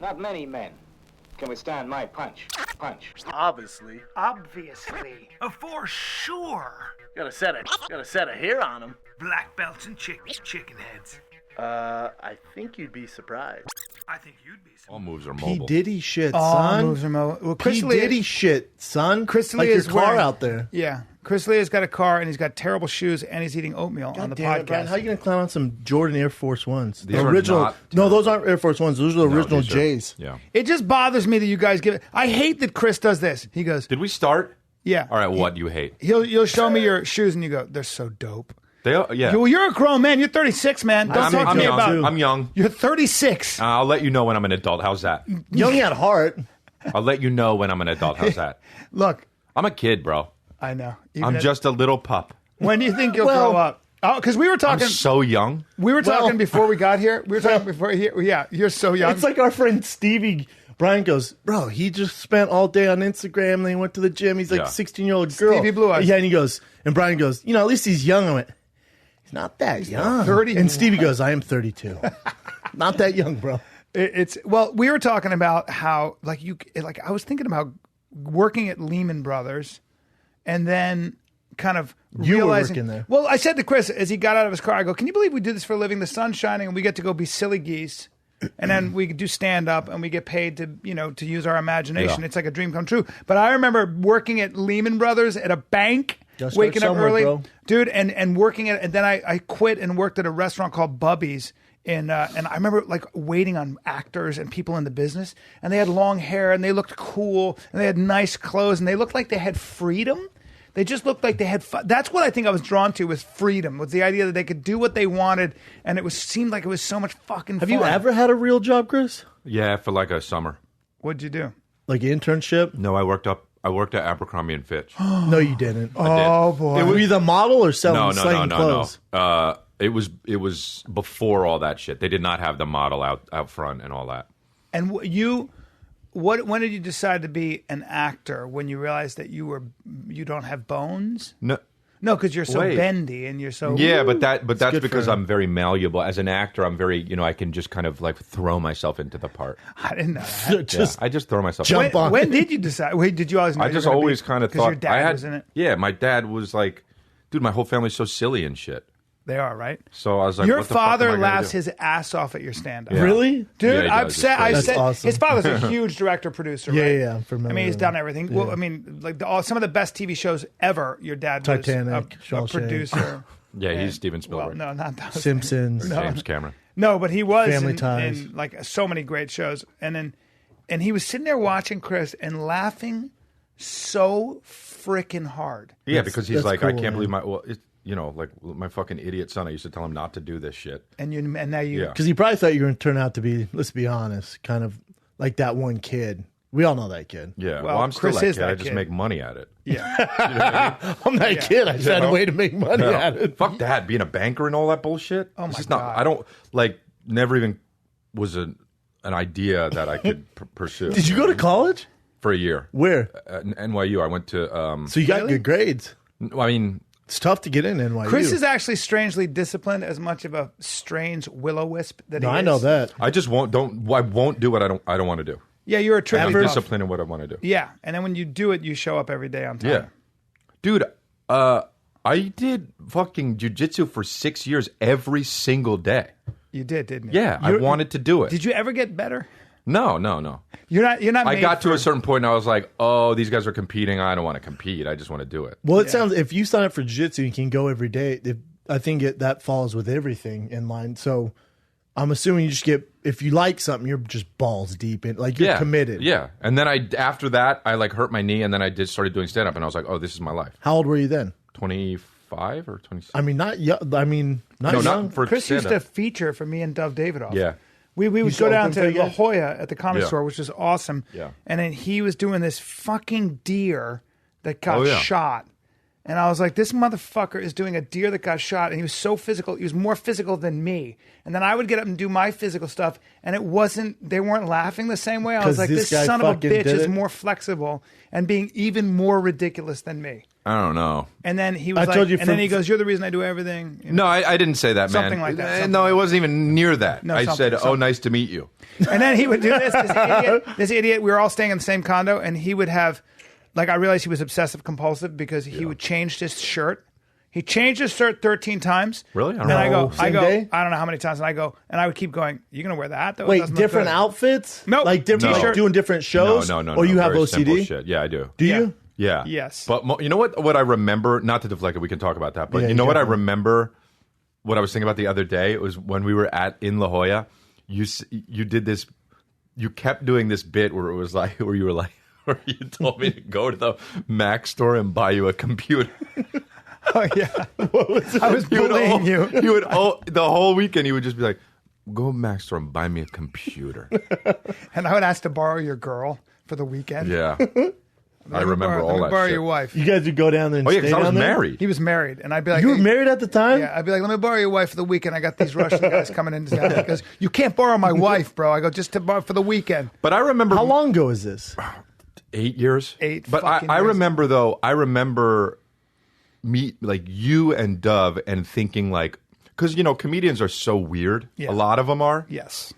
Not many men can withstand my punch. Obviously. For sure. Got a set of hair on him. Black belts and chicken heads. I think you'd be surprised. I think you'd be All moves are P. mobile. Diddy shit, All son. moves are mobile. Well, P. Chris Lee- Diddy shit, son. Chris like Lee your is car wearing- out there. Yeah. Chris Lee has got a car, and he's got terrible shoes, and he's eating oatmeal on the Damn it, podcast. Brian, how are you going to clown on some Jordan Air Force Ones? These The are original. not No, those aren't Air Force Ones. Those are the No, original these are- J's. Yeah. It just bothers me that you guys give it. I hate that Chris does this. He goes, Did we start? yeah. All right, what do you hate? You'll show me your shoes, and you go, they're so dope. Yeah. Well, you're a grown man. You're 36, man. Don't talk to me young. about. I'm young. You're 36. I'll let you know when I'm an adult. How's that? Young at heart. I'll let you know when I'm an adult. How's that? Look, I'm a kid, bro. I know. I'm just a little pup. When do you think you'll grow up? Oh, because we were I'm talking. so young. We were talking before we got here. We were talking before here. Yeah, you're so young. It's like our friend Stevie. Brian goes, bro, he just spent all day on Instagram, and then he went to the gym. He's like Yeah. a 16-year-old girl. Stevie Blue Eyes. Yeah, and he goes, and Brian goes, at least he's young. I went, he's not that young. 30. And Stevie goes, I am 32. Not that young, bro. Well, we were talking about how I was thinking about working at Lehman Brothers, and then kind of You were realizing. working there. Well, I said to Chris as he got out of his car, I go, "Can you believe we do this for a living? The sun's shining, and we get to go be silly geese." And then we do stand up, and we get paid to use our imagination. Yeah. It's like a dream come true. But I remember working at Lehman Brothers at a bank, Gotta start waking up somewhere, early, bro. dude, and working at. And then I quit and worked at a restaurant called Bubby's. And I remember like waiting on actors and people in the business, and they had long hair, and they looked cool, and they had nice clothes, and they looked like they had freedom. They just looked like they had fun. That's what I think I was drawn to, was freedom, was the idea that they could do what they wanted, and seemed like it was so much fucking Have fun. you ever had a real job, Chris? Yeah, for like a summer. What'd you do? Like an internship? No, I worked at Abercrombie and Fitch. No, you didn't. Oh, boy. Were you the model or selling No. slanging clothes? It was before all that shit. They did not have the model out front and all that. And when did you decide to be an actor? When you realized that you don't have bones? No. No, because you're so Wait. bendy and you're so. Yeah, but that's good because for him. I'm very malleable. As an actor, I'm very, I can just kind of like throw myself into the part. I didn't know that. I just throw myself. Jump on. When did you decide? Wait, did you always know? I you were just gonna always be- kind of 'cause thought your dad I had. was in it. Yeah, my dad was like, dude, my whole family's so silly and shit. They are, right? So I was like, Your what the fuck am I father gonna laughs do? hise ass off at your stand-up. Yeah. Really? Dude, Yeah, he I've does. said, It's I crazy. said, That's awesome. his father's a huge director producer. Yeah, right? yeah, I'm familiar I mean, he's with done him. everything. Yeah. Well, I mean, like some of the best TV shows ever. Your dad was Titanic, a Shawshank. producer. Yeah, he's Steven Well, Spielberg. no, not those. Simpsons. James Cameron. No, but he was Family in, Ties. in like so many great shows, and he was sitting there watching Chris and laughing so freaking hard. Yeah, because he's that's like, I cool, can't man. believe like my fucking idiot son. I used to tell him not to do this shit. And now you. Yeah. Because he probably thought you were going to turn out to be, let's be honest, kind of like that one kid. We all know that kid. Yeah, Well, well, I'm still Chris that is kid. that I just kid. make money at it. Yeah. I'm that kid. I just had a way to make money at it. Fuck that, being a banker and all that bullshit. Oh, It's my just God. Not, I don't like. Never even was an idea that I could pursue. Did you go to college? For a year? Where? At NYU. I went to. So you got good grades. I mean, It's tough to get in NYU. Chris is actually strangely disciplined, as much of a strange will-o-wisp that No, he is. I know that. I just won't. I won't do what I don't want to do. Yeah, you're a I'm tricky puff. disciplined in what I want to do. Yeah, and then when you do it, you show up every day on time. Yeah, dude. I did fucking jujitsu for 6 years every single day. You did, didn't you? Yeah, I wanted to do it. Did you ever get better? No. You're not. I made got to for- a certain point and I was like, oh, these guys are competing. I don't want to compete. I just want to do it. Well, it sounds, if you sign up for jiu-jitsu, you can go every day. I think that falls with everything in line. So I'm assuming you just if you like something, you're just balls deep in, like you're committed. Yeah. And then after that, I like hurt my knee and then I started doing stand up and I was like, oh, this is my life. How old were you then? 25 or 26? I mean, not young. I mean, not No, young. not for Chris used to stand-up. feature for me and Dove Davidoff. Yeah. We would used go to down open to for you La guys? Jolla at the Comedy Yeah. Store, which was awesome. Yeah. And then he was doing this fucking deer that got Oh, yeah. shot. And I was like, this motherfucker is doing a deer that got shot. And he was so physical. He was more physical than me. And then I would get up and do my physical stuff. And they weren't laughing the same way. I was like, this guy son of a fucking bitch did is it. more flexible and being even more ridiculous than me. I don't know. And then he was then he goes, you're the reason I do everything. You know? No, I didn't say that, man. Something like that, something No, like it wasn't even near that. No, I said, something. nice to meet you. And then he would do this. This idiot, we were all staying in the same condo, and he would have, like, I realized he was obsessive compulsive because he would change his shirt. He changed his shirt 13 times. Really? I don't And I know. go, Same day? I don't know how many times. And I would keep going, you going to wear that? Though? It Wait, doesn't look different good." outfits? Nope. Like different, No. like doing different shows? No. Or you have Very simple OCD? shit. Yeah, I do. Do Yeah. you? Yeah. Yes. But you know what I remember, not to deflect it, we can talk about that, but Yeah, you know what I definitely. remember, what I was thinking about the other day? It was when we were in La Jolla, you did this, you kept doing this bit where it was like, where you were like, where you told me to go to the Mac store and buy you a computer. Oh, yeah. I was bullying you. You would, the whole weekend, you would just be like, go to Mac store and buy me a computer. And I would ask to borrow your girl for the weekend. Yeah. I remember all Let me that borrow shit. your wife. You guys would go down there and Oh, yeah, stay because I was down there? married. He was married. And I'd be like, You were "Hey," married at the time? Yeah, I'd be like, let me borrow your wife for the weekend. I got these Russian guys coming into town. He goes, you can't borrow my wife, bro. I go, just to borrow for the weekend. But I remember... How long ago is this? 8 years. But fucking I years. remember though. I remember like you and Dove and thinking like, because comedians are so weird. Yeah. A lot of them are. Yes.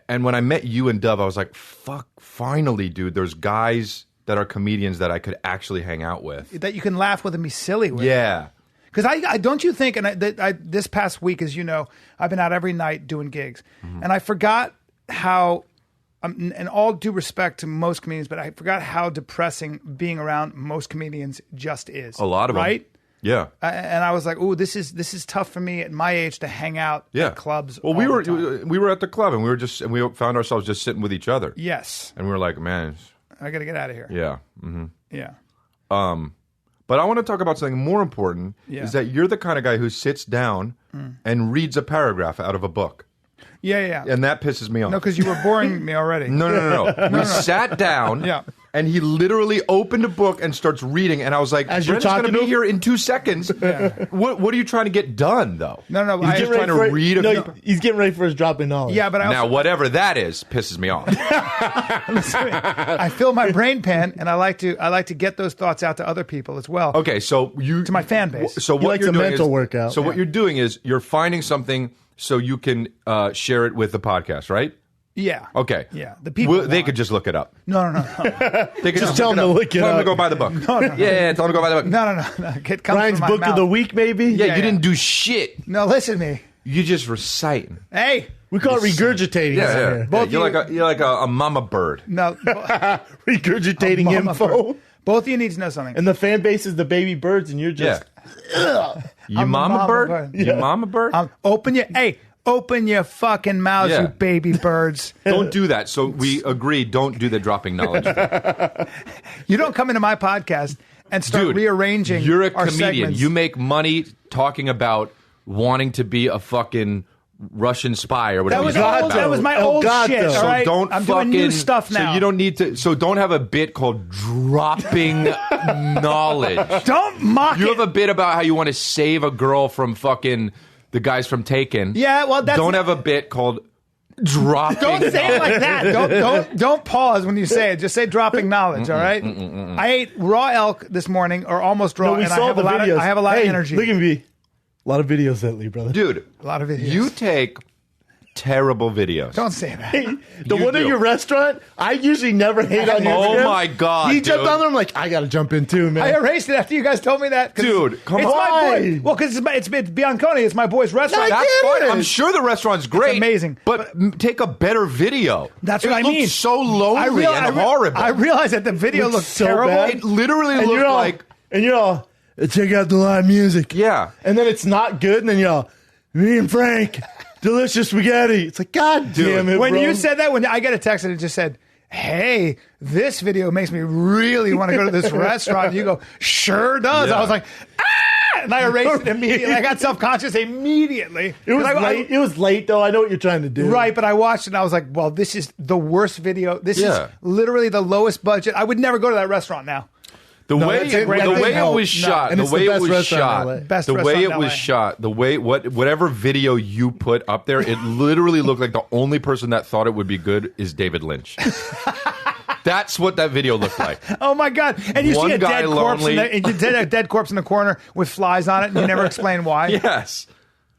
And when I met you and Dove, I was like, fuck, finally, dude. There's guys that are comedians that I could actually hang out with. That you can laugh with and be silly with. Yeah. Because I don't you think, and this past week, as you know, I've been out every night doing gigs. Mm-hmm. And I forgot how, and all due respect to most comedians, but I forgot how depressing being around most comedians just is. A lot of them. right? Yeah. And I was like, "Ooh, this is tough for me at my age to hang out Yeah. at clubs." Well, all the time. we were at the club and we found ourselves just sitting with each other. Yes, And we were like, man, I got to get out of here. yeah. Mm-hmm. Yeah. But I want to talk about something more important. Yeah. Is that you're the kind of guy who sits down and reads a paragraph out of a book. Yeah. And that pisses me off. No, because you were boring me already. No. We sat down, Yeah. and he literally opened a book and starts reading, and I was like, As you're Brendan's going to talking be to him? here in 2 seconds. What are you trying to get done, though? No. He's just trying to read a No, few... he's getting ready for his drop in knowledge. Yeah, but I Now, also, whatever that is, pisses me off. I fill my brain pan, and I like to get those thoughts out to other people as well. Okay, so To my fan base. So He what likes you're a doing mental is, workout. So what you're doing is you're finding something so you can share it with the podcast, right? Yeah. Okay. Yeah. The people They want. could just look it up. No. They could Just tell them to look it Tell them to up. go buy the book. No. Yeah, tell them to go buy the book. No. It comes Brian's from my book mouth. of the week, maybe? Yeah, Yeah, you didn't do shit. No, listen to me. You just reciting. Hey. We call it regurgitating. Yeah, around yeah. here. Both You're like a mama bird. No. Regurgitating Mama info. bird. Both of you need to know something. And the fan base is the baby birds, and you're just... You I'm a mama mama bird? bird. You mama bird? Open your fucking mouths, Yeah. you baby birds. Don't do that. So we agree, don't do the dropping knowledge thing. You don't come into my podcast and start Dude, rearranging you're a our comedian. segments. You make money talking about wanting to be a fucking Russian spy or whatever. That was you talk old. about. That was my El old Gato. shit. So All right? Don't I'm fucking doing new stuff now. So you don't need to. So don't have a bit called dropping knowledge. Don't mock You it. have a bit about how you want to save a girl from fucking the guys from Taken. Yeah, well, that's don't have a bit called dropping. Don't say it like that. Don't pause when you say it. Just say dropping knowledge. All right. I ate raw elk this morning, or almost raw, No, we and I saw have the a lot videos. of. I have a lot Hey, of energy. Look at me. A lot of videos lately, brother. Dude, A lot of videos. you take terrible videos. Don't say that. The You one do. at your restaurant, I usually never hate on your Oh Instagram. my God, He jumped dude. on there, I'm like, I gotta jump in too, man. I erased it after you guys told me that. 'cause Dude, come it's on. My boy. Well, because it's Bianconi. It's my boy's restaurant. I That's get fine. it. I'm sure the restaurant's great. amazing. But take a better video. That's it what I looked mean. so lonely and horrible. I realized that the video Looks looked so terrible. bad. it literally and looked you're all, like... and you're all, check out the live music. Yeah. And then it's not good, and then you're all, me and Frank, delicious spaghetti. It's like, God damn it, When bro. you said that, when I got a text and it just said, "Hey, this video makes me really want to go to this restaurant," and you go, "Sure does." Yeah. I was like, "Ah!" And I erased it immediately. I got self-conscious immediately. it was 'Cause I- late. It was late, though. I know what you're trying to do. Right, but I watched it and I was like, well, this is the worst video. This is Yeah. literally the lowest budget. I would never go to that restaurant now. The No, way that's it. the way it was shot, And the it's way the it best was restaurant in shot, LA. Best the way restaurant it in was LA. shot, the way whatever video you put up there, it literally looked like the only person that thought it would be good is David Lynch. That's what that video looked like. Oh my God! And you One see a guy dead corpse, lonely. a dead corpse in the corner with flies on it, and you never explain why. Yes.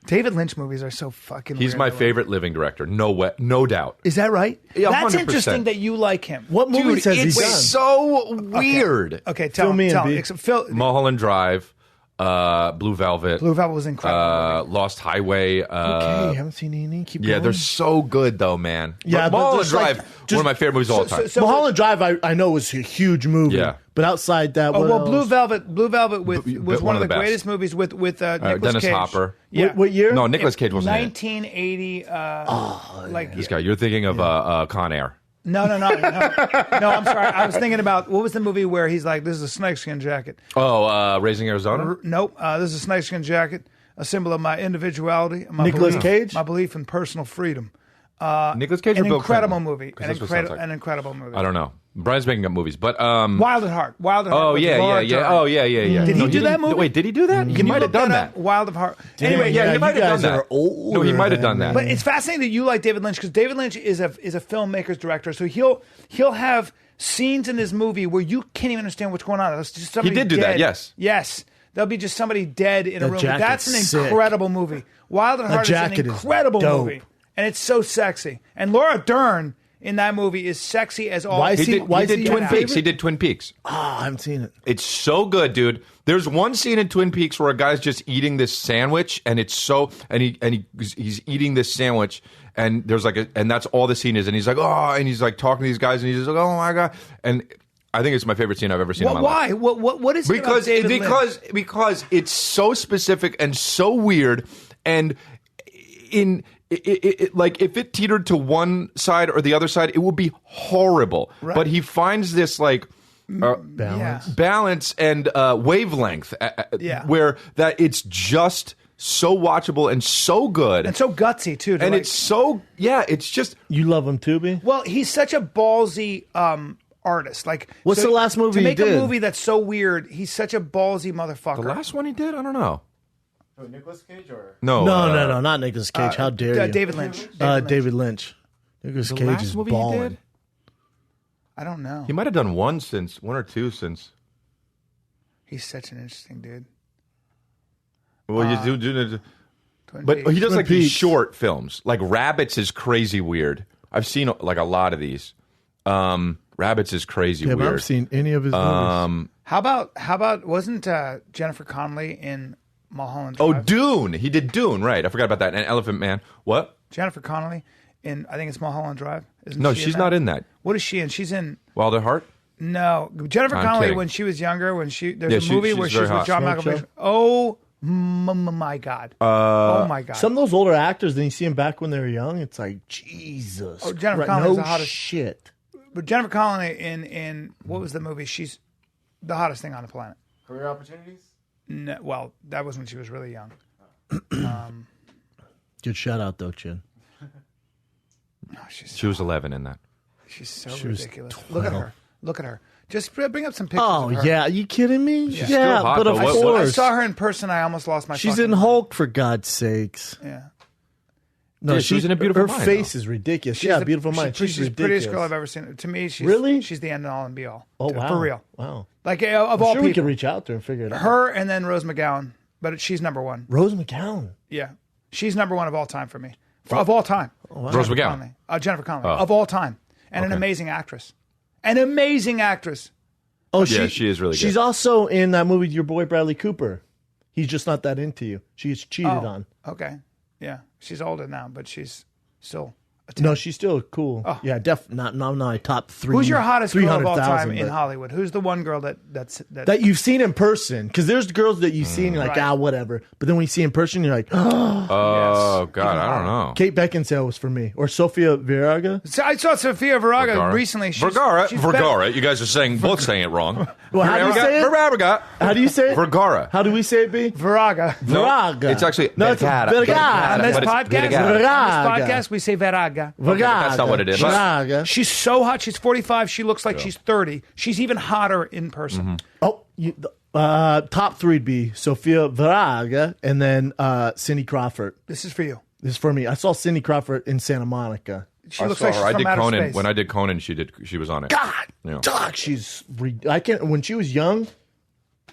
David Lynch movies are so fucking. He's weird. my favorite living director. No doubt. Is that right? Yeah, That's 100%. interesting that you like him. What movies has he It's done? so weird. Okay, tell Fill me in, tell B. me. Phil, Mulholland Drive, Blue Velvet, Blue Velvet was incredible. Lost Highway. Okay, haven't seen any. Keep Yeah, going. they're so good though, man. Yeah, But but Mulholland just like- Drive, just- one of my favorite movies of all time. Mulholland Drive, I know was a huge movie. Yeah. But outside that, Oh what well, else? Blue Velvet was one one of of the the best. greatest movies with Nicolas Dennis Cage. Hopper. Yeah. What year? No, Nicolas Cage wasn't in it. 1980. Like This guy, you're thinking of Con Air. no. No, I'm sorry. I was thinking about what was the movie where he's like, "This is a snakeskin jacket." Raising Arizona. Nope. This is a snakeskin jacket, a symbol of my individuality, and my Nicolas belief, Cage? my belief in personal freedom. Nicolas Cage or An Bill incredible Clinton? movie. 'Cause that's what it sounds like. An incredible movie. I don't know. Brian's making up movies, but Wild at Heart. Wild at Heart. oh with yeah. Laura Dern. Oh yeah. Did he No, do that didn't- movie? Wait, did he do that? He Can you might have look done up? that. Wild of Heart. Damn, Anyway, yeah, he you might have guys done that. are older No, he might have than done me. that. But it's fascinating that you like David Lynch because David Lynch is a filmmaker's director. So he'll have scenes in his movie where you can't even understand what's going on. It's just somebody did do that, dead. yes. Yes. There'll be just somebody dead in a That room. jacket's That's an sick. incredible movie. Wild at Heart is an jacket is incredible dope. movie. And it's so sexy. And Laura Dern in that movie is sexy as all. Why is He did, Why he is did he Twin your Peaks. favorite? He did Twin Peaks. I haven't seen it. It's so good, dude. There's one scene in Twin Peaks where a guy's just eating this sandwich, and it's so, and he's eating this sandwich, and there's like and that's all the scene is, and he's like, oh, and he's like talking to these guys, and he's just like, oh my god, and I think it's my favorite scene I've ever seen in my life. Why? What is it about Because David Lynch? because it's so specific and so weird, and like if it teetered to one side or the other side, it would be horrible. Right. But he finds this like Balance. balance and wavelength, Yeah. where that it's just so watchable and so good, And so gutsy too. to and like- it's so it's just You love him too, B? well, he's such a ballsy artist. Like, What's the last movie to he make did? a movie that's so weird? He's such a ballsy motherfucker. the last one he did. I don't know. Nicolas Cage or? No, No, not Nicolas Cage. How dare you? David Lynch. David Lynch. Nicolas The Cage last is movie he balling. did. I don't know. He might have done one or two since. He's such an interesting dude. Well, you do. Twin But Peaks. he does Twin like these Peaks. short films. Like Rabbits is crazy weird. I've seen like a lot of these. Rabbits is crazy Yeah, but I weird. haven't seen any of his movies. How about wasn't Jennifer Connelly in Mulholland Drive? Oh, Dune. He did Dune, right? I forgot about that. And Elephant Man. What? Jennifer Connelly in I think it's Mulholland Drive. Isn't No, she she's not in that. What is she in? She's in Wilder Heart? no Jennifer I'm Connelly kidding. when she was younger. When there's Yeah, a movie she's where she's very with hot. John Smoke Malkovich. show? Oh my god! Oh my god! Some of those older actors, then you see them back when they were young. It's like Jesus. Oh, Jennifer Right, Connelly's no the hottest- shit. But Jennifer Connelly in what was the movie? She's the hottest thing on the planet. Career opportunities? No, well, that was when she was really young. Good shout out though, Chin. Oh, She was 11 in that. she's so was ridiculous. Look at her. Look at her. Just bring up some pictures. Oh of her. yeah, are you kidding me? She's Yeah, still hot, but though. of I course. saw her in person. I almost lost my. She's fucking in mind. Hulk for God's sakes. Yeah. No, Yeah, she was in A Beautiful her Mind, face though. is ridiculous. She's Yeah, the- Beautiful Mind. She's the ridiculous. prettiest girl I've ever seen. To me, she's Really? She's the end all and be all. Oh wow, For real. Wow. Like of I'm all sure we people, could reach out to her and figure it out. her and then Rose McGowan, but she's number one. Rose McGowan. Yeah, she's number one of all time for me. Of all time. Rose Jennifer McGowan. Connelly. Jennifer Connelly. Oh. Of all time. And an Okay. amazing actress. An amazing actress. Oh, Yeah, she is really good. She's also in that movie, Your Boy Bradley Cooper. He's just not that into you. She gets cheated Oh, on. okay. Yeah. She's older now, but she's still No, she's still cool. Yeah, not a top three. Who's your hottest girl of all 300,000, time in but- Hollywood? Who's the one girl that that you've seen in person? Because there's girls that you've seen, you're like, Right. whatever. But then when you see in person, you're like, Oh, God, I don't know. Kate Beckinsale was for me, or Sofia Vergara. So I saw Sofia Vergara Vergara. recently. She's Vergara. she's Vergara. You guys are both saying it wrong. Well, how do you say it? Vergara. How do you say it? Vergara. How do we say it, B? Viraga. No, Viraga. it's actually No, it's Vergara. Vergara. On this But it's podcast, Vergara. Viraga. on this podcast, we say Viraga. Viraga. Okay, but that's not what it is. Viraga. She's so hot. She's 45. She looks like she's 30. She's even hotter in person. Oh, top three would be Sofia Viraga and then Cindy Crawford. This is for you. This is for me. I saw Cindy Crawford in Santa Monica. She I looks saw like her. she's I from did outer Conan. space. When I did Conan, she was on it. God, Yeah. dog, I can't. When she was young,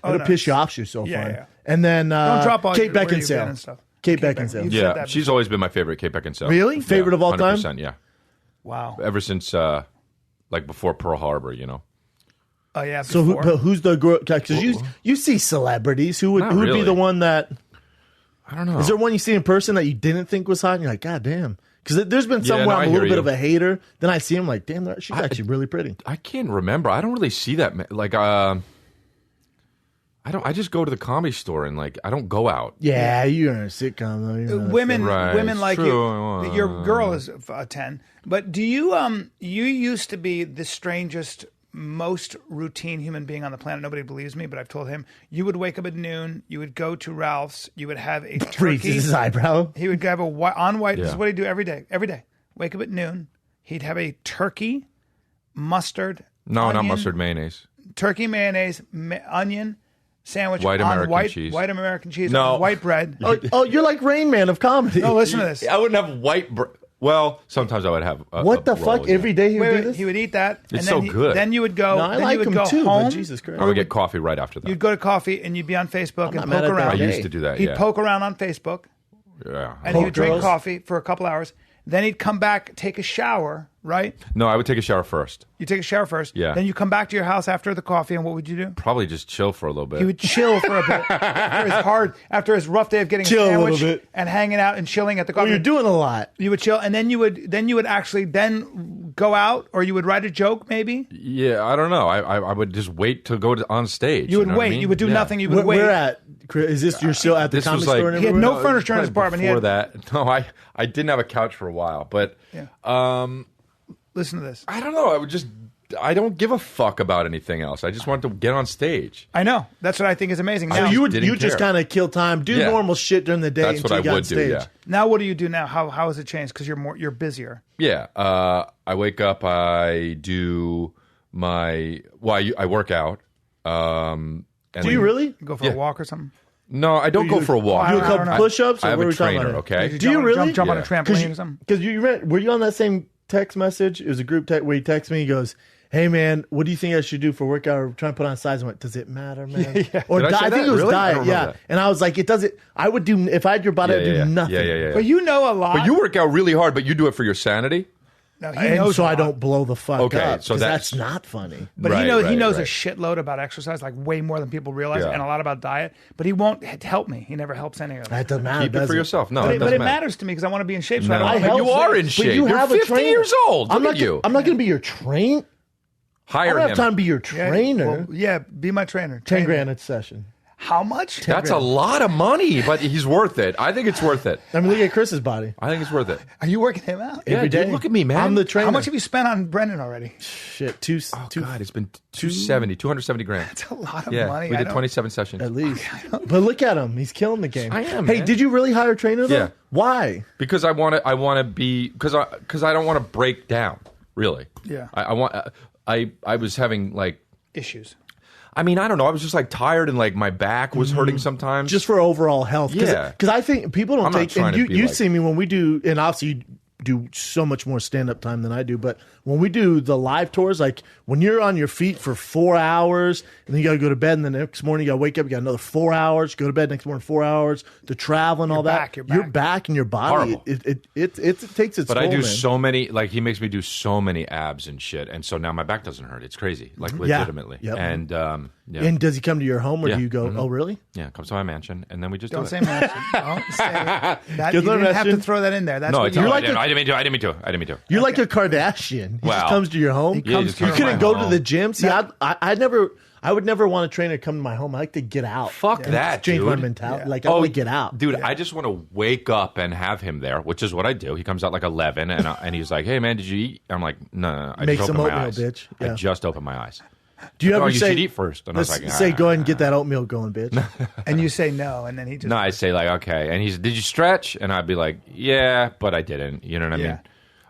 it'll nice. piss you off. She was so Yeah, fun. yeah. And then Don't drop all Kate where you've been Beckinsale. and stuff. Kate Kate Beckinsale. You've said Yeah, that she's before. always been my favorite, Kate Beckinsale. Really? Favorite of all time? 100%, yeah. Wow. Ever since, like, before Pearl Harbor, you know? Oh yeah. So before. who's the girl? Because you see celebrities. Who would Not who would be really. the one that? I don't know. Is there one you see in person that you didn't think was hot? And you're like, God damn. Because there's been some Yeah, where no, I'm I a little hear bit you. of a hater. Then I see him like, damn, she's actually really pretty. I can't remember. I don't really see that. Like, I just go to the comedy store and, like, I don't go out. Yeah, you're in a sitcom though. You're not- women Right, women it's like true. you. Your girl is a 10. But do you you used to be the strangest, most routine human being on the planet. Nobody believes me, but I've told him. You would wake up at noon, you would go to Ralph's, you would have a turkey. Raises his eyebrow. He would have a on white. This is Yeah. what he'd do every day. Every day. Wake up at noon. He'd have a turkey, mustard. No, not onion, mustard, mayonnaise. Turkey, mayonnaise, onion sandwich White on American cheese. white American cheese No. on white bread. Oh, you're like Rain Man of comedy. No, listen to this. I wouldn't have white bread. Well, sometimes I would have. What the roll, fuck? yeah. Every day he would Wait, do wait, this? he would eat that. and It's then so good. Then you would go. No, I then like you would him go too, but home. Jesus Christ. I would get coffee right after that. You'd go to coffee and you'd be on Facebook and not mad poke at that. around. I Okay. used to do that. He'd Yeah. poke around on Facebook Yeah. and he would drink girls. coffee for a couple hours. Then he'd come back, take a shower, right? No, I would take a shower first. You take a shower first. Yeah. Then you come back to your house after the coffee, and what would you do? Probably just chill for a little bit. He would chill for a bit after his rough day of getting Chill a a little sandwich bit. and hanging out and chilling at the Well, coffee. you're doing a lot. You would chill, and then you would actually then go out, or you would write a joke, maybe. Yeah, I don't know. I would just wait to go on stage. You would know what wait. I mean? You would do Yeah. nothing. You would wait. Where at? Chris? Is this you're still at the This comedy was like store? And He had everywhere? no furniture in his probably apartment. He Before had- that, no, I didn't have a couch for a while, but Listen to this. I don't know. I don't give a fuck about anything else. I just want to get on stage. I know. That's what I think is amazing. So Now, you didn't just care. kind of kill time, do Yeah. normal shit during the day That's until what I you got on would do. stage. Yeah. now what do you do now? How has it changed? Because you're busier. Yeah, I wake up. I do my. Well, I work out. And Do you really? You go for Yeah. a walk or something. No, I don't go for a walk. I Do a don't know. couple push-ups? I or have what are a we talking trainer. about? Okay. Did Do you really? jump on a Yeah. trampoline or something? Because were you on that same text message? It was a group text where he texted me. He goes, "Hey man, what do you think I should do for workout? Or trying to put on size?" I went, "Does it matter, man?" Or Did I say I think that? it was Really? I diet. don't Yeah, remember that. and I was like, "It doesn't." I would do if I had your body. I'd do nothing. Yeah. But you know a lot. But you work out really hard, but you do it for your sanity. No, he And knows so a I lot. don't blow the fuck Okay, up. so 'cause that's- that's not funny. But Right, he knows right, a right. shitload about exercise, like way more than people realize, Yeah. and a lot about diet. But he won't help me. He never helps any of us. That doesn't matter. Keep it does for yourself. No, But it doesn't matter. matters to me because I want to be in shape. So I No. don't I want But help you are in but shape. you You're have a 50 trainer. years old. I'm Look not. at you. I'm not going to be your train. I Hire don't have him. time to be your Yeah, trainer. well, yeah, be my trainer. 10 Train me. grand a session. How much? That's a lot of money, but he's worth it. I think it's worth it. I mean, look at Chris's body. I think it's worth it. Are you working him out? Yeah, Every dude, day. look at me, man. I'm the trainer. How much have you spent on Brendan already? Shit, two. God, it's been 270 grand. That's a lot of Yeah, money. we I did don't- 27 sessions. At least. But look at him. He's killing the game. I am, Hey, man. did you really hire a trainer though? Yeah. Why? Because I want to be because I don't want to break down. Really. Yeah. I want. I was having like. Issues. I mean, I don't know. I was just like tired and like my back was hurting sometimes. Just for overall health. Yeah. Because I think people don't I'm not take. trying And to you, be you like- see me when we do, and obviously you do so much more stand up time than I do. But when we do the live tours, like when you're on your feet for 4 hours, and then you got to go to bed, and the next morning you got to wake up, you got another 4 hours, go to bed next morning 4 hours, to travel and all back, that. your Your back and your body, Horrible. it takes its But toll, I do man. so many, like he makes me do so many abs and shit, and so now my back doesn't hurt. It's crazy, like legitimately. Yep. And yeah, And does he come to your home, or Yeah. do you go? Oh, really? yeah, comes to my mansion, and then we just Don't do say it. mansion. Don't say that. You Good didn't have to mansion. throw that in there. That's No, what it's you not. like I didn't mean to. You're like a Kardashian. He just Wow. comes to your home. Yeah, he just You comes to couldn't my go to home. the gym. See, I would never want a trainer to come to my home. I like to get out. Fuck And that, change my dude. mentality. Yeah. Like I want to get out. dude. I just want to wake up and have him there, which is what I do. He comes out like 11, and he's like, "Hey, man, did you eat?" I'm like, "No, I Make just some opened my oatmeal, eyes. bitch." Yeah. I just opened my eyes." Do you Oh, ever you say should eat first? And I was let's like, say, "Ah." go ahead and get that oatmeal going, bitch. And you say no, and then he just. No, I say like, "Okay," and he's, "Did you stretch?" And I'd be like, "Yeah, but I didn't." You know what I Yeah. mean?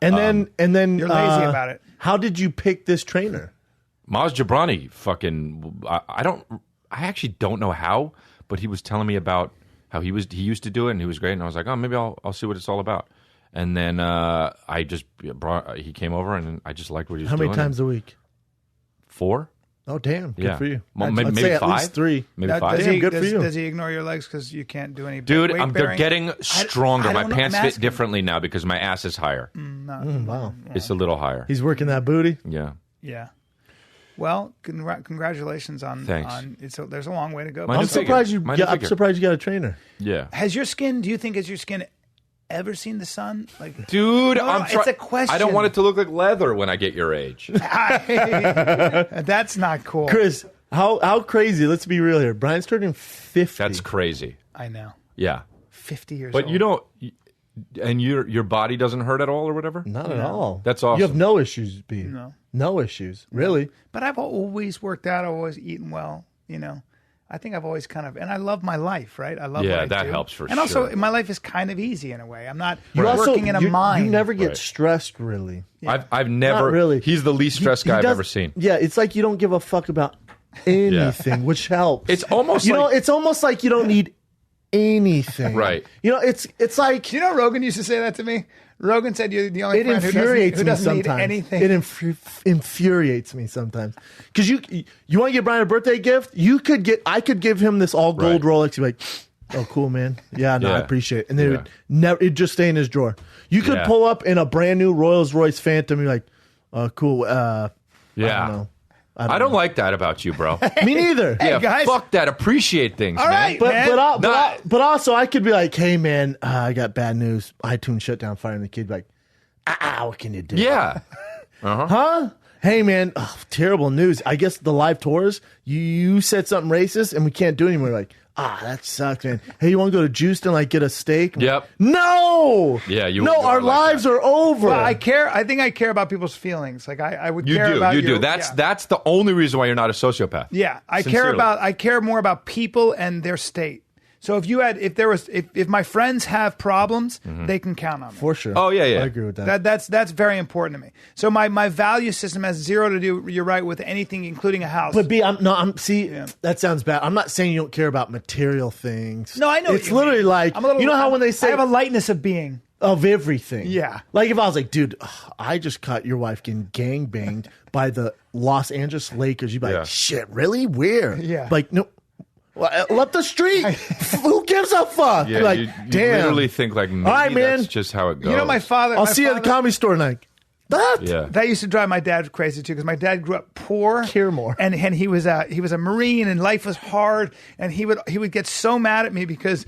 And then You're lazy about it. How did you pick this trainer? Maz Jobrani, I actually don't know how, but he was telling me about how he used to do it, and he was great. And I was like, oh, maybe I'll see what it's all about. And then he came over, and I just liked what he was doing. How many times a week? 4. Oh, damn. Good for you. Maybe I'd say 5. At least 3. Maybe Now, 5. Damn, good for you. Does he ignore your legs because you can't do any Dude, weight they're bearing? getting stronger. I My don't know. pants I'm fit asking. differently now because my ass is higher. Wow. It's a little higher. He's working that booty. Yeah. Yeah. Well, congratulations on. Thanks. There's a long way to go. Mind I'm the figure. surprised you. Mind the Yeah, I'm figure. surprised you got a trainer. Yeah. Has your skin? Do you think has your skin ever seen the sun? Like, Dude, No, it's a question. I don't want it to look like leather when I get your age. that's not cool. Chris, how crazy? Let's be real here. Brian's turning 50. That's crazy. I know. Yeah. 50 years. But old. you don't, and your body doesn't hurt at all or whatever? Not at all. That's awesome. You have no issues, B. No issues. Really? But I've always worked out. I've always eaten well. You know, I think I've always and I love my life. Right? I love. Yeah, what I that do. helps for And also, sure. my life is kind of easy in a way. I'm not You working in a mine. You never get Right. stressed, really. I've never, Not really. he's the least stressed He guy I've does- ever seen. Yeah, it's like you don't give a fuck about anything, which helps. It's almost like, it's almost like you don't need anything. Right. It's like Do you know Rogan used to say that to me? Rogan said you're the only it friend infuriates who me doesn't need sometimes. anything. It infuriates me sometimes because you want to get Brian a birthday gift. I could give him this all gold Right. Rolex. He'd be like, oh, cool, man. Yeah, no, I Yeah. appreciate it. And then Yeah. it would never. It'd just stay in his drawer. You could Yeah. pull up in a brand new Rolls Royce Phantom. You're like, oh, cool. I yeah. don't know. I don't like that about you, bro. Me neither. Yeah, guys. fuck that. Appreciate things, All man. right. Man. But also I could be like, hey man, I got bad news. iTunes shut down, firing the kid. Like, what can you do? Yeah. Huh? Hey man, terrible news. I guess the live tours, you said something racist and we can't do it anymore. Like, that sucks, man. Hey, you want to go to Juiced and like get a steak? Yep. No. Yeah, you No, wouldn't our go like lives that. are over. Well, I care. I think I care about people's feelings. Like I would You care do. about You your- do. That's yeah. that's the only reason why you're not a sociopath. Yeah, I Sincerely. care more about people and their state. So if my friends have problems, they can count on me. For sure. Oh, yeah, yeah. I agree with that. That's very important to me. So my value system has zero to do. You're right with anything, including a house. But B, that sounds bad. I'm not saying you don't care about material things. no, I know. It's what you literally mean. like, I'm a little, you know how when they say I have a lightness of being. of everything. Yeah. Like if I was like, dude, I just caught your wife getting gangbanged by the Los Angeles Lakers, you'd be like, Yeah. shit, really? Where? Yeah. Like, no. Left the street. Who gives a fuck? Yeah, like, you damn. literally think like maybe right, man. that's just how it goes. You know, my father. I'll my see you at the father- comedy store tonight. That? Yeah. That used to drive my dad crazy too, because my dad grew up poor, Care more. and he was a Marine, and life was hard, and he would get so mad at me because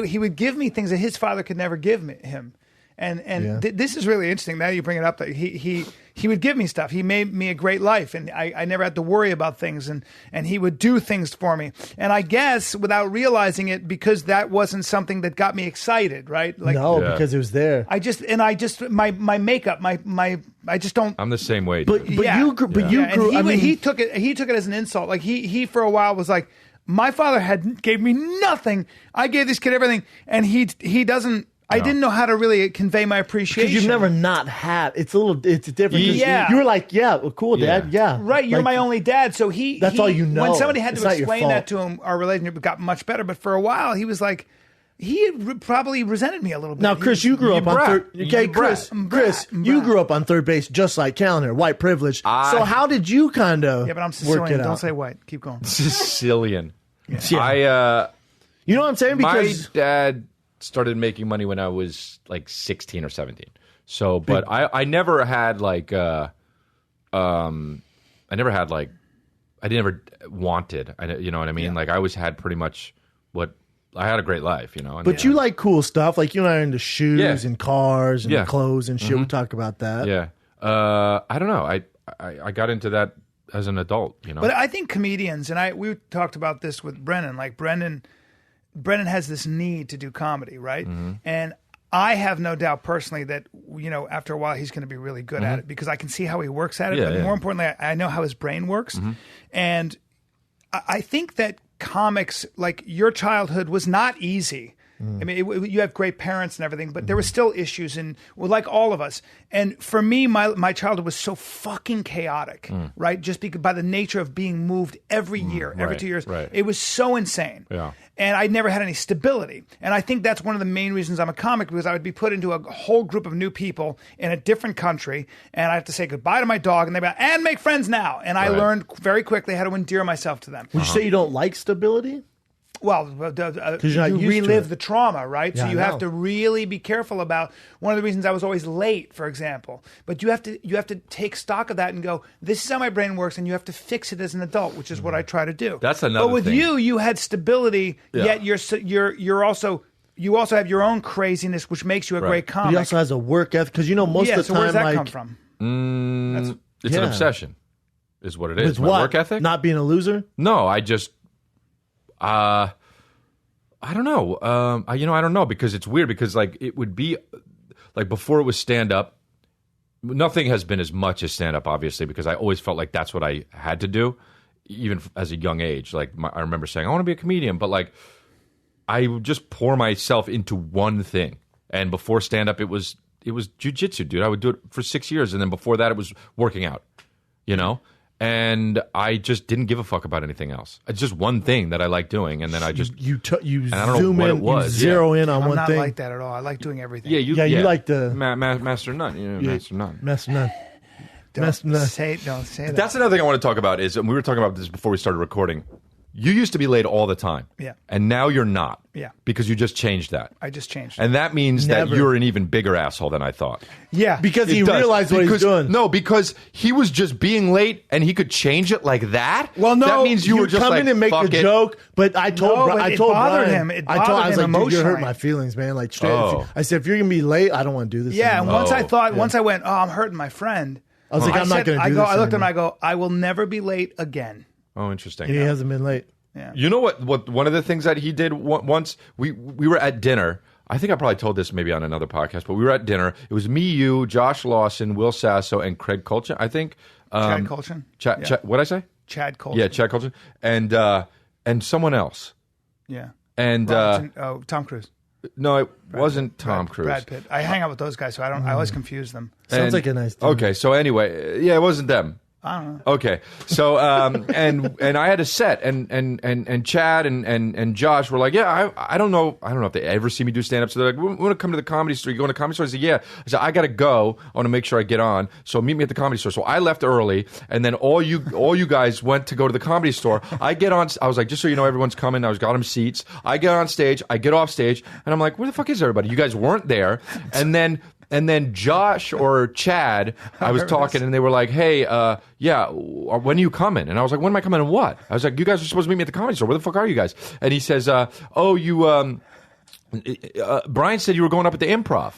he would give me things that his father could never give him, and Yeah. this is really interesting. Now you bring it up, that he would give me stuff. He made me a great life, and I never had to worry about things, and he would do things for me, and I guess without realizing it, because that wasn't something that got me excited, right? Like No, Yeah. because it was there. my makeup, I just don't. I'm the same way. But dude. Yeah. you grew. But you Yeah, grew. and I mean, he took it as an insult. Like he for a while was like, my father gave me nothing. I gave this kid everything, and he doesn't. I didn't know how to really convey my appreciation. because you've never not had. It's it's different. 'cause Yeah. You were like, yeah, well, cool, Dad. Yeah. Right, you're Like, my only dad, so That's all you know. When somebody had It's to not your explain that fault. to him, our relationship got much better. But for a while, he was like, probably resented me a little bit. Now, Chris, you grew up on brat. third. You Okay, brat. Chris, you grew up on third base just like Callahan, white privilege. So how did you kind of Yeah, but I'm work Sicilian. it Don't out? say white. Keep going. Sicilian. Yeah. You know what I'm saying? My Because dad started making money when I was like 16 or 17. So, but I never had like, I never wanted. You know what I mean? Like I always had pretty much I had a great life, you know. And but you like cool stuff. Like you and I are into shoes Yeah. and cars and Yeah. clothes and shit. We talk about that. yeah. I don't know. I got into that as an adult, you know. But I think comedians, and we talked about this with Brendan. Like Brendan has this need to do comedy, right? Mm-hmm. And I have no doubt personally that after a while he's going to be really good at it, because I can see how he works at it. Mm-hmm. Yeah, but yeah. more importantly, I know how his brain works, and I think that comics, like your childhood, was not easy. I mean, you have great parents and everything, but there were still issues, and like all of us. And for me, my childhood was so fucking chaotic, right? Just because by the nature of being moved every year, every 2 years, it was so insane. Yeah. And I never had any stability. And I think that's one of the main reasons I'm a comic, because I would be put into a whole group of new people in a different country, and I have to say goodbye to my dog, and they'd be like, and make friends now. And I learned very quickly how to endear myself to them. Would you say you don't like stability? Well, you relive the trauma, right? Yeah, so you have to really be careful about. One of the reasons I was always late, for example. But you have to take stock of that and go, this is how my brain works, and you have to fix it as an adult, which is what I try to do. That's another But with thing. you had stability, yet you're also. You also have your own craziness, which makes you a great But comic. he also has a work ethic, because most of the so time, where does that like, come from? It's an Yeah. obsession, is what it is. With My what? work ethic? Not being a loser? No, I just, I don't know. I don't know, because it's weird, because like it would be like before it was stand up. Nothing has been as much as stand up, obviously, because I always felt like that's what I had to do, even as a young age. Like I remember saying, I want to be a comedian, but like I would just pour myself into one thing. And before stand up, it was jujitsu, dude. I would do it for 6 years, and then before that, it was working out. And I just didn't give a fuck about anything else. It's just one thing that I like doing, and then I just You and I don't know zoom what in, it was. you zero in on I'm one not thing. like that at all. I like doing everything. you like the master none. Master none. mess none. Don't say that. That's another thing I want to talk about. Is, and we were talking about this before we started recording. You used to be late all the time. Yeah. And now you're not. Yeah. Because you just changed that. I just changed. And that means that Never. you're an even bigger asshole than I thought. Yeah. Because he It does. realized what he's doing. No, because he was just being late and he could change it like that. Well, no, that means you were just come like, in and make fuck a it. joke, but I told No, Bri- but I it told bothered Brian, him. It I was bothered like, him dude, you hurt emotionally. my feelings, man. Like straight. Oh. I said, if you're gonna be late, I don't want to do this. Yeah, and anymore. once I went, oh, I'm hurting my friend. I was like, I'm not said- gonna do this. I looked at him, anymore. I go, I will never be late again. Oh, interesting. And he hasn't been late. Yeah. You know what? One of the things that he did once, we were at dinner. I think I probably told this maybe on another podcast, but we were at dinner. It was me, you, Josh Lawson, Will Sasso, and Craig Colchin, I think. Chad Colchin? Yeah. What'd I say? Chad Colchin. Yeah, Chad Colchin. And someone else. Yeah. And Tom Cruise. no, it wasn't Tom Cruise. Brad Pitt. I hang out with those guys, so I always confuse them. Sounds like a nice dude. Okay, so anyway, yeah, it wasn't them. I don't know. Okay, so and I had a set, and Chad and Josh were like, yeah, I don't know if they ever see me do stand up. So they're like, we want to come to the comedy store. You going to the comedy store? I said, yeah. I said, I got to go. I want to make sure I get on. So meet me at the comedy store. So I left early, and then all you guys went to go to the comedy store. I get on. I was like, just so you know, everyone's coming. I got them seats. I get on stage. I get off stage, and I'm like, where the fuck is everybody? You guys weren't there, and then Josh or Chad, I was talking, and they were like, hey, yeah, when are you coming? And I was like, when am I coming and what? I was like, you guys are supposed to meet me at the comedy store. Where the fuck are you guys? And he says, Brian said you were going up at the Improv.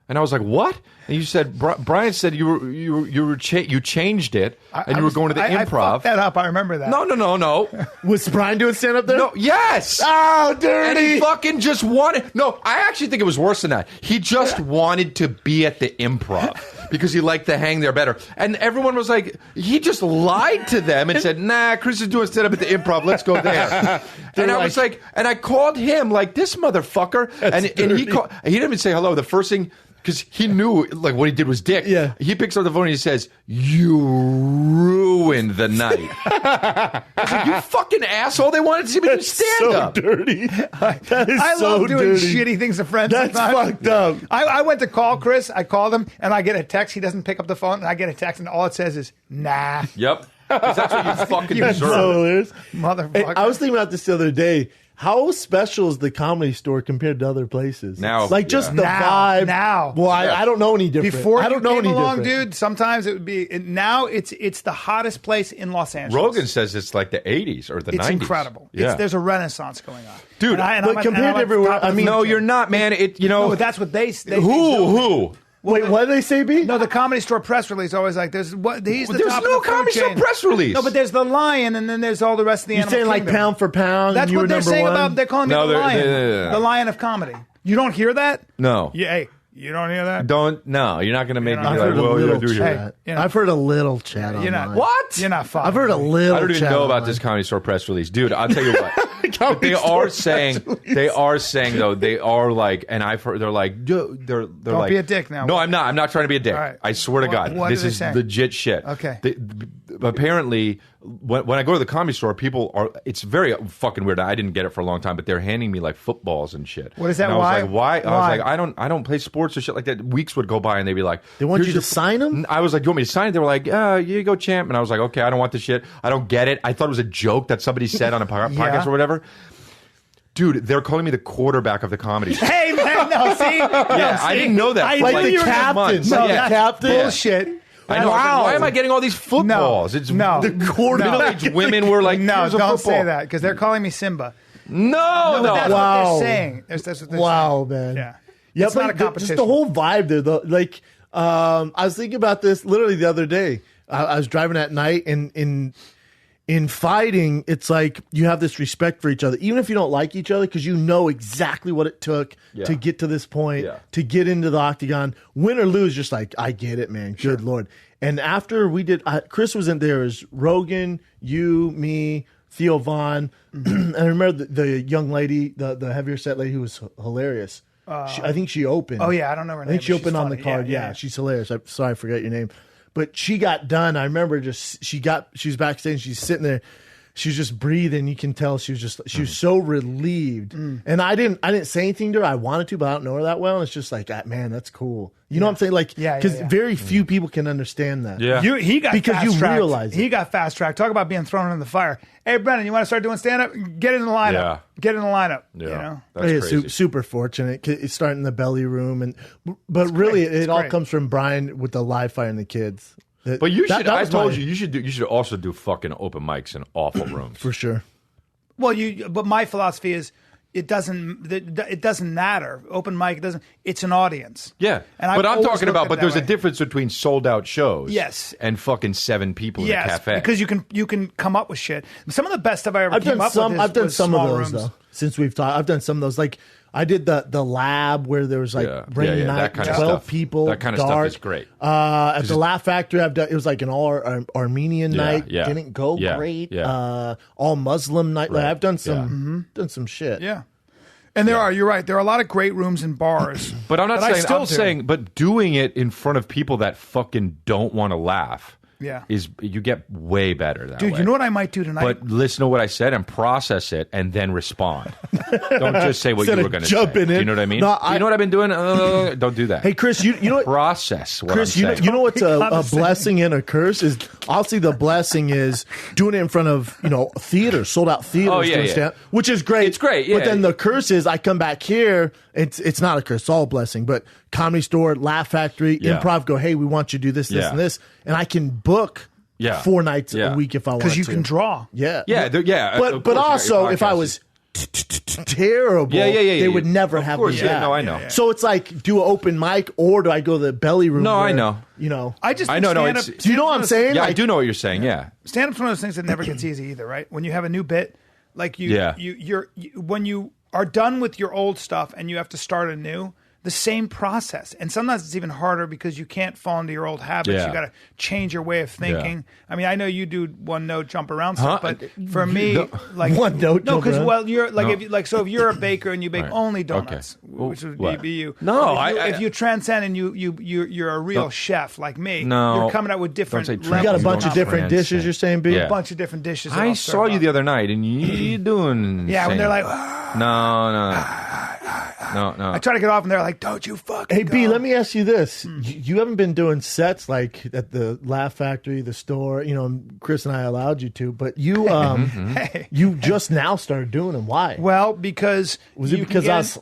And I was like, what? And you said, Brian said you changed it, and you were going to the I Improv. fucked that up. I remember that. No. Was Brian doing stand up there? No, yes. Oh, And dirty. he fucking just wanted. No, I actually think it was worse than that. He just wanted to be at the Improv because he liked to hang there better. And everyone was like, he just lied to them and said, nah, Chris is doing stand up at the Improv. Let's go there. And I was like, and I called him like, this motherfucker. And he didn't even say hello. The first thing, because he knew like what he did was dick. Yeah. He picks up the phone and he says, you ruined the night. I was like, you fucking asshole. They wanted to see me do stand up. So dirty. That is I so love doing dirty. shitty things to friends. That's sometimes. fucked up. I went to call Chris. I called him, and I get a text. He doesn't pick up the phone, and I get a text, and all it says is, nah. Yep. 'Cause that's what you fucking That's deserve. so hilarious. Motherfucker. Hey, I was thinking about this the other day. How special is the comedy store compared to other places? Now, like just the Now, vibe. now. Well, I don't know any different. Before I don't you know came any along, different. dude, sometimes it would be. Now it's the hottest place in Los Angeles. Rogan says it's like the 80s or the 90s. It's incredible. Yeah. There's a renaissance going on, Dude, but compared to everywhere, I mean, no, you're not, man. No, but that's what they Who? Wait, what did they say, B? No, the Comedy Store press release always like he's Well, the there's top no of the food Comedy Store chain. press release. No, but there's the Lion, and then there's all the rest of the You're animal saying like kingdom. pound for pound. That's you what were they're number saying one? about. They're calling me No, the they're- Lion, they're- the Lion of comedy. You don't hear that? No. Yeah, hey, You don't hear that? No, you're not going to make me I've be heard like, a well, yeah, little do hear chat. that. you know. I've heard a little chat You're online. not What? You're not following. I've heard a little. I don't even chat know about online. this Comedy Store press release, dude. I'll tell you what. But they are saying though, they are like, and I've heard they're like, they're Don't like, be a dick now. No, I'm not. I'm not trying to be a dick. All right. I swear to God, what this are they is saying? legit shit. Okay. Apparently, when I go to the Comedy Store, people are. It's very fucking weird. I didn't get it for a long time, but they're handing me like footballs and shit. What is that? And I was like, why? I was Why? like, I don't play sports or shit like that. Weeks would go by and they'd be like, They want "Here's you to your sign them? I was like, you want me to sign it? They were like, yeah, you go, champ. And I was like, okay, I don't want this shit. I don't get it. I thought it was a joke that somebody said on a podcast or whatever. Dude, they're calling me the quarterback of the comedy show. Hey man, no, see, Yeah, I didn't know that. I for Like knew the you were captain. months. No, Yeah. the captain. bullshit. I know. I was like, why am I getting all these footballs? It's No. The quarterback. middle-aged women were like, No, here's a don't football. say that because they're calling me Simba. No. That's Wow. what they're saying. That's what they're Wow, saying. man. Yeah. Yeah, It's but not a competition. just the whole vibe there, though. Like, I was thinking about this literally the other day. I was driving at night, and in fighting, it's like you have this respect for each other, even if you don't like each other, because you know exactly what it took to get to this point, to get into the octagon, win or lose. Just like, I get it, man. Good Lord. And after we did, Chris was in there as Rogan, you, me, Theo Vaughn, and I remember the young lady, the heavier set lady who was hilarious. I think she opened. Oh yeah, I don't know her I name. think she but she's opened on the funny. card. Yeah, she's hilarious. I'm sorry, I forgot your name. But she got done. I remember she was backstage. She's sitting there. She was just breathing. You can tell she was so relieved. And I didn't say anything to her. I wanted to, but I don't know her that well. And it's just like, man, that's cool. You know what I'm saying? Like, because very few people can understand that. Yeah. He got Because you fast-tracked. realize it. He got fast tracked. Talk about being thrown in the fire. Hey, Brendan, you want to start doing stand up? Get in the lineup. Yeah. Get in the lineup. Yeah. You know? That's Yeah, crazy. super fortunate. It's starting in the belly room, but really, great. It's it all great. comes from Brian with the live fire and the kids. But you should. I was told my- you should also do fucking open mics in awful rooms. for sure. Well, but my philosophy is it doesn't matter. Open mic, it doesn't. It's an audience. Yeah, And but I've I'm always talking looked about. at But it there's that a way. difference between sold out shows, Yes. and fucking 7 people in a cafe. because you can come up with shit. Some of the best stuff I ever I've came done up some. with. I've done was some of small those rooms. though. Since we've talked, I've done some of those. Like I did the lab where there was like rainy night, that kind of 12 stuff. people. That kind of dark. stuff is great. At the Laugh Factory, I've done. It was like an all Armenian night. yeah. Didn't go Yeah, great. yeah. All Muslim night. Like, Right, I've done some shit. Yeah. And you're right. There are a lot of great rooms and bars. But I'm not that I saying. still I'm do. saying, but doing it in front of people that fucking don't want to laugh. Yeah. is you get way better that Dude, way. you know what I might do tonight? But listen to what I said and process it, and then respond. Don't just say what Instead you of were going to say. jumping Do you in. know what I mean? No, you know what I've been doing? Don't do that. Hey, Chris, you know what? Process what Chris, I'm you know, saying. you know what's a Condescending. blessing and a curse is. I'll see the blessing is doing it in front of theaters, sold out theaters, Oh, yeah, doing yeah. stand- which is great. It's great, But yeah. then the curse is I come back here. It's not a curse, it's all a blessing. But Comedy Store, Laugh Factory, Yeah. Improv go, hey, we want you to do this, Yeah. and this, and I can book 4 nights Yeah. a week if I want to. because you can draw. Yeah, Yeah, yeah. But of course, also, your if I podcast was terrible, Yeah. they would never Of have course, me yeah, back. no, I know. So it's like, do an open mic, or do I go to the belly room? No, I where, know. You know, I just I think know, no, stand-up- it's- do you know what I'm saying? Yeah, I Like, do know what you're saying. Yeah. Stand-up's one of those things that never gets easy either, right? When you have a new bit, like when you are done with your old stuff and you have to start anew, the same process. And sometimes it's even harder because you can't fall into your old habits. Yeah. You got to change your way of thinking. I mean, I know you do one note jump around stuff, but for me, like One note no, jump because around? you're like No. if you're a baker and you bake Right. only Okay. donuts, Well, which would what? be you. No, if you transcend and you're a real chef like me, No. you're coming out with different. Don't say you got a You bunch don't of different transcend. dishes. You're saying, B? Yeah. a bunch of different dishes. that I I'll saw serve you up. the other night, and you doing. Yeah, when they're like, no. I try to get off, and they're like, "Don't you fucking." Hey, B, go." let me ask you this. You haven't been doing sets like at the Laugh Factory, the store, Chris and I allowed you to, but you Hey. you just now started doing them. Why? Well, because Was it you can because get I was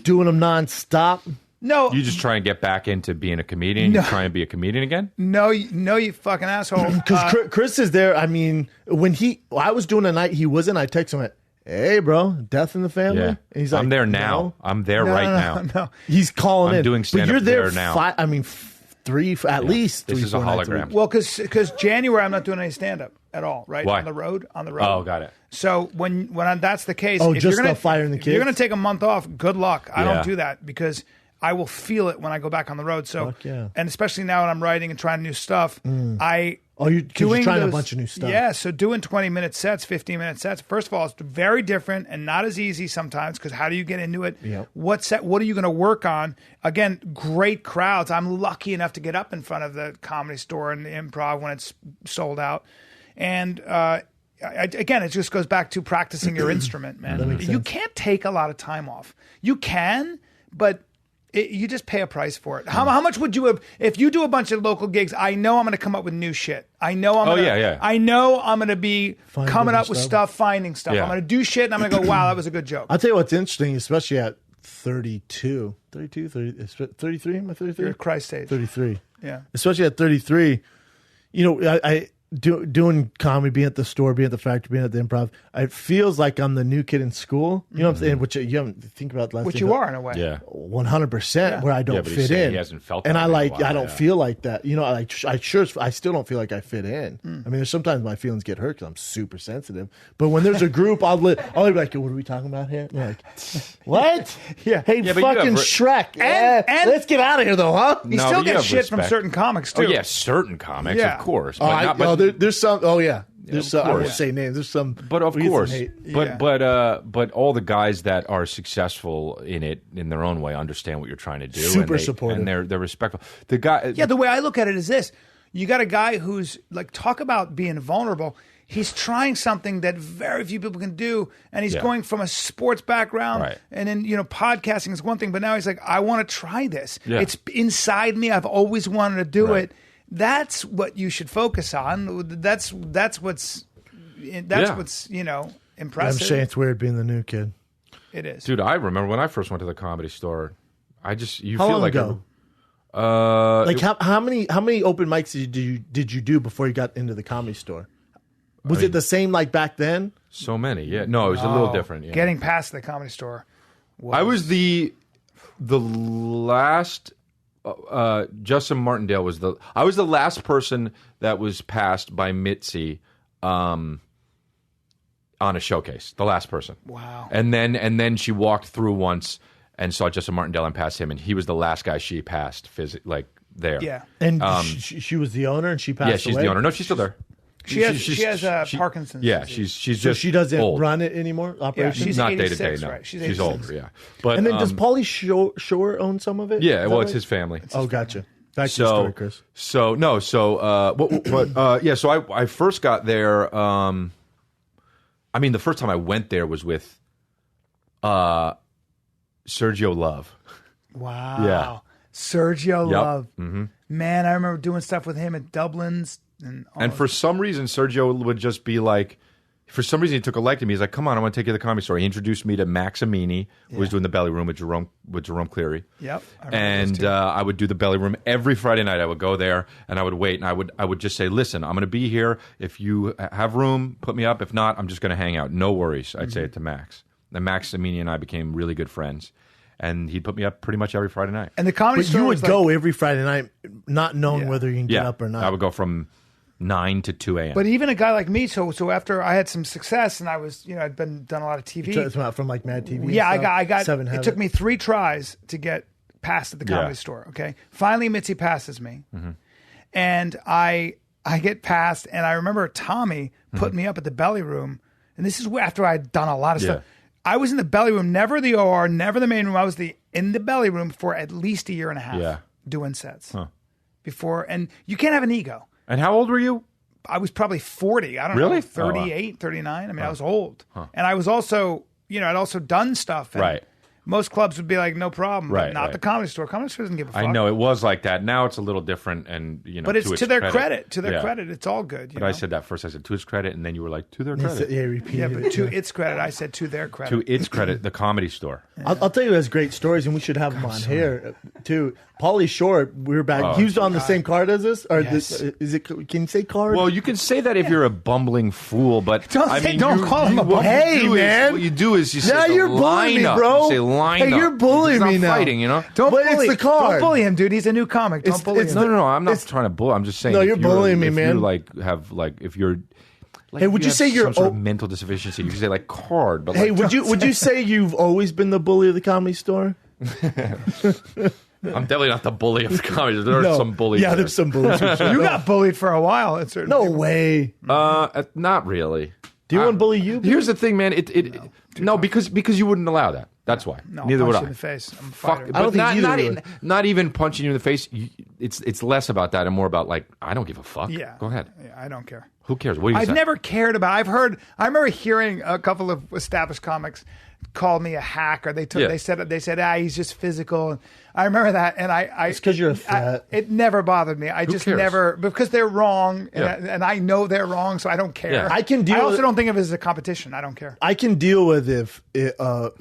doing them nonstop? no, You just try and get back into being a comedian. You try and be a comedian again. no, you fucking asshole. Because Chris is there. I mean, when I was doing a night he wasn't, I texted him, hey, bro, death in the family? Yeah, And he's like, I'm there no. now. I'm there right now. No, He's calling I'm in. doing But stand-up you're there there now. at least This 3, is a 4 nights hologram. week. well, because January I'm not doing any stand up at all. Right Why? on the road. Oh, got it. So when that's the case, Oh, if just you're gonna the firing the if you're kids? gonna take a month off, good luck. I Yeah. don't do that because I will feel it when I go back on the road. So, Fuck yeah. and especially now when I'm writing and trying new stuff, you're trying a bunch of new stuff. Yeah, so doing 20-minute sets, 15-minute sets. First of all, it's very different and not as easy sometimes because how do you get into it? Yep. What are you going to work on? Again, great crowds. I'm lucky enough to get up in front of the Comedy Store and the Improv when it's sold out. And again, it just goes back to practicing your instrument, man. You can't take a lot of time off. You can, but you just pay a price for it. How much would you have if you do a bunch of local gigs? I know I'm going to come up with new shit. I know I'm. I know I'm going to be coming up with stuff, finding stuff. Yeah. I'm going to do shit, and I'm going to go, "Wow, that was a good joke." I'll tell you what's interesting, especially at 32, 33. Am I 33? You're Christ's age. 33. Yeah. Especially at 33, I doing comedy, being at the store, being at the factory, being at the Improv. It feels like I'm the new kid in school. You know what I'm saying? Which you haven't think about last. Which you are in a way. Yeah. 100% where I don't but he's fit saying in. he hasn't felt that and in a while, I don't feel like that. I still don't feel like I fit in. I mean, there's sometimes my feelings get hurt because I'm super sensitive. But when there's a group, I'll be like, what are we talking about here? You're like, what? Yeah. Hey, Yeah, but you have fucking Shrek. And let's get out of here though, huh? You No, still but you get have shit from respect. certain comics too. Oh yeah, certain comics, Yeah. of course. But There's some. Oh yeah, there's some. I won't course. say names. There's some. But of reason course, hate. but all the guys that are successful in it in their own way understand what you're trying to do. Super and supportive. and they're respectful. The guy, Yeah, the way I look at it is this. You got a guy who's like, talk about being vulnerable. He's trying something that very few people can do, and he's going from a sports background, Right. and then podcasting is one thing, but now he's like, I want to try this. Yeah. It's inside me. I've always wanted to do Right. it. That's what you should focus on. That's what's I'm impressive. saying it's weird being the new kid. It is. dude, I remember when I first went to the Comedy Store. How feel long like ago? How many open mics did you do before you got into the Comedy Store? Was it the same like back then? so many. Yeah, no, it was a little different. Yeah. Getting past the Comedy Store. I was the last. Justin Martindale was I was the last person that was passed by Mitzi on a showcase. The last person. Wow. And then she walked through once and saw Justin Martindale and passed him, and he was the last guy she passed there. Yeah. And she was the owner, and she passed away. Yeah, she's the owner. No, she's still there. She has Parkinson's. Yeah, disease. she's So just she doesn't old. run it anymore. Operations. she's not day to 86, day. No, right? She's she's 86. older. Yeah, but And then does Pauly Shore own some of it? yeah, Is well, that it's right? his family. Oh, gotcha. Back to your story, Chris. So I first got there. I mean, the first time I went there was with Sergio Love. Wow. Yeah. Sergio Yep. Love. Mm-hmm. Man, I remember doing stuff with him at Dublin's. And for some reason, Sergio would just be like, for some reason, he took a like to me. He's like, "Come on, I want to take you to the Comedy Store." He introduced me to Max Amini, who was doing the Belly Room with Jerome Cleary. Yep. And I would do the Belly Room every Friday night. I would go there and I would wait, and I would just say, "Listen, I'm going to be here. If you have room, put me up. If not, I'm just going to hang out. No worries." I'd say it to Max. And Max Amini and I became really good friends. And he'd put me up pretty much every Friday night. And the Comedy But Store you would was go every Friday night, not knowing whether you can get up or not. I would go from 9 to 2 a.m. But even a guy like me, so after I had some success and I was, I'd done a lot of TV. It's not from like Mad TV. Yeah, and stuff. I got. Seven It Heaven. took me 3 tries to get past at the Comedy Store. Okay, finally Mitzi passes me, and I get past, and I remember Tommy put me up at the Belly Room, and this is after I'd done a lot of stuff. I was in the Belly Room, never the OR, never the main room. I was in the Belly Room for at least a year and a half doing sets before, and you can't have an ego. And how old were you? I was probably 40. I don't Really? know, 38, 39. I mean, I was old. And I was also, I'd also done stuff. And Right. most clubs would be like, no problem. Right, But not right. the Comedy Store. Comedy Store doesn't give a fuck. I know it was like that. Now it's a little different, and But it's to their credit. credit. To their credit. It's all good. But I said that first. I said to his credit, and then you were like, to their credit. Yeah, repeat Yeah, it. but to its credit, I said to their credit. To its credit, the Comedy Store. I'll tell you, he has great stories, and we should have him on here too. Pauly Shore, we were back. He was on the same card as us, or Yes. is it? Can you say card? Well, you can say that if you're a bumbling fool, but Don't I say- mean, don't call him a what you Hey, do is- man. what you do is you say Now the you're bullying me, lineup. bro. You say lineup. Hey, you're bullying It's not me now. fighting, Don't But it's bully. the card. Don't bully him, dude. He's a new comic. Don't It's- bully it's him. No, I'm not trying to bully. I'm just saying. No, if you're bullying me, if man. You if you're. Like, Hey, would you have say you're some sort of mental deficiency? You could say like card, but Hey, like, would you say you've always been the bully of the Comedy Store? I'm definitely not the bully of the comedy. There are No. some bullies. Yeah, there. there's some bullies. for sure. You got bullied for a while. At certain No people. way. Not really. Do you want to bully you? Here's the thing, man. No, because you wouldn't allow that. That's why. No, Neither I'll would punch I. you in the face. I'm a Fuck. fighter. But I don't think not, either not, not even punching you in the face. It's less about that and more about like I don't give a fuck. Yeah. Go ahead. Yeah, I don't care. Who cares? What do you I've say? never cared about. I remember hearing a couple of established comics called me a hack, or they said he's just physical. I remember that, and It's 'cause you're a threat. It never bothered me. I just cares? never, because they're wrong, Yeah. and I know they're wrong, so I don't care. Yeah. I can deal I also with- don't think of it as a competition. I don't care. I can deal with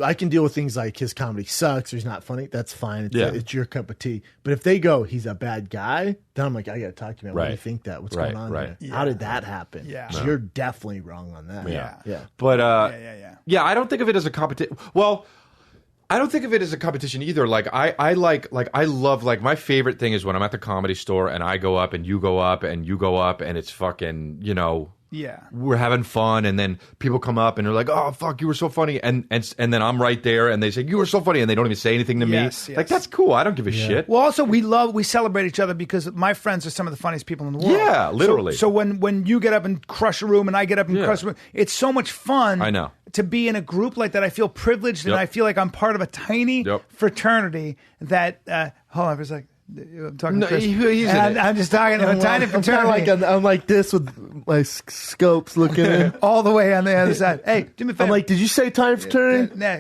I can deal with things like his comedy sucks or he's not funny. That's fine. It's your cup of tea. But if they go, he's a bad guy, then I'm like, I got to talk to you, man. Why do you Right. think that? What's Right, going on right. there? How did that happen? Yeah. 'Cause you're definitely wrong on that. Yeah. Yeah. But Yeah. I don't think of it as a competition. Well, I don't think of it as a competition either. Like I love my favorite thing is when I'm at the Comedy Store and I go up and you go up and you go up and it's fucking Yeah. we're having fun and then people come up and they're like, oh fuck, you were so funny, and then I'm right there and they say you were so funny and they don't even say anything to Yes, me. yes. Like that's cool. I don't give a shit. Well, also we celebrate each other because my friends are some of the funniest people in the world. Yeah, literally. So when you get up and crush a room and I get up and Yeah. crush a room, it's so much fun. I know. To be in a group like that. I feel privileged and Yep. I feel like I'm part of a tiny Yep. fraternity that. Hold on for a second. I'm talking No, to Chris. he's in And it. I'm just talking to a tiny I'm kind fraternity. of like I'm like this with my scopes looking in. all the way on the other side. Hey, do me a favor. I'm like, did you say time fraternity? Nah,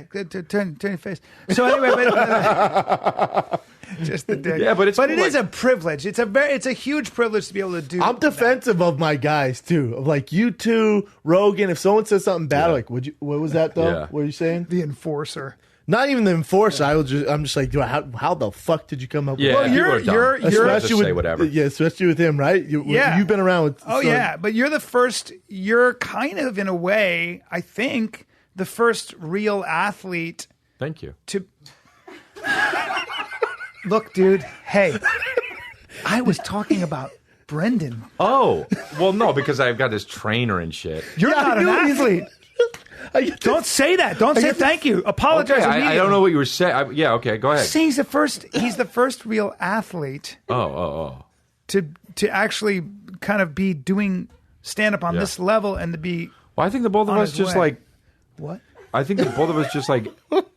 turn your face. So anyway, but, just the dick. Yeah, but it's it cool, is like- a privilege. It's a huge privilege to be able to do. I'm defensive of my guys too. Of like you two, Rogan. If someone says something bad, Yeah. like, what was that though? Yeah. What are you saying? the enforcer. Not even the enforcer. I'm just like, dude, how the fuck did you come up Yeah, with that? people you're- are dumb. you're- Just Especially say with whatever. Yeah, especially with him, right? Yeah. You've been around with. Oh so- yeah, but you're the first. You're kind of in a way, I think, the first real athlete Thank you. to. Look, dude. Hey, I was talking about Brendan. Oh well, no, because I've got this trainer and shit. You're Yeah, not I an knew he's- athlete. Don't say that. Don't say thank you. Apologize Okay, immediately. I don't know what you were saying. Yeah, okay, go ahead. See, he's the first real athlete Oh. to actually kind of be doing stand up on Yeah. this level and to be Well, I think the both of On us his just way. like. what? I think that both of us just like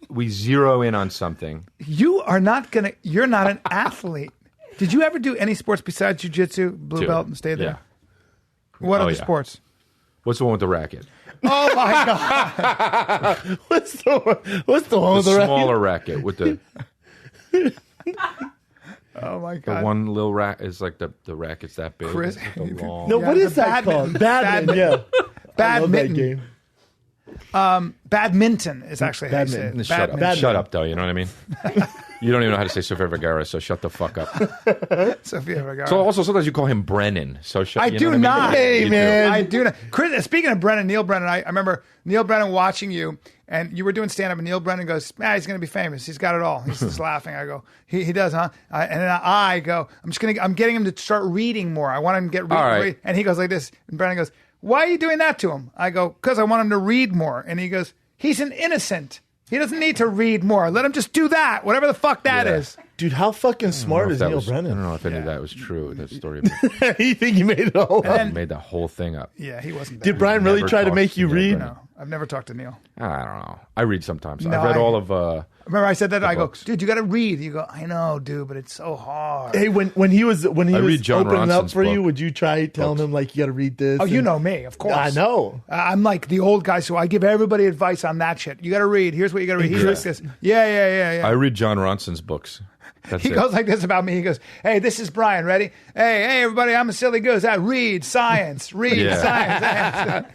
we zero in on something. You're not an athlete. Did you ever do any sports besides jiu-jitsu, blue Dude, belt, and stay there? Yeah. What Oh, other yeah. sports? What's the one with the racket? Oh my god! What's the one with The the smaller racket with the Oh my the god! one little racket is like the racket's that big. Chris- with the long. No, Yeah, what the is that called? Badminton. Yeah, I love that Badminton. game. Badminton is actually how you say Badminton. it. Shut up. Badminton. Shut up, though. You know what I mean? You don't even know how to say Sofia Vergara, so shut the fuck up. Sophia Vergara. So also sometimes you call him Brennan. So shut. I you know do what I mean? not. Hey, You do. man. I do not. Chris, speaking of Brennan, Neil Brennan, I remember Neil Brennan watching you, and you were doing stand up, and Neil Brennan goes, he's going to be famous. He's got it all. He's just laughing. I go, he does, huh? And then I go, I'm getting him to start reading more. I want him to get All right. read. And he goes like this, and Brennan goes, why are you doing that to him? I go, because I want him to read more. And he goes, he's an innocent. He doesn't need to read more. Let him just do that, whatever the fuck that Yeah. is. Dude, how fucking smart is That Neil was- I don't Brennan? know if any of that was true. That story You think he made it all up? then- made the whole thing up. Yeah, he wasn't that. Did Brian really Never try to talked make to you Neil read? Brennan. No, I've never talked to Neil. I don't know. I read sometimes. No, I've read I- all of. Remember I said that? I go, books. dude, you got to read. You go, I know, dude, but it's so hard. Hey, when he was I was read John opening up Ronson's for you, book. would you try telling him like you got to read this? Oh, you and- know me, of course. I know. I'm like the old guy, so I give everybody advice on that shit. You got to read. Here's what you got to read. He's like this. Yeah. I read John Ronson's books. That's He it. goes like this about me. He goes, hey, this is Brian. Ready? Hey, everybody, I'm a silly goose. I read science. Read Yeah. science.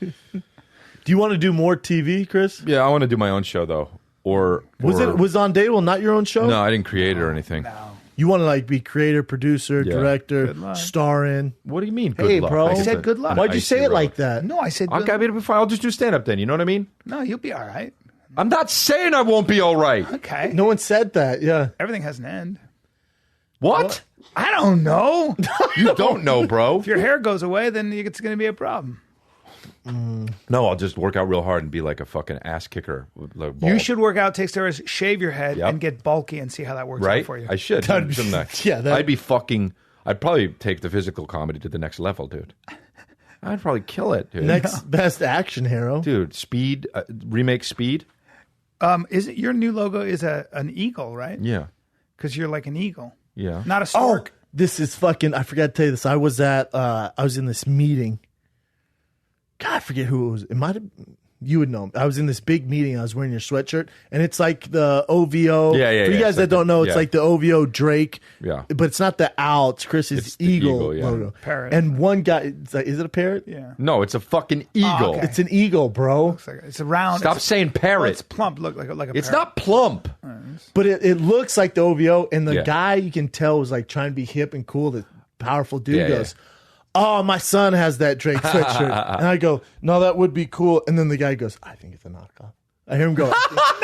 Do you want to do more TV, Chris? Yeah, I want to do my own show though. Or Was on Dateable not your own show? No, I didn't create it or anything. You want to like be creator, producer, Yeah. director, star in? What do you mean? Good Hey, luck? bro. I I get said the- good luck. an Why'd you say icy it road. like that? No, I said, Okay, I mean, fine. I'll just do stand up then. You know what I mean? no, you'll be all right. I'm not saying I won't be all right. Okay. No one said that. Yeah. Everything has an end. What? I don't know. You don't know, bro. If your hair goes away, then it's going to be a problem. No, I'll just work out real hard and be like a fucking ass kicker. Like You bald. should work out, take steroids, shave your head, Yep. and get bulky and see how that works right? out for you. I should. Shouldn't I? Yeah, that- I'd be fucking. I'd probably take the physical comedy to the next level, dude. I'd probably kill it, dude. Next best action hero. Dude, Speed remake Speed. Is it your new logo is an eagle, right? Yeah, Because you're like an eagle, yeah. not a Oh, stork. this is fucking. I forgot to tell you this. I was in this meeting. God, I forget who it was. It might have. You would know. I was in this big meeting. I was wearing your sweatshirt, and it's like the OVO. Yeah, yeah, For you yeah, guys it's that like don't know, it's yeah. like the OVO Drake. Yeah. But it's not the owl. It's Chris's It's the eagle, eagle, yeah. logo. Parrot. And one guy, it's like, is it a parrot? Yeah, No, it's a fucking eagle. okay. It's an eagle, bro. it's a round. Stop saying parrot. It's plump. Look like a. It's parrot. not plump. But it looks like the OVO, and the Yeah. guy you can tell was like trying to be hip and cool. The powerful dude Yeah, goes, "Oh, my son has that Drake sweatshirt," and I go, "No, that would be cool." And then the guy goes, "I think it's a knockoff." I hear him go,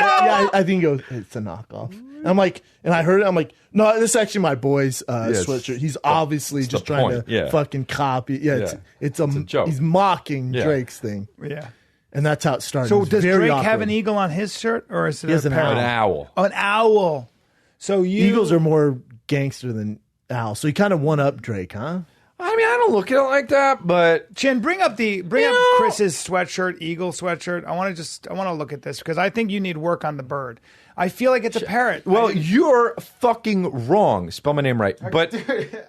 "Yeah, I think he goes, it's a knockoff." And I'm like, and I heard it. I'm like, "No, this is actually my boy's sweatshirt. He's obviously it's just the trying point, to yeah. fucking copy." Yeah, Yeah. it's a joke. He's mocking Yeah. Drake's thing, Yeah. and that's how it started. So It was does very Drake have awkward. an eagle on his shirt, or is it He has a an parrot? An owl. Oh, an owl. So you Eagles are more gangster than Al. So he kind of one up Drake, huh? I mean, I don't look at it like that, but Chin, bring up Chris's sweatshirt, eagle sweatshirt. I want to look at this because I think you need work on the bird. I feel like it's a parrot. well, you're fucking wrong. Spell my name right, but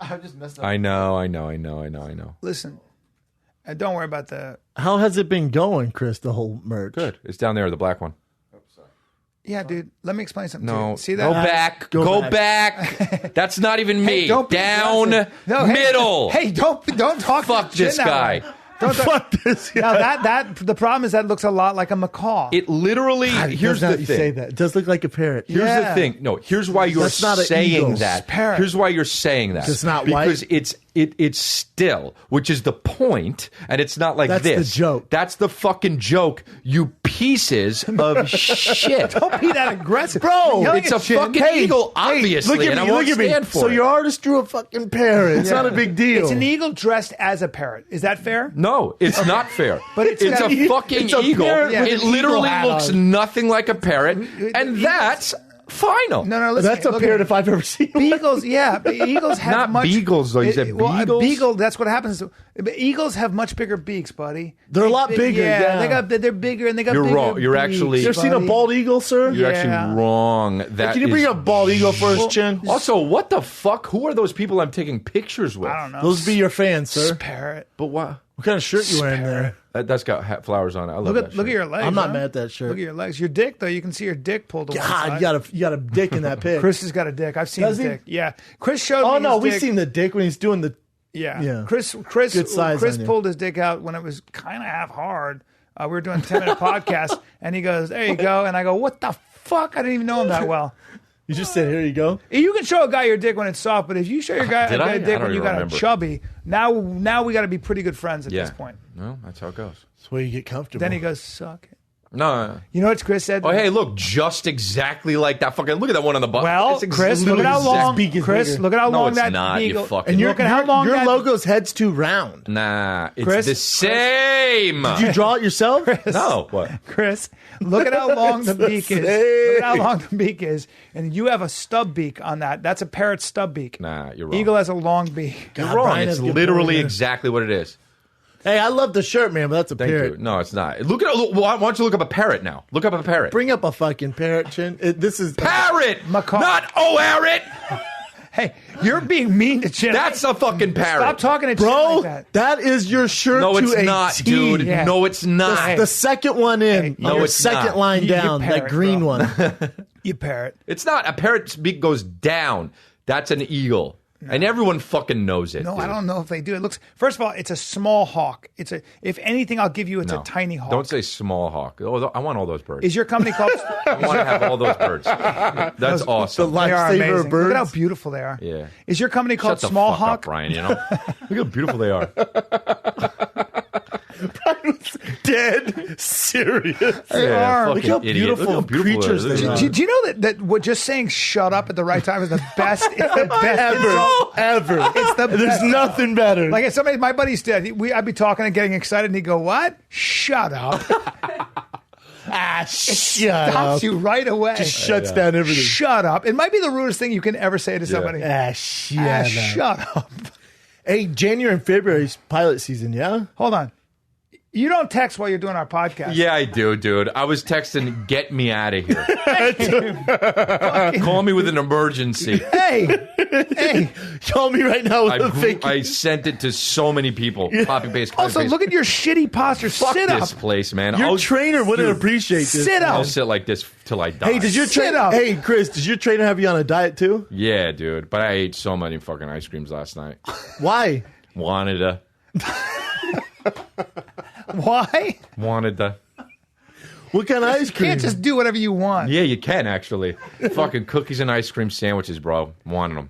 I just messed up. I know. Listen, don't worry about the. How has it been going, Chris? The whole merch. Good. It's down there, the black one. Yeah, dude. Let me explain something. to No, you. See that? Go back. Go back. back. That's not even me. Hey, don't be down aggressive. No, hey, middle. Hey, don't talk. Fuck to Chin this that guy. way. Don't talk. Fuck this guy. Now that the problem is that it looks a lot like a macaw. It literally. God, Here's now the that you thing. say that. It does look like a parrot. Here's Yeah. the thing. No, here's why you're That's not an saying eagle. that. Parrot. Here's why you're saying that. It's not because white? it's still, which is the point, and it's not like That's this. the joke. That's the fucking joke. You pieces of shit. Don't be that aggressive, Bro, Yelling It's at a Chin. fucking eagle, obviously, look at and me, I won't look at me. stand for So it. your artist drew a fucking parrot. It's not a big deal. It's an eagle dressed as a parrot. Is that fair? No, it's not fair. But it's a got- fucking it's a eagle. parrot with It an literally eagle hat looks on. nothing like a parrot, and that's final. No, listen. That's a look parrot at if I've ever seen one. Beagles, yeah, but eagles have Not much. beagles, though. You said well, beagles? a beagle. That's what happens. But eagles have much bigger beaks, buddy. They're a lot bigger, yeah. they're bigger and they got. You're bigger wrong. You're beaks, actually- You ever seen a buddy. bald eagle, sir? You're Yeah. actually wrong. That Can you bring is- up bald eagle first, Chin? Also, what the fuck? Who are those people I'm taking pictures with? I don't know. Those be your fans, sir. Parrot. But what? What kind of shirt you wearing there? That's got flowers on it. I love Look that at look at shit. your legs. I'm not huh? mad at that shirt. Look at your legs. Your dick, though. You can see your dick pulled to one God, side. you got a dick in that pic. Chris has got a dick. I've seen Does his he? dick. Yeah. Chris showed me Oh no, his we've dick. seen the dick when he's doing the. Yeah. Yeah. Chris Good size on you. pulled his dick out when it was kind of half hard. We were doing a 10-minute podcast, and he goes, "There you go." And I go, "What the fuck?" I didn't even know him that well. You just said, "Here you go." You can show a guy your dick when it's soft, but if you show your guy Did I? a I dick don't when you even got remember. a chubby, now we got to be pretty good friends at Yeah. this point. No, that's how it goes. That's where you get comfortable. Then he goes, "Suck it." No. You know what Chris said? Oh, hey, look, just exactly like that fucking. Look at that one on the butt. Well, It's Chris, look at how literally long. beak is Chris, bigger. look at how No, long it's that not, you beagle. fucking- and look at how long your that, logo's head's too round. Nah, it's Chris, the same. Did you draw it yourself? No, what? Chris, look at how long the beak is. Look at how long the beak is, and you have a stub beak on that. That's a parrot stub beak. Nah, you're wrong. Eagle has a long beak. You're God, wrong. Brian It's has a good literally point here. exactly what it is. Hey, I love the shirt, man, but that's a Thank parrot. you. No, it's not. Look at. Why don't you look up a parrot now? Look up a parrot. Bring up a fucking parrot, Chin. This is Parrot, Macaw. not parrot. Hey, you're being mean to Chin. That's a fucking parrot. Stop talking to Chin bro. like that. That is your shirt. No, to it's a not, T. dude. Yeah. No, it's not. Hey. The second one in. Hey, no, your it's second not. line You down. parrot, That green bro. one. You parrot. It's not. A parrot's beak goes down. That's an eagle. And everyone fucking knows it. No, dude. I don't know if they do. It looks. First of all, it's a small hawk. It's a. If anything, I'll give you. It's No. a tiny hawk. Don't say small hawk. Oh, I want all those birds. Is your company called? I want to have all those birds. That's awesome. the They are lifesaver amazing. of birds. Look at how beautiful they are. Yeah. Is your company called Shut the Small fuck Hawk? up, Brian. You know, look how beautiful they are. dead serious. They are. Look how Fucking idiot. beautiful Look how beautiful creatures it is. they are. Do you know that what just saying "shut up" at the right time is the best? It's the best insult. Ever. It's the There's best. nothing better. Like if somebody, my buddy's dead, I'd be talking and getting excited, and he'd go, "What? Shut up!" shut up. Stops you right away. Just shuts down everything. Shut up! It might be the rudest thing you can ever say to somebody. Shut up! Hey, January and February's pilot season, yeah? Hold on. You don't text while you're doing our podcast. Yeah, I do, dude. I was texting, get me out of here. Call me with an emergency. Hey. Call me right now with a fake. I sent it to so many people. Copy, paste, copy, Also, paste. look at your shitty posture. Fuck Sit this up. place, man. Your trainer wouldn't appreciate this. Sit up. I'll sit like this till I die. Hey, does your Sit up. Hey, Chris, does your trainer have you on a diet too? Yeah, dude. But I ate so many fucking ice creams last night. Why? Wanted to. Why? Wanted to. What kind of ice You cream? can't just do whatever you want. Yeah, you can actually. Fucking cookies and ice cream sandwiches, bro. Wanted them.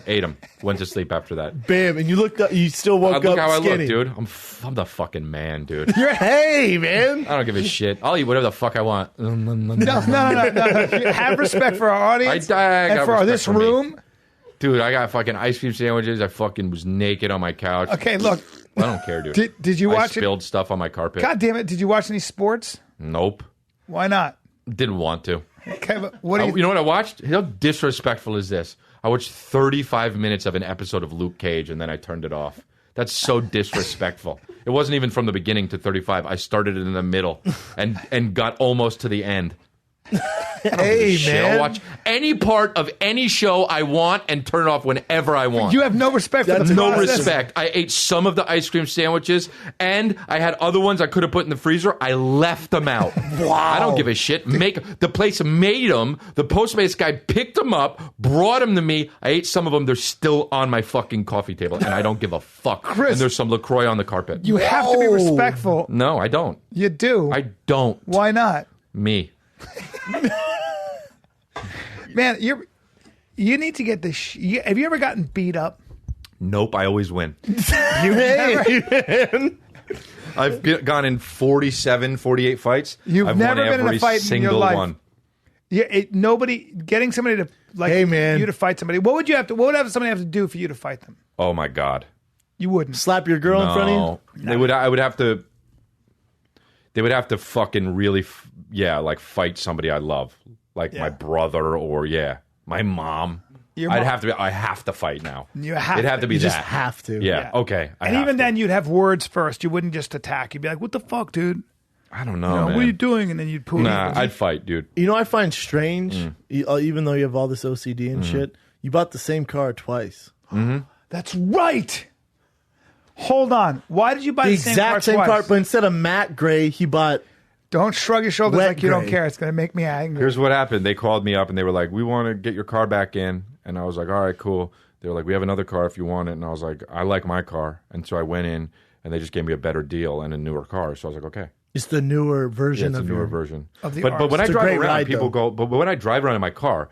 Ate them. Went to sleep after that. Bam, and you looked up. You still woke Look up how I skinny. look, dude. I'm the fucking man, dude. Hey, man. I don't give a shit. I'll eat whatever the fuck I want. No. Have respect for our audience I and got for respect this for me. room. Dude, I got fucking ice cream sandwiches. I fucking was naked on my couch. Okay, look. I don't care, dude. Did you I watch it? spilled stuff on my carpet. God damn it! Did you watch any sports? Nope. Why not? Didn't want to. Okay, but what do You know what I watched? How disrespectful is this? I watched 35 minutes of an episode of Luke Cage and then I turned it off. That's so disrespectful. It wasn't even from the beginning to 35. I started it in the middle and got almost to the end. Hey, Shit, man. I'll watch any part of any show I want and turn it off whenever I want. You have no respect for the No process. respect. I ate some of the ice cream sandwiches, and I had other ones I could have put in the freezer. I left them out. Wow. I don't give a shit. The place made them. The Postmates guy picked them up, brought them to me. I ate some of them. They're still on my fucking coffee table, and I don't give a fuck. Chris, and there's some LaCroix on the carpet. You have to be respectful. No, I don't. You do. I don't. Why not? Me. Man, you need to get this. Have you ever gotten beat up? Nope, I always win. Man. I've gone in 47, 48 fights. You've I've never won been in a every fight in your single life. one. Yeah, nobody getting somebody to Hey, man. you to fight somebody. What would somebody have to do for you to fight them? Oh my god. You wouldn't. Slap your girl in front of you? They would. I would have to. They would have to fucking really, fight somebody I love, like my brother or my mom. I have to fight now. You have It'd have to be You that. just have to. Yeah. Okay. And even then, you'd have words first. You wouldn't just attack. You'd be like, "What the fuck, dude? I don't You know, know, man. what are you doing?" And then you'd pull. Nah, I'd fight, dude. You know, I find strange, even though you have all this OCD and shit, you bought the same car twice. That's right. Hold on. Why did you buy The the exact same same car car, but instead of matte gray, he bought. Don't shrug your shoulders Wet like you don't gray. care. It's going to make me angry. Here's what happened. They called me up and they were like, "We want to get your car back in," and I was like, "All right, cool." They were like, "We have another car if you want it," and I was like, "I like my car," and so I went in and they just gave me a better deal and a newer car. So I was like, "Okay." It's the newer version It's a of newer your version. Of the but when I It's a drive great around, ride, people though. go. But when I drive around in my car,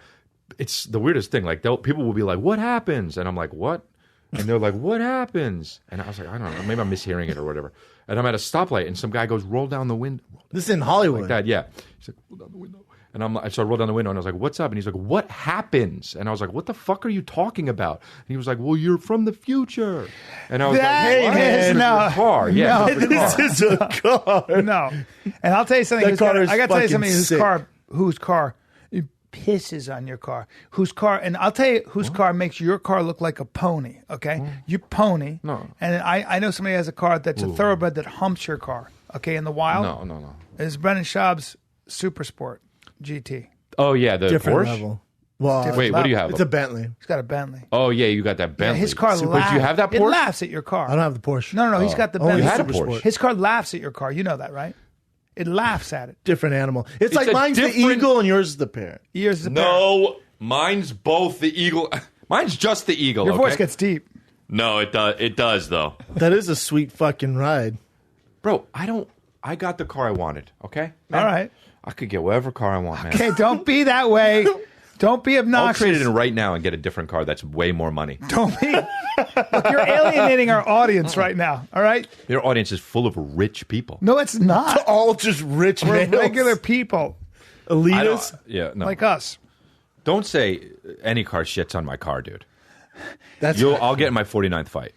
it's the weirdest thing. Like people will be like, "What happens?" And I'm like, "What?" And they're like, "What happens?" And I was like, "I don't know. Maybe I'm mishearing it or whatever." And I'm at a stoplight, and some guy goes, "Roll down the window." This is in Hollywood. Like that, yeah. He's like, "Roll down the window." And so I rolled down the window, and I was like, "What's up?" And he's like, "What happens?" And I was like, "What the fuck are you talking about?" And he was like, "Well, you're from the future." And I was That like, "What?" is It's no- a car, yeah. no. it's a car. This is a car. No. And I'll tell you something. That car is I got to tell you fucking something. sick. Whose car it pisses on your car? Whose car? And I'll tell you whose car makes your car look like a pony. Okay, you pony. No. And I know somebody has a car that's a thoroughbred that humps your car. Okay, in the wild. No. It's Brendan Schaub's Super Sport GT. Oh yeah, the Different Porsche. level. Well, Wait, what do you have? it's a Bentley. He's got a Bentley. Oh yeah, you got that Yeah, Bentley. his car Wait, laughs. do you have that It Porsche? laughs at your car. I don't have the Porsche. No, he's got the Oh, Bentley. you had a Super Porsche. Sport. His car laughs at your car. You know that, right? It laughs at it. Different animal. It's like a mine's the different- eagle and yours is the parrot. Years as a parent. No, mine's both the eagle. Mine's just the eagle. Your okay? voice gets deep. No, it does. It does though. That is a sweet fucking ride. Bro, I got the car I wanted. Okay. All right. I could get whatever car I want, man. Okay, don't be that way. Don't be I'll obnoxious. trade it in right now and get a different car that's way more money. Don't be Look, you're alienating our audience right now. All right? Your audience is full of rich people. No, it's not. All just rich We're males. regular people elitists. No. like us. Don't say any car shits on my car, dude. That's I'll get in my 49th fight.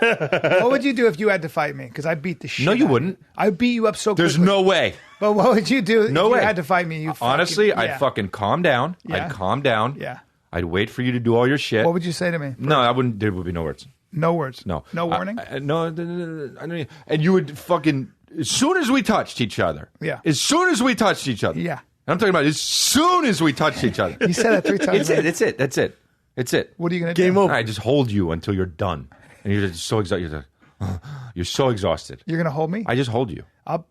What would you do if you had to fight me? Because I beat the shit. No, you out of wouldn't. I beat you up so There's quickly. no way. But what would you do No if way. you had to fight me? Honestly, yeah. I'd fucking calm down. Yeah. I'd calm down. Yeah. I'd wait for you to do all your shit. What would you say to me? No, I wouldn't. There would be no words. No words. No. No warning? No. I don't need- And you would fucking, as soon as we touched each other. Yeah. As soon as we touched each other. Yeah. And I'm talking about as soon as we touched each other. You said that 3 times. That's it. It's it. What are you going to do? Game over. I just hold you until you're done. And you're just so exhausted. You're so exhausted. You're going to hold me? I just hold you. I'll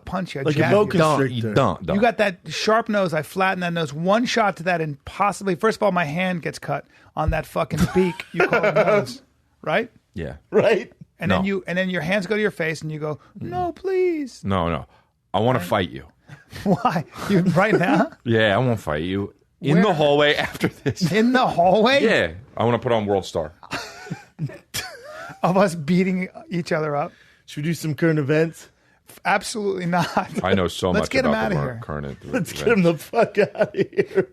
punch you. I Like a jab boa you. constrictor. Don't. You got that sharp nose. I flatten that nose. One shot to that, and possibly, first of all, my hand gets cut on that fucking beak you call a nose, right? Yeah. Right? And then your hands go to your face, and you go, "No, please." No. I want to fight you. Why? You right now Yeah, I won't fight you. In Where? the hallway after this. in the hallway Yeah. I want to put on World Star. of us beating each other up? Should we do some current events? Absolutely not. I know so Let's much get him about out of the here. current Let's get him the fuck out of here.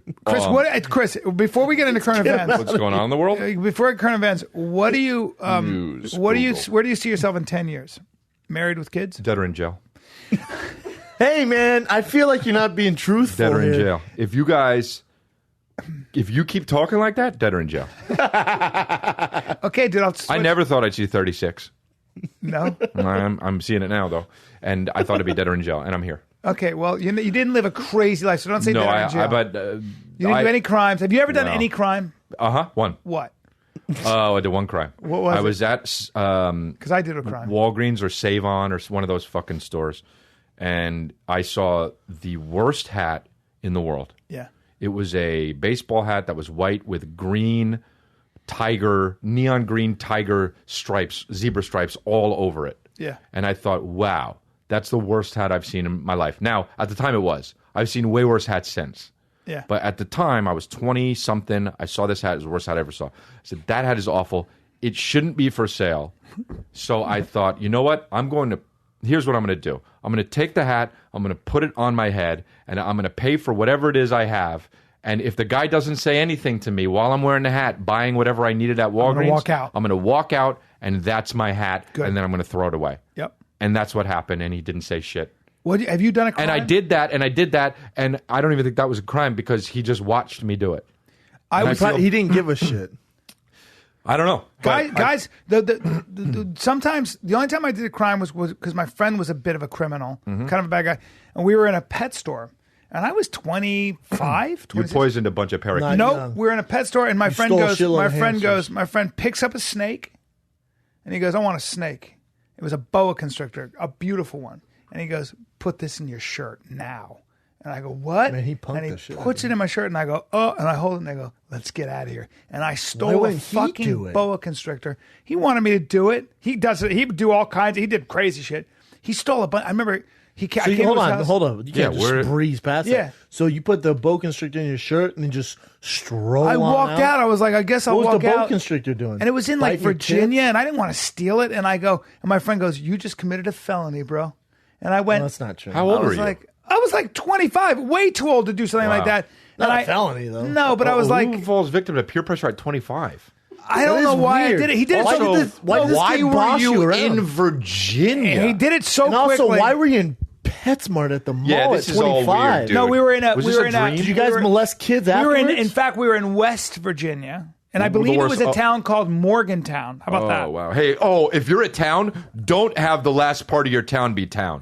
Chris, before we get into current events, What's going on in the world? before current events, what do you News, what do you Google. where do you see yourself in 10 years? Married with kids? Dead or in jail. Hey, man, I feel like you're not being truthful Dead or in here. jail. If you keep talking like that, dead or in jail. Okay, dude, I'll switch. I never thought I'd see 36. No. I'm seeing it now, though. And I thought it'd be dead or in jail, and I'm here. Okay, well, you didn't live a crazy life, so don't say No, that in jail. but you didn't do any crimes. Have you ever done No. any crime? one. What? Oh, I did one crime. What was I it? was at Because I did a crime. Walgreens or Save-On or one of those fucking stores, and I saw the worst hat in the world. Yeah. It was a baseball hat that was white with neon green tiger stripes, zebra stripes all over it. Yeah. And I thought, wow, that's the worst hat I've seen in my life. Now, at the time it was. I've seen way worse hats since. Yeah. But at the time, I was 20-something. I saw this hat. It was the worst hat I ever saw. I said, that hat is awful. It shouldn't be for sale. So I thought, you know what? Here's what I'm going to do. I'm going to take the hat. I'm going to put it on my head. And I'm going to pay for whatever it is I have. And if the guy doesn't say anything to me while I'm wearing the hat, buying whatever I needed at Walgreens, walk out. I'm going to walk out, and that's my hat. Good. And then I'm going to throw it away. Yep. And that's what happened. And he didn't say shit. Have you done a crime? And I did that, and I don't even think that was a crime because he just watched me do it. He didn't give a shit. I don't know. But Guys, sometimes the only time I did a crime was because my friend was a bit of a criminal, kind of a bad guy, and we were in a pet store, and I was 25. you 26. poisoned a bunch of parakeets. Nice. No, we're in a pet store, and my friend stole a goes. shitload of hamsters. My friend picks up a snake, and he goes, "I want a snake." It was a boa constrictor, a beautiful one, and he goes, "Put this in your shirt now." And I go, "What?" Man, he punked and he the shit out puts of it in my shirt, and I go, "Oh!" And I hold it, and I go, "Let's get out of here." And I stole a wouldn't he do fucking it? boa constrictor. He wanted me to do it. He does it. He would do all kinds. He did crazy shit. He stole a bunch. I remember he. So I came to hold his on, house. hold on. You can't Yeah, just we're- breeze past Yeah. it. So you put the boa constrictor in your shirt and then just stroll I on walked out. I was like, I guess I'll What was walk the boa out. constrictor doing? And it was in like Biting your Virginia, tits? and I didn't want to steal it. And I go, and my friend goes, "You just committed a felony, bro." And I went, No, that's not true. How old I were was you? like, I was like 25, way too old to do something like that. Not and a felony, though. No, but I was Who like, falls victim to peer pressure at 25? I don't That know is why weird. I did it. He did it Why so. did this- why did this guy boss you around? Virginia? He did it so And also, quickly. why were you in PetSmart at the mall Yeah, at this is all 25? weird, dude. No, we were in a. Was we this were a in a. dream? Did you guys molest kids We were afterwards? in fact, we were in West Virginia, and I The believe it worst- was a town called Morgantown. How about Oh, that? wow. Hey, if you're a town, don't have the last part of your town be town.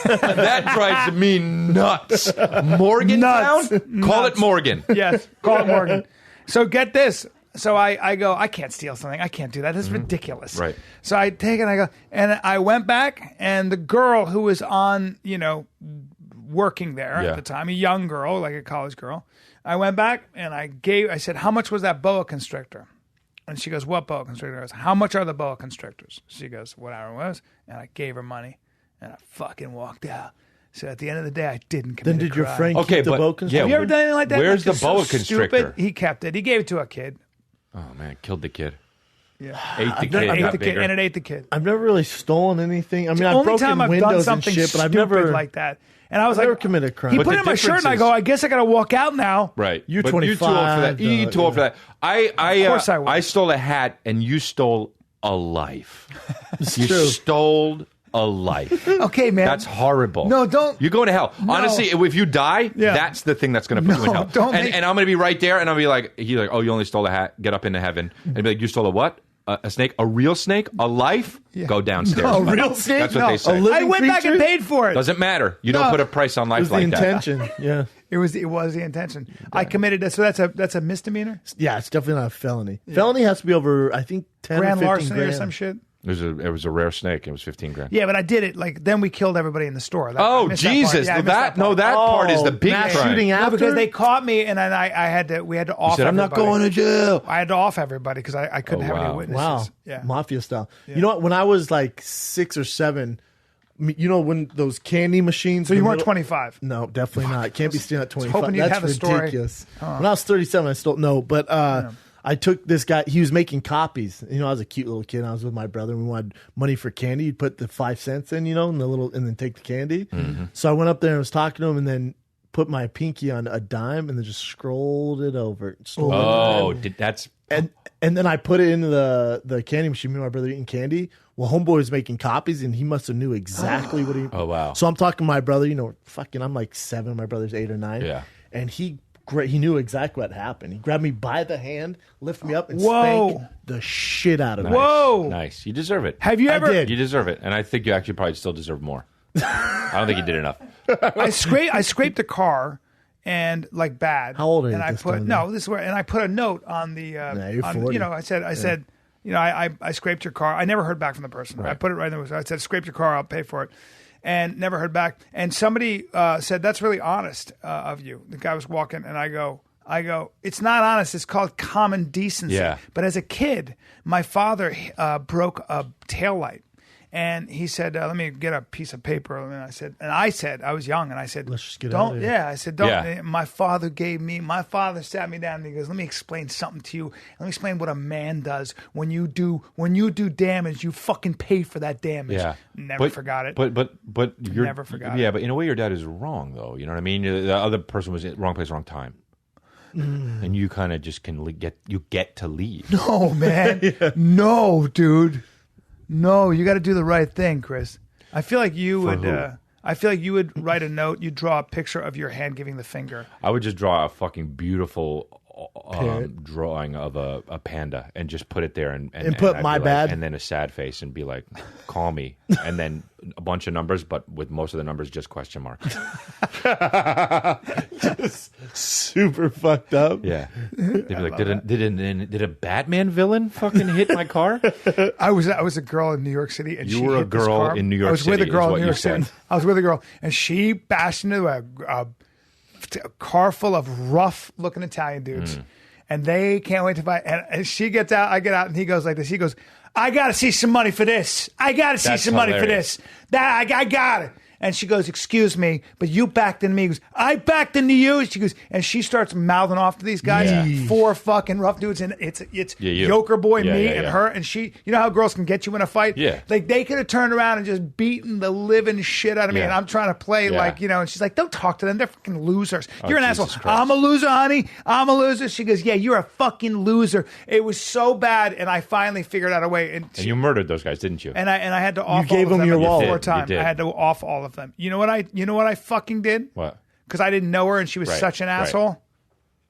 That drives me nuts. Morgantown? Nuts. Call Nuts. it Morgan. Yes, call it Morgan. So get this. So I go, I can't steal something. I can't do that. This is ridiculous. Right. So I take it and I go, and I went back, and the girl who was on, working there Yeah. at the time, a young girl, like a college girl, I went back and I said, how much was that boa constrictor? And she goes, what boa constrictor? I said, how much are the boa constrictors? She goes, whatever it was. And I gave her money, and I fucking walked out. So at the end of the day, I didn't commit Then a did your crime. friend Okay, keep the but- boa yeah, constrictor? Have you ever done anything like that? Where's Like, the you're boa so constrictor? Stupid. He kept it. He gave it to a kid. Oh man, killed the kid. Yeah. Ate the kid. Ate got the kid, bigger. and it ate the kid. I've never really stolen anything. I mean, The I've only broken time I've done windows and something shit, but I've stupid never like that. And I was never like, committed a crime. He But put the it in my shirt, and I difference go, is- I guess I got to walk out now. Right. You're But you're too old for that. 25, You're too old for yeah. that. I Of course I was. I stole a hat and you stole a life. You true. stole a life. Okay, man. That's horrible. No, don't- You're going to hell. No. Honestly, if you die, Yeah. that's the thing that's going to put you in No, hell. don't and, make- and I'm going to be right there, and I'll be like, he's like, oh, you only stole a hat. Get up into heaven. And be like, you stole a what? A snake? A real snake? A life? Go downstairs. No, buddy. real snake? That's what No. they say. A living I went back and creature? paid for it. Doesn't matter. You don't No. put a price on It life was the like that. intention. Yeah. It was the intention. I committed it. So that's a misdemeanor? Yeah, it's definitely not a felony. Felony has to be over, I think, 10 Grand or 15 larceny grand. or some shit? It was a rare snake. It was 15 grand. Yeah, but I did it. Like, then we killed everybody in the store. I Oh, missed that part. Jesus. Yeah, I missed That part. part is the big mass crime. shooting No, after? because they caught me, and then we had to off. You said, I'm not everybody. going to jail. I had to off everybody because I couldn't Oh, have any wow. witnesses. Wow. Yeah. Mafia style. You know what? When I was like 6 or 7, you know when those candy machines. So you in the weren't middle- 25. No, definitely not. Can't be stealing at 25. hoping you'd That's have a story. ridiculous. When I was 37, I still no, but I took this guy. He was making copies. You know, I was a cute little kid. I was with my brother, and we wanted money for candy. You'd put the 5 cents in, you know, and then take the candy. So I went up there and was talking to him, and then put my pinky on a dime, and then just scrolled it over. Oh, that's... And then I put it into the candy machine. Me and my brother eating candy. Well, homeboy was making copies, and he must have knew exactly what he. Oh, wow. So I'm talking to my brother. You know, fucking, I'm like 7. My brother's 8 or 9. Yeah. And he knew exactly what happened. He grabbed me by the hand, lifted me up, and Whoa. spanked the shit out of me. Whoa. Nice. You deserve it. Have you ever? did. You deserve it. And I think you actually probably still deserve more. I don't think you did enough. I scraped a car. And like bad. How old are you And at I this put time, no. This is where, and I put a note on the. you're on, 40. you know, I said, you know, I scraped your car. I never heard back from the person. I put it right there. I said, scraped your car. I'll pay for it. And never heard back. And somebody said, that's really honest of you. The guy was walking, and I go, it's not honest. It's called common decency. Yeah. But as a kid, my father broke a taillight. And he said, let me get a piece of paper. And I said, I was young, and I said, Let's just get don't. out of here. Yeah, I said, don't. Yeah. My father sat me down, and he goes, let me explain something to you. Let me explain what a man does. When you do damage, you fucking pay for that damage. Yeah. Never forgot it. But you're... Never forgot Yeah, it. but in a way, your dad is wrong, though. You know what I mean? The other person was in wrong place, wrong time. And you kind of just get to leave. No, man. No, dude. No, you got to do the right thing, Chris. I feel like you would. who? I feel like you would write a note. You'd draw a picture of your hand giving the finger. I would just draw a fucking beautiful Parrot. drawing of a panda and just put it there and put I'd my be like- bad? and then a sad face and be like, call me, and then a bunch of numbers, but with most of the numbers just question mark. Super fucked up. Yeah, they'd be like, did a Batman villain fucking hit my car? I was a girl in New York City, and You she were a hit this girl car. in New York I was with a City, girl is in what New you York City. said. I was with a girl, and she bashed into a car full of rough-looking Italian dudes, and they can't wait to fight. And she gets out, I get out, and he goes like this. He goes, "I got to see some money for this. I got to see That's some money for hilarious. this. That I got it." And she goes, "Excuse me, but you backed into me." He goes, "I backed into you." She goes, and she starts mouthing off to these guys, Yeah. 4 fucking rough dudes, and it's you. Yoker Boy, Yeah, me, yeah, and yeah. her, and she. You know how girls can get you in a fight? Yeah. Like they could have turned around and just beaten the living shit out of me, Yeah. and I'm trying to play Yeah. like, you know. And she's like, "Don't talk to them; they're fucking losers. You're an Jesus asshole." Christ. "I'm a loser, honey. I'm a loser." She goes, "Yeah, you're a fucking loser." It was so bad, and I finally figured out a way. And And you murdered those guys, didn't you? and I had to off. gave all of them your at wallet. four You times. did. I had to off all of them. You know what I fucking did? What? Because I didn't know her, and she was Right, such an right. asshole.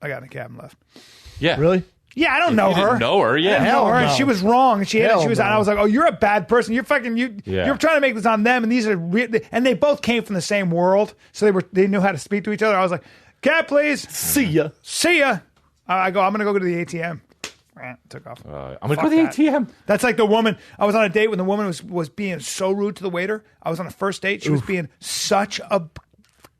I got in a cab and left. Yeah, Really? Yeah, I don't know You her. didn't know her, I yeah. didn't know Hell her, and no. she was wrong, and she hit it. Hell She was, and I no. was like, "Oh, you're a bad person. You're fucking Yeah. You're trying to make this on them, and these are and they both came from the same world, so they knew how to speak to each other." I was like, "Cab, please. See ya. See ya." I go, "I'm gonna go to the ATM." Took off. I'm gonna Fuck go to the that. ATM. That's like the woman. I was on a date when the woman was being so rude to the waiter. I was on a first date. She was being such a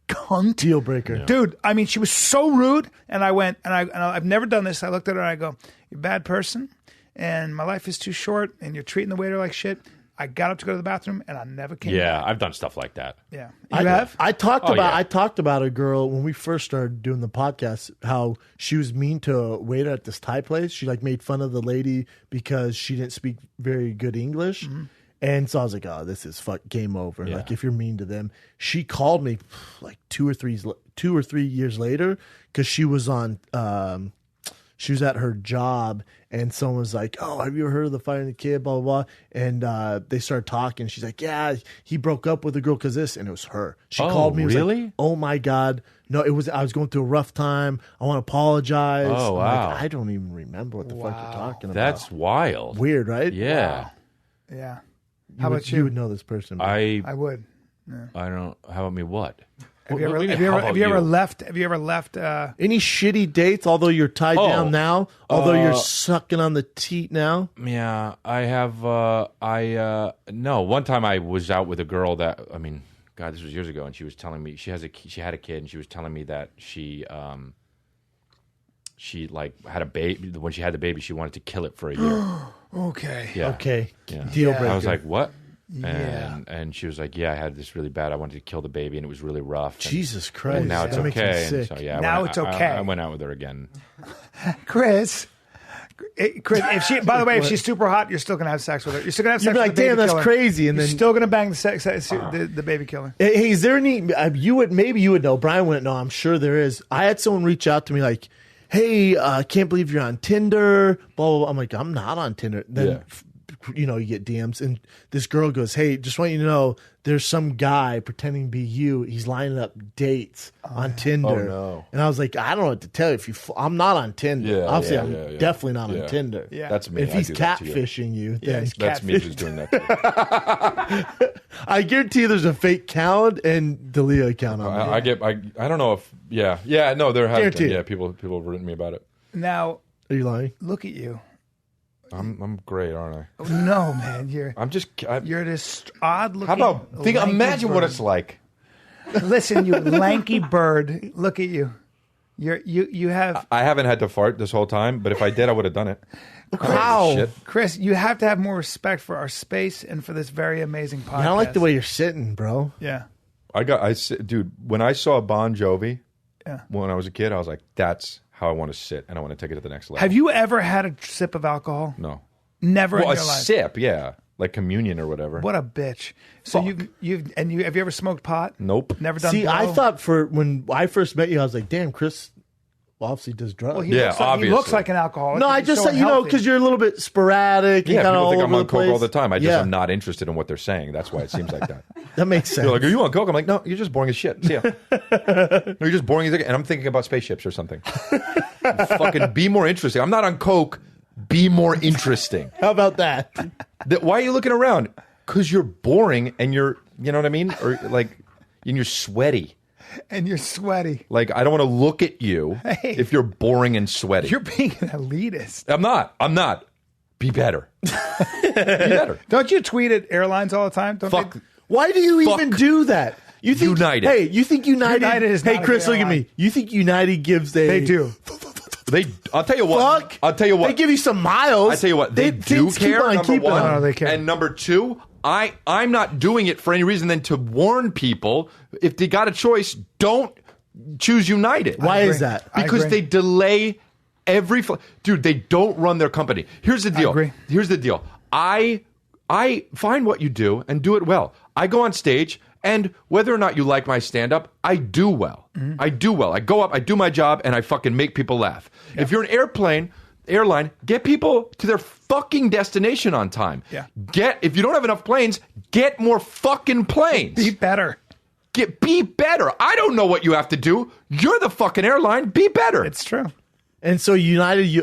cunt. Deal breaker. Dude, I mean, she was so rude, and I went, and I've never done this. I looked at her and I go, "You're a bad person, and my life is too short, and you're treating the waiter like shit. I got up to go to the bathroom, and I never came Yeah, back. I've done stuff like that. Yeah. You have? I talked Oh, about yeah. I talked about a girl when we first started doing the podcast, how she was mean to a waiter at this Thai place. She like made fun of the lady because she didn't speak very good English. Mm-hmm. And so I was like, oh, this is game over. Yeah. Like if you're mean to them. She called me like 2 or 3 years later because she was on she was at her job and someone was like, oh, have you ever heard of the Fighting the Kid, blah, blah, blah. And they started talking. She's like, yeah, he broke up with the girl because this. And it was her. She Oh, called me. And was really? like, oh, my God. No, I was going through a rough time. I want to apologize. Oh, I'm wow. like, I don't even remember what the fuck you're talking about. That's wild. weird, right? Yeah. Yeah. You How would- about you? You would know this person. I would. don't. How about me? What? Have you What ever, do you have mean, you how ever, have about you ever you? left? Have you ever left? Any shitty dates, although you're tied Oh, down now, although you're sucking on the teat now? Yeah, I have. No. One time I was out with a girl that. I mean, God, this was years ago, and she was telling me she had a kid, and she was telling me that she like had a baby. When she had the baby, she wanted to kill it for a year. Okay. Yeah. Okay. Yeah. Deal breaker. I was like, what? Yeah. And she was like, yeah, I had this really bad. I wanted to kill the baby, and it was really rough. And, Jesus Christ. and now it's that makes me okay. And sick. so yeah, Now it's okay. I went out with her again. Chris, if she, by the way, if she's super hot, you're still gonna have sex with her. You're still gonna have You'd sex be with like, the baby damn, that's killer. crazy. And You're then still gonna bang the baby killer. Hey, is there any? Maybe you would know. Brian wouldn't know. I'm sure there is. I had someone reach out to me like, "Hey, I can't believe you're on Tinder." Blah blah blah. I'm like, I'm not on Tinder. Then, you get DMs, and this girl goes, "Hey, just want you to know, there's some guy pretending to be you. He's lining up dates on Tinder." Oh, no. And I was like, I don't know what to tell you. I'm not on Tinder. Yeah, Obviously, yeah, I'm yeah. definitely not Yeah. on Tinder. Yeah. That's me. If I he's do that to you. catfishing you, Yeah, then he's That's me who's doing that. To you. I guarantee you there's a fake account and Dalia account on there. I don't know if no, there has Guaranteed. been people have written me about it. Now, Are you lying? look at you. I'm great, aren't I? No, man, you're You're this odd looking. how about imagine what it's like. Listen, you lanky bird. Look at you. You have I haven't had to fart this whole time, but if I did, I would have done it. Wow. Shit. Chris. You have to have more respect for our space and for this very amazing podcast. I don't like the way you're sitting, bro. Yeah. Dude, when I saw Bon Jovi Yeah. when I was a kid, I was like, that's how I want to sit, and I want to take it to the next level. Have you ever had a sip of alcohol? No. Never Well, in a your life. sip, yeah, like communion or whatever. What a bitch. So Fuck. have you ever smoked pot? Nope. Never done. See, blow? I thought when I first met you, I was like, damn, Chris obviously does drugs. Well, he Yeah, looks like, he obviously. looks like an alcoholic. no, I He's just so said, unhealthy. because you're a little bit sporadic. Yeah, kind people of think all I'm over on the coke place. all the time. I just Yeah, am not interested in what they're saying. That's why it seems like that. that makes sense. They're like, are you on coke? I'm like, no, you're just boring as shit. See ya. No, you're just boring as shit. And I'm thinking about spaceships or something. Fucking be more interesting. I'm not on coke. Be more interesting. How about that? Why are you looking around? Because you're boring and you know what I mean? Or like, and you're sweaty. and you're sweaty. Like, I don't want to look at you Hey. if you're boring and sweaty. You're being an elitist. I'm not. Be better. Be better. Don't you tweet at airlines all the time? Don't Fuck. they- Why do you even do that? You think United. Hey, you think United? United is hey, not a Chris, good look at airline. me. You think United gives They do. I'll tell you what. Fuck. I'll tell you what. They give you some miles. I tell you what. They do things keep care. on Number keeping one. on. No, they care. And number two, I'm not doing it for any reason than to warn people. If they got a choice, don't choose United. Why agree. is that? I Because agree. they delay every dude. They don't run their company. Here's the deal. agree. Here's the deal. I find what you do and do it well. I go on stage, and whether or not you like my stand-up, I do well. Mm-hmm. I do well. I go up, I do my job, and I fucking make people laugh. If you're an airline, get people to their fucking destination on time. Yeah. If you don't have enough planes, get more fucking planes. Be better. Be better. I don't know what you have to do. You're the fucking airline. Be better. It's true. And so United,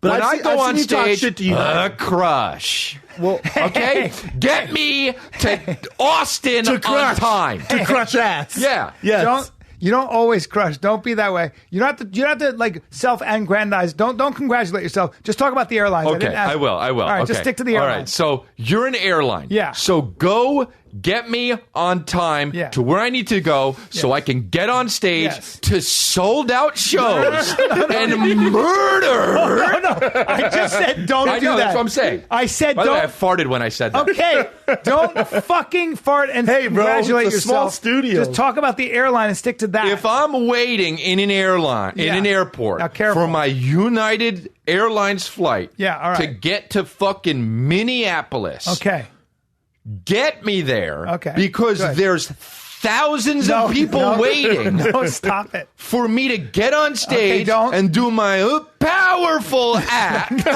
but when I've I go seen on you talk stage, shit to United. crush. Well, Okay, get me to Austin to on crush time. to crush ass. Yeah. Yes. You don't always crush. Don't be that way. You don't have to like self-aggrandize. Don't congratulate yourself. Just talk about the airlines. Okay, I will. All right, Okay. just stick to the All airlines. right, so you're an airline. Yeah. So go get me on time Yeah. to where I need to go so I can get on stage Yes. to sold out shows and murder. No. I just said don't I do know, that. that's what I'm saying. I said By the way, I don't. farted when I said that. Okay, don't fucking fart and Hey, bro, congratulate it's a yourself. small studio. Just talk about the airline and stick to that. If I'm waiting in an airline, in Yeah. an airport Now, careful. for my United Airlines flight Yeah, all right. to get to fucking Minneapolis, okay. get me there Okay, because good. there's thousands of people waiting No, stop it. for me to get on stage don't. and do my powerful act.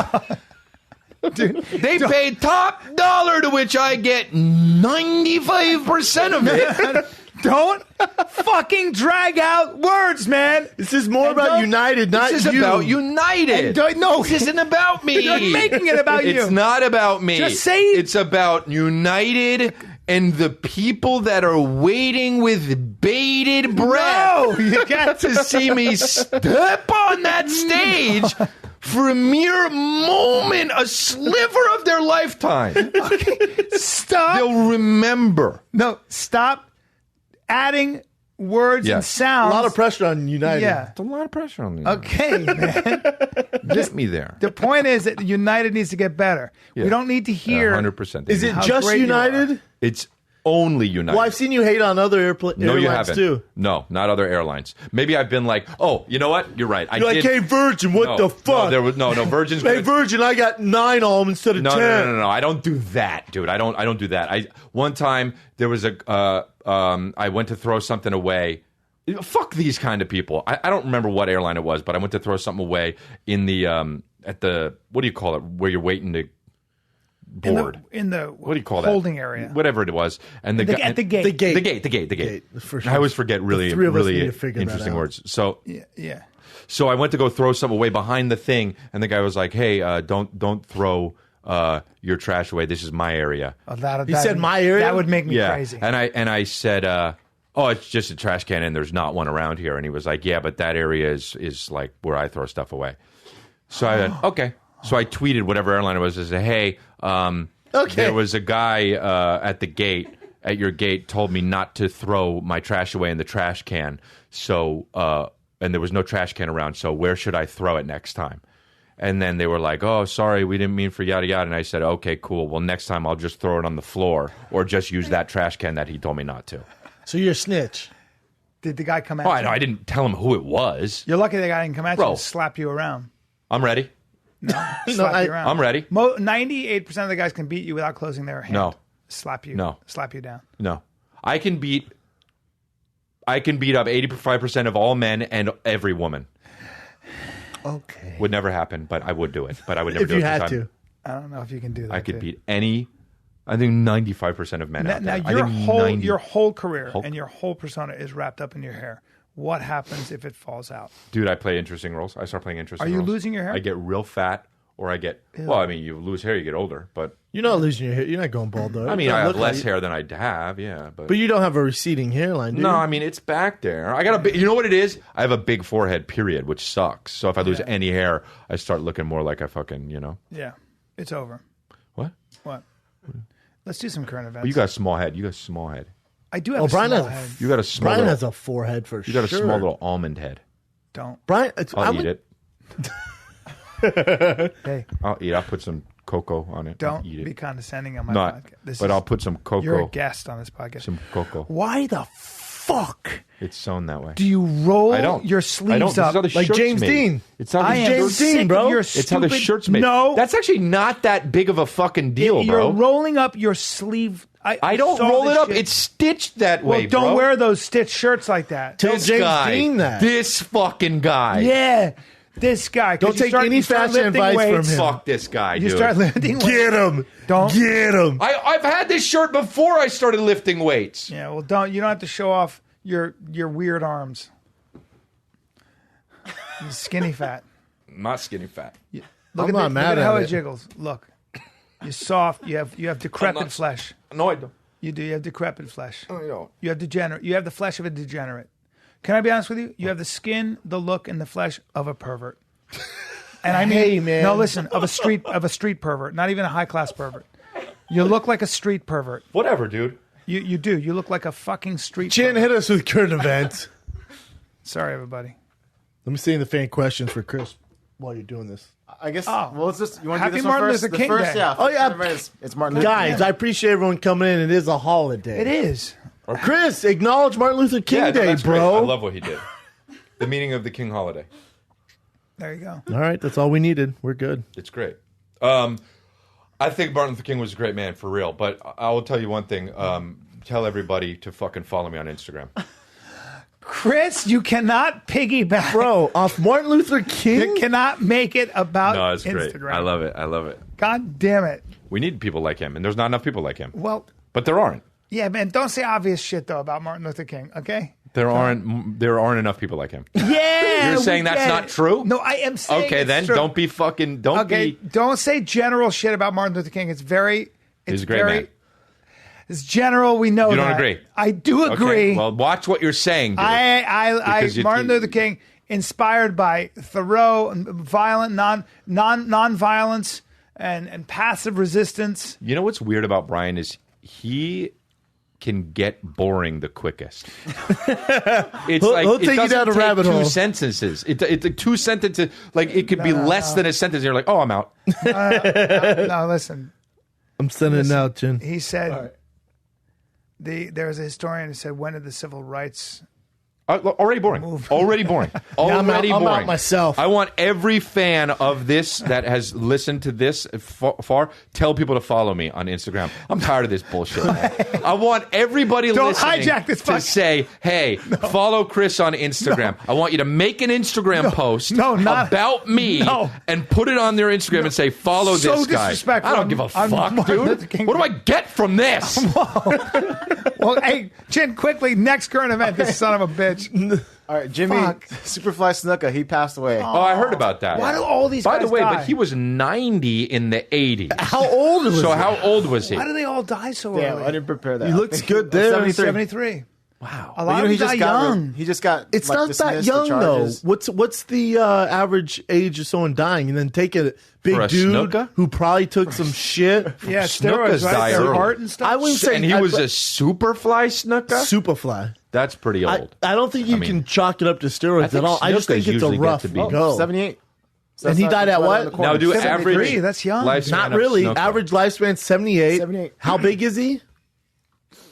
They paid top dollar, to which I get 95% of it. Don't fucking drag out words, man. This is more And about don't- United, not This is you. about United. No, This isn't about me. You're making it about you. It's not about me. Just say it. It's about United and the people that are waiting with bated breath No, you got to see me step on that stage for a mere moment, a sliver of their lifetime. Stop. They'll remember. No, stop adding words and Yes. sounds. A lot of pressure on United. Yeah. It's a lot of pressure on me. Okay, man. Get me there. The point is that United needs to get better. Yeah. We don't need to hear. 100%. Is it How just great you United? It's only United. Well, I've seen you hate on other No, airlines you haven't. too. No, not other airlines. Maybe I've been like, oh, you know what? You're right. I You're like, did. hey, Virgin, what no, the fuck? No, there was no Virgin's. Hey, Virgin, I got 9 of them instead of No, 10. no. I don't do that, dude. I don't do that. One time there was I went to throw something away. Fuck these kind of people. I don't remember what airline it was, but I went to throw something away in the at the, what do you call it, where you're waiting to board. In the What do you call that? holding area. Whatever it was. And the guy, At the gate. The gate. The gate. For sure. I always forget really, The three of us really need to figure that interesting out. words. So Yeah. So I went to go throw something away behind the thing, and the guy was like, "Hey, don't throw your trash away. This is my area." Oh, He said my area? That would make me Yeah, crazy. and I said, "Oh, it's just a trash can, and there's not one around here." And he was like, "Yeah, but that area is like where I throw stuff away." So I said, "Okay." So I tweeted whatever airline it was. I said, "Hey, there was a guy at the gate." At your gate, told me not to throw my trash away in the trash can. So, and there was no trash can around. So, where should I throw it next time? And then they were like, "Oh, sorry, we didn't mean for yada yada." And I said, "Okay, cool. Well, next time I'll just throw it on the floor, or just use that trash can that he told me not to." So you're a snitch. Did the guy come at Oh, you? I know. I didn't tell him who it was. You're lucky the guy didn't come at you Bro. and slap you around. I'm ready. Slap you around. I'm ready. 98% of the guys can beat you without closing their hand. No. Slap you. No. Slap you down. No, I can beat up 85% of all men and every woman. Okay. Would never happen, but I would do it. But I would never If do it you this had time. to. I don't know if you can do that. I could dude. beat any. I think 95% of men Now, out now there. I your think whole 90 your whole career Hulk? and your whole persona is wrapped up in your hair. What happens if it falls out? Dude, I play interesting roles. I start playing interesting Are you roles. losing your hair? I get real fat, or I get. Ew. Well, I mean, you lose hair, you get older, but You're not losing your hair. You're not going bald, though. I It mean, don't I have look less like- hair than I have, yeah. But you don't have a receding hairline, do No, you? I mean it's back there. I got a big, you know what it is? I have a big forehead, period, which sucks. So if I lose any hair, I start looking more like I fucking, Yeah, it's over. what? What? Let's do some current events. Well, you got a small head. You got a small head. I do have Oh, a Brian small has- head. You got a small. Brian little, has a forehead for you sure. got a small little almond head. Don't. Brian, I'll eat it. Hey, I'll eat. I'll put some cocoa on it. don't eat it. be condescending on my Not, podcast. but I'll put some You're a cocoa. guest on this podcast. Some cocoa. Why the fuck It's sewn that way. do you roll I don't. your I don't. sleeves This is up? how the Like shirt's James made. Dean. It's how the I am James sick Dean, of bro. your It's how the stupid- shirt's made. No, That's actually not that big of a fucking deal, you're bro. rolling up your sleeve. I don't saw roll this it up. shit. It's stitched that well, way, don't bro. wear those stitched shirts like that. Tell This James guy. Dean that. This fucking guy. Yeah, this guy. 'Cause Don't take any you start fashion lifting advice from weights. him. Fuck this guy, You dude. start lifting weights. Get him. Don't- Get him. I've had this shirt before I started lifting weights. Yeah, well, don't. You don't have to show off your weird arms. You're skinny fat. I'm not skinny fat. Look I'm at not look mad at how at it it. jiggles. Look, you're soft. You have decrepit not- flesh. No, I don't. You do. You have decrepit flesh. No, I don't. You have degenerate. You have the flesh of a degenerate. Can I be honest with you? You have the skin, the look, and the flesh of a pervert. And I mean, Hey, man. no, listen, of a street pervert, not even a high class pervert. You look like a street pervert. Whatever, dude. You do. You look like a fucking street. Chin, bum. hit us with current events. Sorry, everybody. Let me see in the fan questions for Chris while you're doing this. I guess. Oh. Well, it's just you want to Happy do this one Martin first. Luther The King first, Day. yeah. Oh, yeah. It's Martin Luther Guys, I appreciate everyone coming in. It is a holiday. It is. Chris, acknowledge Martin Luther King Yeah, no, Day, that's bro. great. I love what he did. The meaning of the King holiday. There you go. All right, that's all we needed. We're good. It's great. I think Martin Luther King was a great man for real. But I will tell you one thing. Tell everybody to fucking follow me on Instagram. Chris, you cannot piggyback. Bro, off Martin Luther You King? cannot make it about No, it's great. Instagram. I love it. I love it. God damn it. We need people like him, and there's not enough people like him. Well, But there aren't. yeah, man, don't say obvious shit, though, about Martin Luther King, okay? There aren't enough people like him. Yeah. You're saying we that's get not it. true? No, I am saying Okay, it's then true. don't be fucking. Don't Okay, be. don't say general shit about Martin Luther King. It's very. He's a great man. It's general. We know You don't that. agree? I do agree. Okay, well, watch what you're saying, dude. Because Martin Luther King, inspired by Thoreau, and violent, non-violence, and passive resistance. You know what's weird about Brian is he can get boring the quickest. It's like he'll it take you doesn't down a take rabbit two hole. sentences. It's like 2 sentences. Like it could be less than a sentence. And you're like, oh, I'm out. No, listen. I'm sending it now, Chin. He said. There was a historian who said, "When did the civil rights?" Already boring. Already boring. Already I'm boring. out myself. I want every fan of this that has listened to this far, tell people to follow me on Instagram. I'm tired of this bullshit. Man. I want everybody Don't listening hijack this to fucking- say, hey, follow Chris on Instagram. I want you to make an Instagram post about me and put it on their Instagram and say, follow So this guy. disrespectful. I don't give a I'm fuck, Martin Luther dude. King. What do I get from this? Well, hey, Chin, quickly, next current event. This son of a bitch. All right, Jimmy Fuck. Superfly Snuka. He passed away. Oh, I heard about that. Why do all these By guys the way, die? but he was 90 in the 80s. How old was So he? how old was he? Why do they all die so Damn, early? I didn't prepare that. He looks good there. 73. 73. Wow. A But lot you know, of he them just die got young. He just got. It's like, not that dismissed young the though. charges. What's the average age of someone dying, and then take a big For a dude snooka? who probably took some shit. Yeah, Snookas steroids, right? die Their early. heart and stuff. I wouldn't say, And he was a superfly snooker? Superfly. That's pretty old. I don't think you mean, can chalk it up to steroids think at all. I just think snookas it's a usually get rough to be- go. 78. So And that's he not- died that's at right what? around the corner. Now do 73, average. that's young. lifespan Not of really. snooker. Average lifespan 78. 78. How big is he?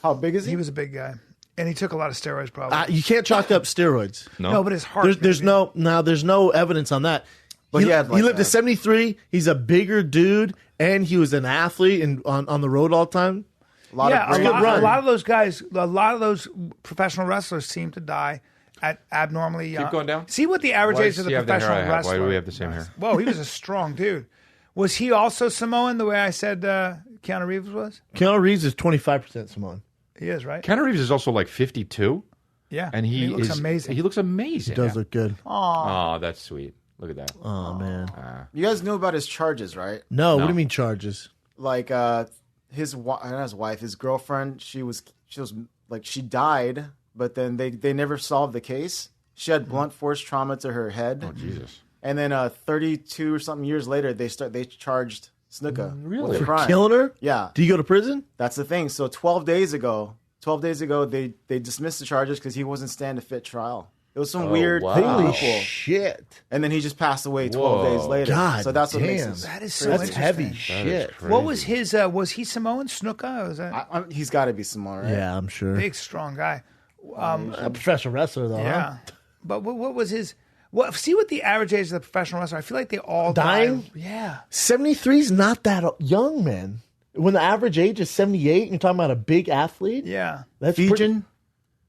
How big is he? He was a big guy. And he took a lot of steroids, probably. You can't chalk up steroids. no, but his heart. There's maybe. there's no evidence on that. But he, he had, like, he lived a- to 73. He's a bigger dude, and he was an athlete and on the road all the time. a lot Yeah, of great run. a lot of those guys, a lot of those professional wrestlers seem to die at abnormally young. going down. See what the average Why age does of the he have the hair professional I have? wrestler. Why do we have the same hair? Whoa, he was a strong dude. Was he also Samoan the way I said Keanu Reeves was? Keanu Reeves is 25% Samoan. He is, right? Keanu Reeves is also like 52. Yeah. And he looks is amazing. He looks amazing. He does look good. Oh, that's sweet. Look at that. Oh, man. You guys knew about his charges, right? No, what do you mean charges? Like his not his wife, his girlfriend. She was like she died, but then they never solved the case. She had blunt force trauma to her head. Oh, Jesus. And then 32 or something years later, they charged Snuka Really? with a For crime. Killing her? Yeah, Do you go to prison? that's the thing. So 12 days ago, they dismissed the charges because he wasn't stand a fit trial. It was some weird wow. Holy loophole. shit. And then he just passed away 12 Whoa. days later. God so that's what makes damn. it. That is so That's interesting. heavy shit. What was his? Was he Samoan? Snuka? Was that He's got to be Samoan, right? Yeah, I'm sure. big, strong guy? A professional wrestler, though, Yeah. huh? But what was his? What? See what the average age of the professional wrestler? I feel like they all Dying? die. Yeah. 73 is not that young, man. When the average age is 78 and you're talking about a big athlete, Yeah. that's Fijian?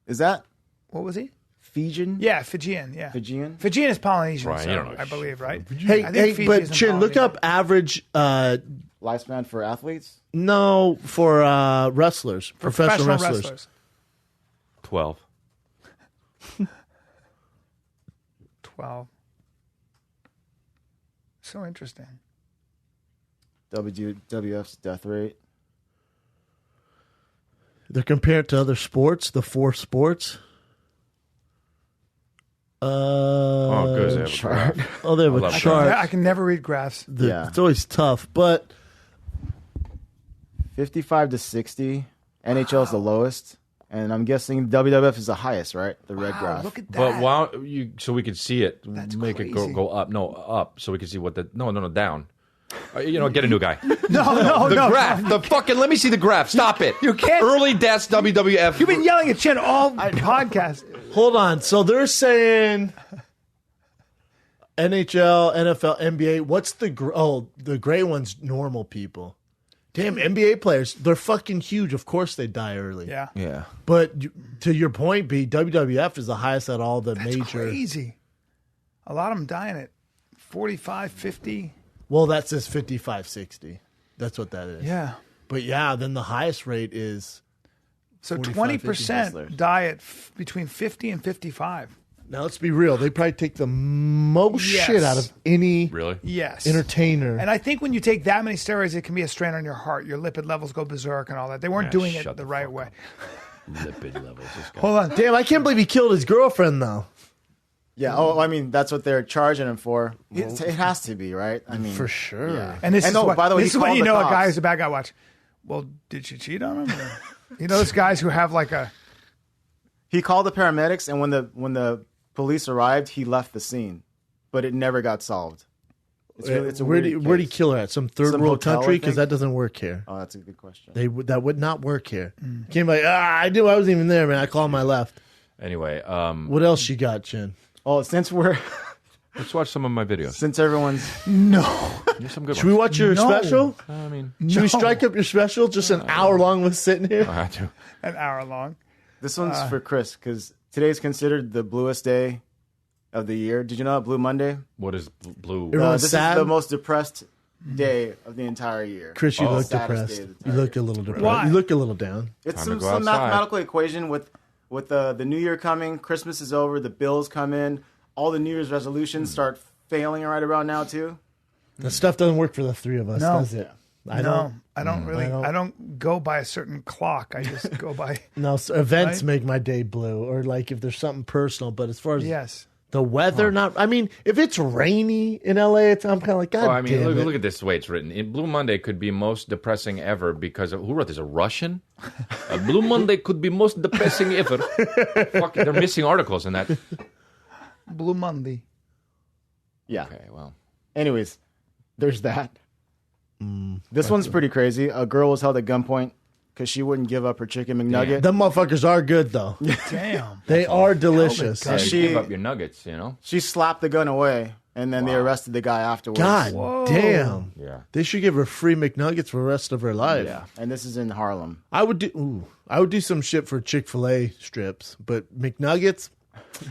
Is that What was he? Fijian? Yeah, Fijian. Yeah. Fijian? Fijian is Polynesian, Brian, you don't know I believe, right? Hey, I think hey, Fiji but is in Chin, look Polynesia. up average. Lifespan for athletes? No, for wrestlers, professional wrestlers. 12. 12. So interesting. WWF's death rate. They're compared to other sports, the 4 sports. Oh, good. They have a graph. Oh, they have I a love that. chart. I can never read graphs. Yeah. It's always tough, but 55 to 60. NHL is the lowest, and I'm guessing WWF is the highest, right? The red graph. Look at that. But why you so we could see it? That's Make it crazy. go up. No, up, so we can see what the no down. Get a new guy. no, The graph. The fucking. Let me see the graph. Stop it. You can't- Early deaths. WWF. You've been yelling at Chin all podcast. Hold on. So they're saying NHL, NFL, NBA. What's the the gray one's normal people? Damn, NBA players, they're fucking huge. Of course they die early. Yeah. Yeah. But to your point, B, WWF is the highest at all the That's major. crazy. A lot of them dying at 45, 50. Well, that says 55, 60. That's what that is. Yeah. But yeah, then the highest rate is. So 45, 50 20% die at between 50 and 55. Now let's be real. They probably take the most Yes. shit out of any Really? Yes. entertainer. And I think when you take that many steroids, it can be a strain on your heart. Your lipid levels go berserk and all that. They weren't doing it shut the the right fuck way. Lipid levels. This guy. Hold on. Damn, I can't believe he killed his girlfriend though. Yeah. Oh, I mean, that's what they're charging him for. It has to be, right? I mean, For sure. Yeah. And this And is no, what, by the way, this he is when called you the know a cops. guy who's a bad guy. Watch. Well, did she cheat on him? Or- you know those guys who have like a. He called the paramedics, and when the police arrived, he left the scene, but it never got solved. It's really, it's a where'd weird he case. kill her at? Some third Some world hotel, I country? Because think. that doesn't work here. Oh, that's a good question. That would not work here. Came like, I knew I wasn't even there, man. I called my left. Anyway, What else you got, Chin? Oh, since let's watch some of my videos. since everyone's There's some good Should we ones. watch your No. special? I mean, Should we strike up your special? Just an hour long with sitting here? I had to. An hour long. this one's for Chris because today's considered the bluest day of the year. Did you know that Blue Monday? What is blue? Everyone's This sad? is the most depressed day of the entire year. Chris, you look Saddest depressed. day of the You entire look a year. little depressed. Why? You look a little down. It's Time to some, go some outside. mathematical equation with the new year coming. Christmas is over. The bills come in. All the New Year's resolutions start failing right around now too. That stuff doesn't work for the three of us, No. does it? I I don't really. I I don't- don't go by a certain clock. I just go by. No, so events Right? make my day blue, or like if there's something personal. But as far as Yes. the weather, not. I mean, if it's rainy in LA, I'm kind of like, God Oh, I mean, damn it. look at this the way it's written. Blue Monday could be most depressing ever because of, who wrote this? A Russian? Blue Monday could be most depressing ever. Fuck, they're missing articles in that. Blue Monday. Yeah. Okay, well, Anyways, there's that. This one's pretty crazy. A girl was held at gunpoint because she wouldn't give up her chicken McNugget. Them motherfuckers are good though. Damn. They are delicious. yeah, she- you give up your nuggets, you know. She slapped the gun away, and then they arrested the guy afterwards. God damn. Yeah. They should give her free McNuggets for the rest of her life. Yeah, and this is in Harlem. I would do some shit for Chick-fil-A strips, but McNuggets,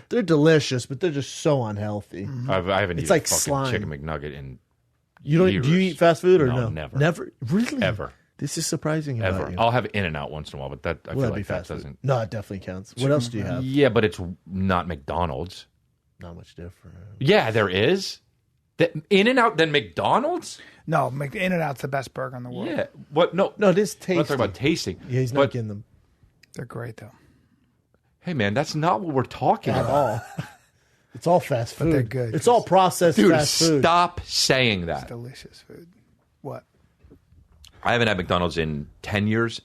they're delicious, but they're just so unhealthy. I haven't It's eaten like a fucking slime. chicken McNugget in You don't? years. Do you eat fast food or No, no? never. Never. Really? Ever. This is surprising about ever. you. I'll have In-N-Out once in a while, but that I Will feel that be like that fast food? doesn't. No, it definitely counts. What else do you have? Yeah, but it's not McDonald's. Not much different. Yeah, there is. In-N-Out than McDonald's? No, In-N-Out's the best burger in the world. Yeah. What? No. No, it is I'm tasty. not talking about tasting. Yeah, he's not but, getting them They're great though. Hey, man, that's not what we're talking at about. all. It's all fast food. they're good. It's all processed Dude, fast food. stop saying that. Delicious food. What? I haven't had McDonald's in 10 years,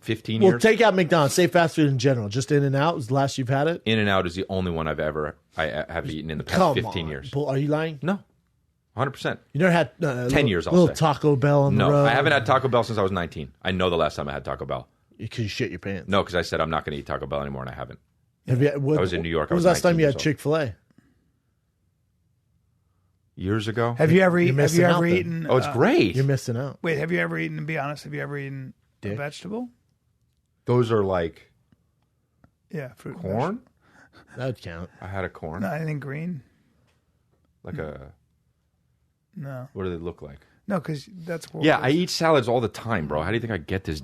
15 Well, years. take out McDonald's. Say fast food in general. Just In-N-Out is the last you've had it. In-N-Out is the only one I have eaten in the past Come 15 on. years. Bull, are you lying? No, 100%. You never had 10 years, I'll little say. Taco Bell on No, the road. I haven't had Taco Bell since I was 19. I know the last time I had Taco Bell. because you shit your pants. No, because I said I'm not going to eat Taco Bell anymore, and I haven't. Have you, I was in New York. I When was was the last time 19 you had years old. Chick-fil-A? Years ago. Have you ever You're eaten? Have you missing out ever then. eaten? Oh, it's great. You're missing out. Wait, have you ever eaten? To be honest, have you ever eaten a Dick. vegetable? Those are like Yeah, fruit. and corn. That would count. I had a corn. veg. No, anything green? Like a. No, What do they look like? no, because that's what. Yeah, I eat salads all the time, bro. How do you think I get this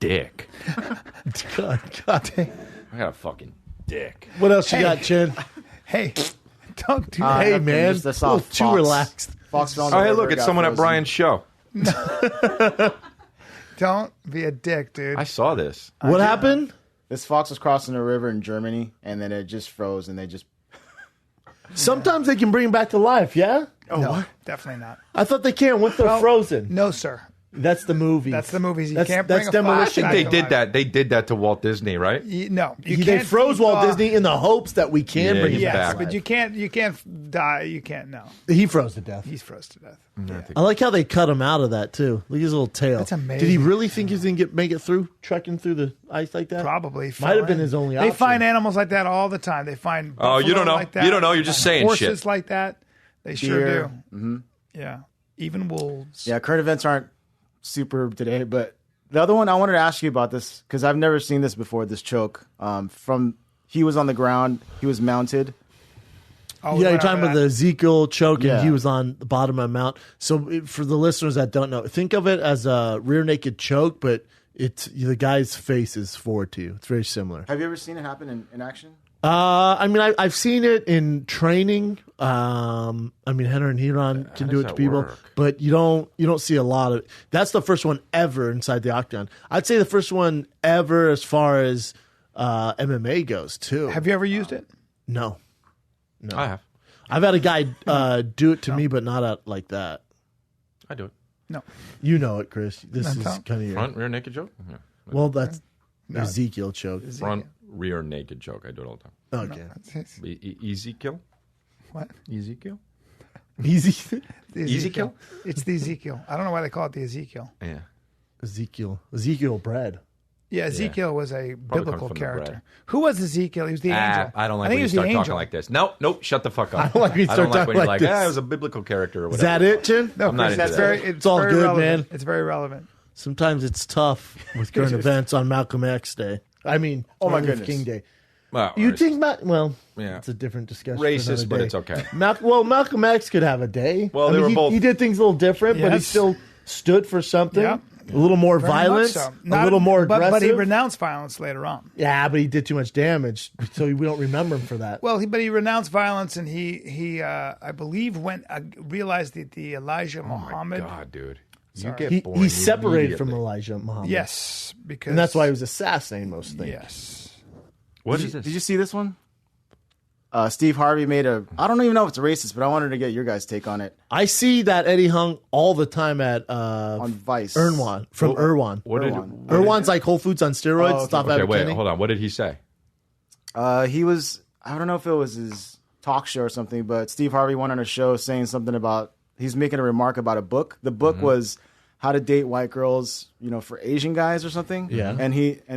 dick? God damn. I got a fucking dick. What else you got, Chin? Hey, don't do that. Hey, nothing, man. just a A soft little too Fox. relaxed. Fox found Oh, the hey, burger, look, it's got someone at frozen. Brian's show. Don't be a dick, dude. I saw this. What happened? This fox was crossing a river in Germany, and then it just froze, and they just. Sometimes they can bring them back to life, yeah? no, definitely not. I thought they can't once they're frozen. No, sir. That's the movies. That's the movies. You That's- can't that's bring a demolition. I fox think back they to did life. that. They did that to Walt Disney, right? No, you They can't froze feed Walt off- Disney in the hopes that we can Yeah, bring him he's back. Yes, back. but you can't die. You can't. No, He froze to death. he's froze to death. I like how they cut him out of that too. Look at his little tail. That's amazing. Did he really think he's gonna make it through trekking through the ice like that? Probably Might have been fell in. his only They option. find animals like that all the time. They find Oh, you buffalo don't know. like that. You don't know. You're just They find saying horses shit. like that. They sure Deer. do. Yeah, even wolves. Yeah, current events aren't super today, but the other one I wanted to ask you about this because I've never seen this before. This choke he was on the ground, he was mounted. Oh, we Yeah, you're went talking over about the that. Ezekiel choke, and Yeah. he was on the bottom of a mount. So for the listeners that don't know, think of it as a rear naked choke, but it's the guy's face is forward to you. It's very similar. Have you ever seen it happen in action? I mean, I've seen it in training. I mean, Henry and Heron can do does it to that people, work? but you don't see a lot of it. That's the first one ever inside the octagon. I'd say the first one ever as far as MMA goes too. Have you ever used it? No, I have. I've had a guy do it to me, but not out like that. I do it. No. You know it, Chris. This is not- kind of your Front rear naked choke. Yeah. well. That's Ezekiel choke. Front rear naked choke. I do it all the time. Okay, Ezekiel. What? Ezekiel. easy. The Ezekiel? It's the Ezekiel. I don't know why they call it the Ezekiel. Yeah. Ezekiel bread. Yeah, Ezekiel was a biblical from the character. bread. Who was Ezekiel? He was the angel. I don't like think when he you was start the talking angel. like this. Nope. Shut the fuck up. I don't like when you start talking you're like like, this. yeah, it was a biblical character or Is whatever. that it, Chin? No, I'm not Chris, into that's that. very. It's all very good, relevant. man. It's very relevant. Sometimes it's tough with current events on Malcolm X Day. I mean, Oh, my Martin Luther goodness. King Day. Well, You racist. think well, Yeah. it's a different discussion. for Racist, another but day. it's okay. Malcolm X could have a day. Well, I they mean, were both- he did things a little different, but he Yes. still stood for something. Yeah. A little more Very much violence, so. a little more aggressive. But he renounced violence later on. Yeah, but he did too much damage, so we don't remember him for that. Well, but he renounced violence, and he I believe realized that the Elijah Muhammad. God, dude. You Sorry. get he boring separated from immediately. Elijah Muhammad. Yes, because and that's why he was assassinated. Most things. Yes. What is this? Did you see this one? Steve Harvey made I don't even know if it's racist, but I wanted to get your guys' take on it. I see that Eddie Hung all the time at On Vice. Irwan from Irwan. What did? Irwan. Irwan's like Whole Foods on steroids. Oh, okay. Stop Okay, wait, advocating. hold on. What did he say? He was, I don't know if it was his talk show or something, but Steve Harvey went on a show saying something about, he's making a remark about a book. The book was How to Date White Girls, for Asian guys or something. Yeah. And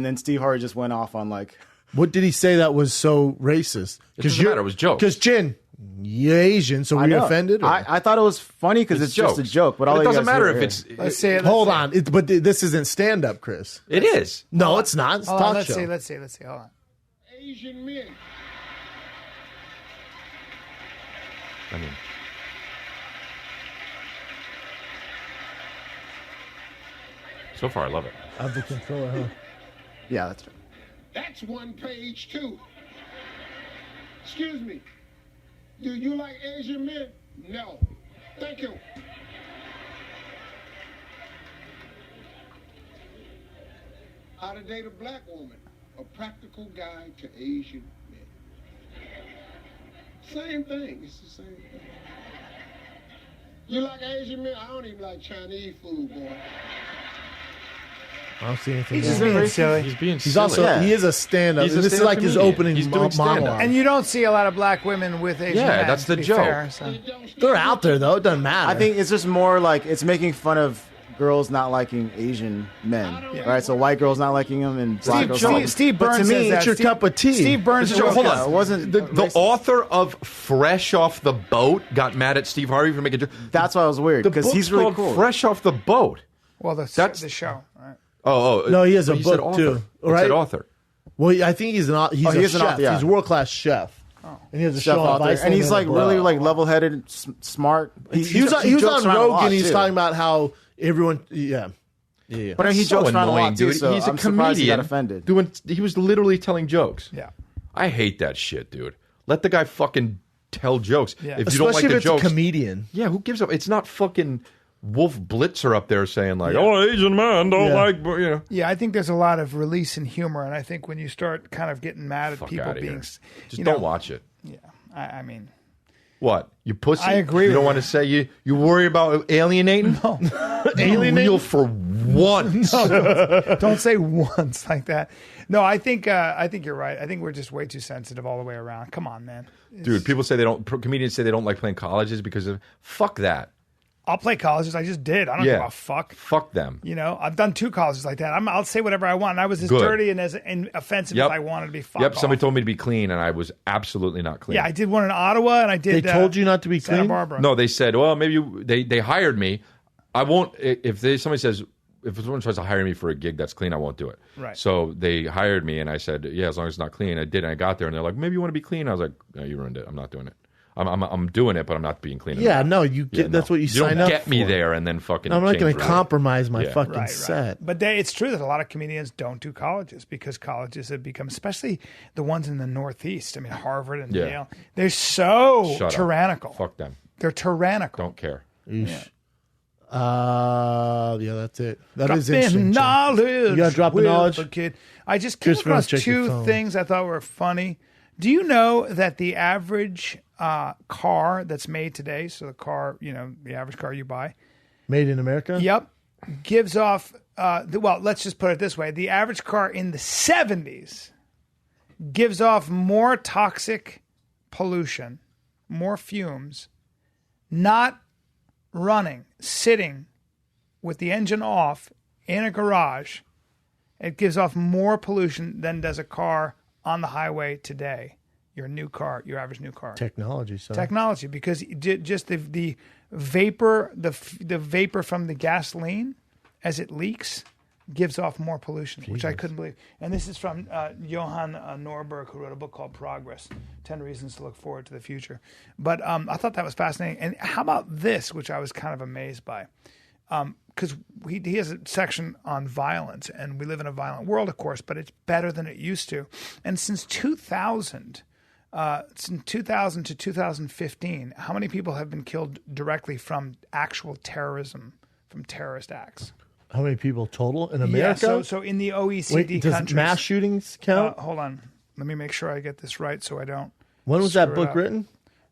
then Steve Harvey just went off on like, What did he say that was so racist? It doesn't matter. It was jokes. Because Chin, you're Asian, so I we're know. offended. or- I thought it was funny because it's just a jokes. joke, but all it you doesn't guys matter hear if here. it's. Let's say it. Hold on, but this isn't stand up, Chris. It is. No, it's not. It's Hold on, talk let's show. see. Let's see. Hold on. Asian men. I mean, so far, I love it. I have the controller, huh? Yeah, that's right. That's one page too. Excuse me. Do you like Asian men? No. Thank you. How to date a black woman. A practical guide to Asian men. Same thing. It's the same thing. You like Asian men? I don't even like Chinese food, boy. I don't see anything. He's just wrong. being silly. He's being He's silly. also Yeah. he is a stand up. He's a This is stand-up like his comedian. opening He's doing stand-up. monologue. And you don't see a lot of black women with Asian Yeah, men, that's the to be joke. fair, so. They're out there though. It doesn't matter. I think it's just more like it's making fun of girls not liking Asian men, right? So white girls not liking them and black girls. not liking them. Steve But Burns to me, says that. it's your Steve- cup of tea. Steve Burns. Hold wrote on. that. It wasn't The racist. author of Fresh Off the Boat got mad at Steve Harvey for making. That's why I was weird The because book's he's really called cool. Fresh Off the Boat. Well, That's- the show. Right. Oh, No, he has but a said book, author. too, It right? said author. well, I think he's an he's Oh, a he is an chef. author, yeah. He's a world class chef. And he has a Chef show on out there. Vice. And he's like really like level headed, smart. he was on jokes around a lot, Rogan. He's too. talking about how everyone. Yeah. But I mean, he So jokes around a annoying, lot too. dude. So He's I'm a surprised he got comedian. offended. He was literally telling jokes. Yeah. I hate that shit, dude. Let the guy fucking tell jokes. Yeah. If you don't Especially like if the it's jokes, a comedian. yeah, who gives up? It's not fucking Wolf Blitzer up there saying like, "Oh, Asian man don't Yeah. like," you know. Yeah, I think there's a lot of release in humor, and I think when you start kind of getting mad at Fuck people outta being, here. Just you don't know, watch it. Yeah, I mean, What? You pussy? I agree You don't with want to say you worry about alienating? No. Alienating? Real for once. Don't say once like that. No, I think you're right. I think we're just way too sensitive all the way around. Come on, man. Dude, people say comedians say they don't like playing colleges because of, fuck that. I'll play colleges. I just did. I don't give a fuck. Fuck them. You know, I've done 2 colleges like that. I'll say whatever I want. And I was as dirty and as offensive as I wanted to be. Somebody told me to be clean, and I was absolutely not clean. Yeah, I did one in Ottawa, and I did. They told you not to be Santa clean? Barbara. No, they said, well, maybe they hired me. I won't. If somebody says, if someone tries to hire me for a gig that's clean, I won't do it. Right. So they hired me, and I said, yeah, as long as it's not clean. I did, and I got there, and they're like, maybe you want to be clean. I was like, no, you ruined it. I'm not doing it. I'm doing it, but I'm not being clean. Yeah, no, you get that's what you sign don't up get me for. there and then fucking. I'm not going change to compromise my fucking Right. set. But it's true that a lot of comedians don't do colleges because colleges have become, especially the ones in the Northeast. I mean, Harvard and Yale. They're so Shut tyrannical. Up. Fuck them. They're tyrannical. Don't care. Yeah, that's it. That is Drop interesting. in knowledge. You got to drop in with knowledge? the kid. I just came Christopher, across check your 2 phone. things I thought were funny. Do you know that the average car that's made today, so the car, the average car you buy, Made in America? yep, gives off, well, let's just put it this way. The average car in the 70s gives off more toxic pollution, more fumes, not running, sitting with the engine off in a garage. It gives off more pollution than does a car on the highway today. Your average new car. Technology, so. Technology, because just the vapor, the vapor from the gasoline as it leaks gives off more pollution, which I couldn't believe. And this is from Johan Norberg, who wrote a book called Progress, 10 Reasons to Look Forward to the Future. But I thought that was fascinating. And how about this, which I was kind of amazed by? Because he has a section on violence, and we live in a violent world, of course, but it's better than it used to. And since 2000 to 2015, how many people have been killed directly from actual terrorism, from terrorist acts? How many people total in America? Yeah, so in the OECD Wait, does countries. mass shootings count? Hold on. Let me make sure I get this right so I don't. When was that book written?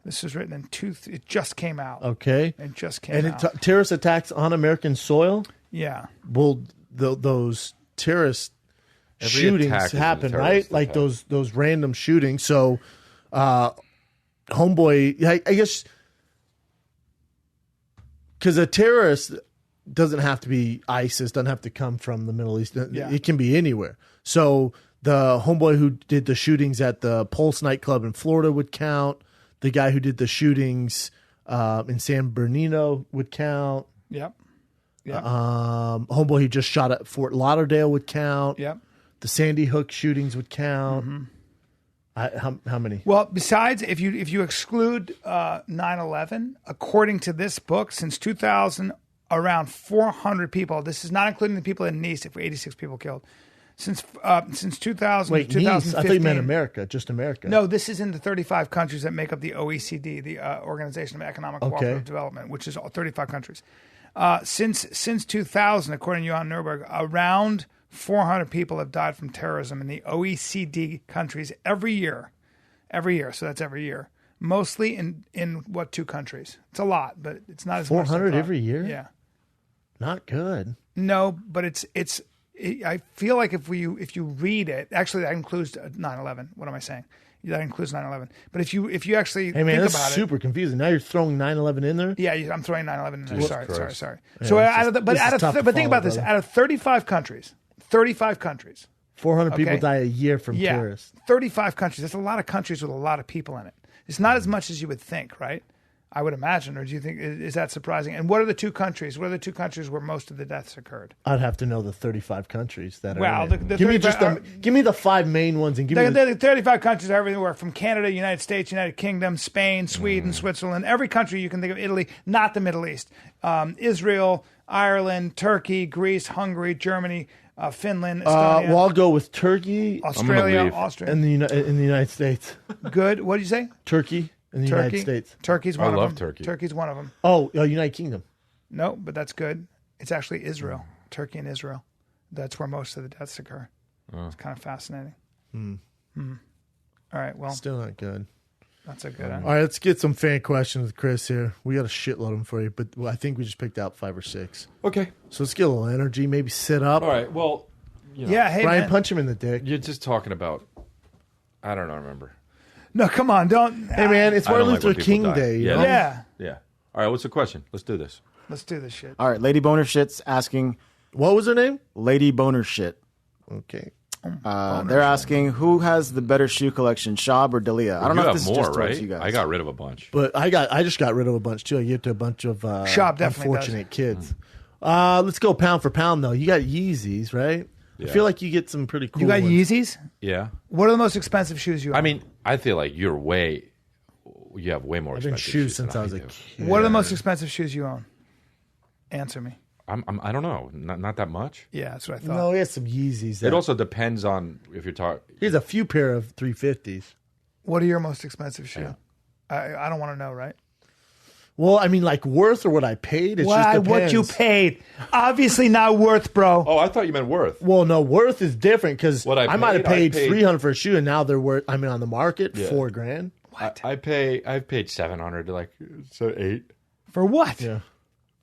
This was written in it just came out. Okay. It just came out. Terrorist attacks on American soil? Yeah. Well, those terrorist Every shootings attack is a happen, terrorist right? Like attack. those random shootings. So, homeboy, I guess, because a terrorist doesn't have to be ISIS, doesn't have to come from the Middle East. Yeah. It can be anywhere. So the homeboy who did the shootings at the Pulse nightclub in Florida would count. The guy who did the shootings in San Bernardino would count. Yep. Yep. Homeboy who just shot at Fort Lauderdale would count. Yep. The Sandy Hook shootings would count. Mm-hmm. How many? Well, besides, if you exclude 9/11, according to this book, since 2000, around 400 people. This is not including the people in Nice, if 86 people killed. Since 2000 Wait, to 2015. Nice? I thought you meant America, just America. No, this is in the 35 countries that make up the OECD, the Organization of Economic Cooperative Development, which is all 35 countries. Since 2000, according to Johan Norberg, around 400 people have died from terrorism in the OECD countries every year. So that's every year. Mostly in what, 2 countries? It's a lot, but it's not as much. 400 every year? Yeah. Not good. No, but it's. I feel like if you read it, actually that includes 9/11. What am I saying? That includes 9/11. But if you actually Hey man, think that's about super confusing. Now you're throwing 9/11 in there. Yeah, I'm throwing 9/11 in there. Sorry. Yeah, So this is tough to think about follow, this. brother. Out of 35 countries, 400 people Okay. die a year from terrorists. 35 countries. That's a lot of countries with a lot of people in it. It's not as much as you would think, right? I would imagine. Or do you think, is that surprising? And what are the 2 countries? What are the 2 countries where most of the deaths occurred? I'd have to know the 35 countries that are. Well, in it. the give me 35 give me the 5 main ones and give me The 35 countries are everywhere from Canada, United States, United Kingdom, Spain, Sweden, Switzerland, every country you can think of, Italy, not the Middle East, Israel, Ireland, Turkey, Greece, Hungary, Germany, Finland, Estonia, well, I'll go with Turkey Australia, leave. Austria. and in the United States. Good. What did you say? Turkey and the United States. Turkey's one of them. I love Turkey. Turkey's one of them. Oh, United Kingdom. No, but that's good. It's actually Israel. Turkey and Israel. That's where most of the deaths occur. It's kind of fascinating. All right, well. Still not good. That's a good one. All right, let's get some fan questions with Chris here. We got a shitload of them for you, but I think we just picked out 5 or 6. Okay. So let's get a little energy. Maybe sit up. All right. Well, Yeah, hey, Brian, man. punch him in the dick. you're just talking about. I don't know. Remember? No, come on. Don't. Hey, man, it's I Martin don't like Luther when people King die. Day. You Yeah. know? Yeah. Yeah. All right. What's the question? Let's do this. Let's do this shit. All right, Lady Boner Shit's asking. What was her name? Lady Boner Shit. Okay. They're asking who has the better shoe collection, Schaub or Dalia. I don't you know if have this is more, just towards right? you guys. I got rid of a bunch. But I just got rid of a bunch too. I gave it to a bunch of Shop definitely unfortunate kids. Let's go pound for pound though. You got Yeezys, right? Yeah. I feel like you get some pretty cool You got ones. Yeezys? Yeah. What are the most expensive shoes you own? I mean, I feel like you have way more I've been expensive shoes since than I was a do. kid. what are the most expensive shoes you own? Answer me. I don't know. Not that much. Yeah, that's what I thought. No, he has some Yeezys. It also depends on if you're talking. he has a few pair of 350s. What are your most expensive shoes? I don't want to know, right? Well, I mean, like worth or what I paid. It just depends. What you paid. Obviously not worth, bro. Oh, I thought you meant worth. Well, no, worth is different because What I might have I paid paid- $300 for a shoe, and now they're worth. I mean, on the market, Yeah. $4,000. I've paid $700 to like so $8. For what? Yeah.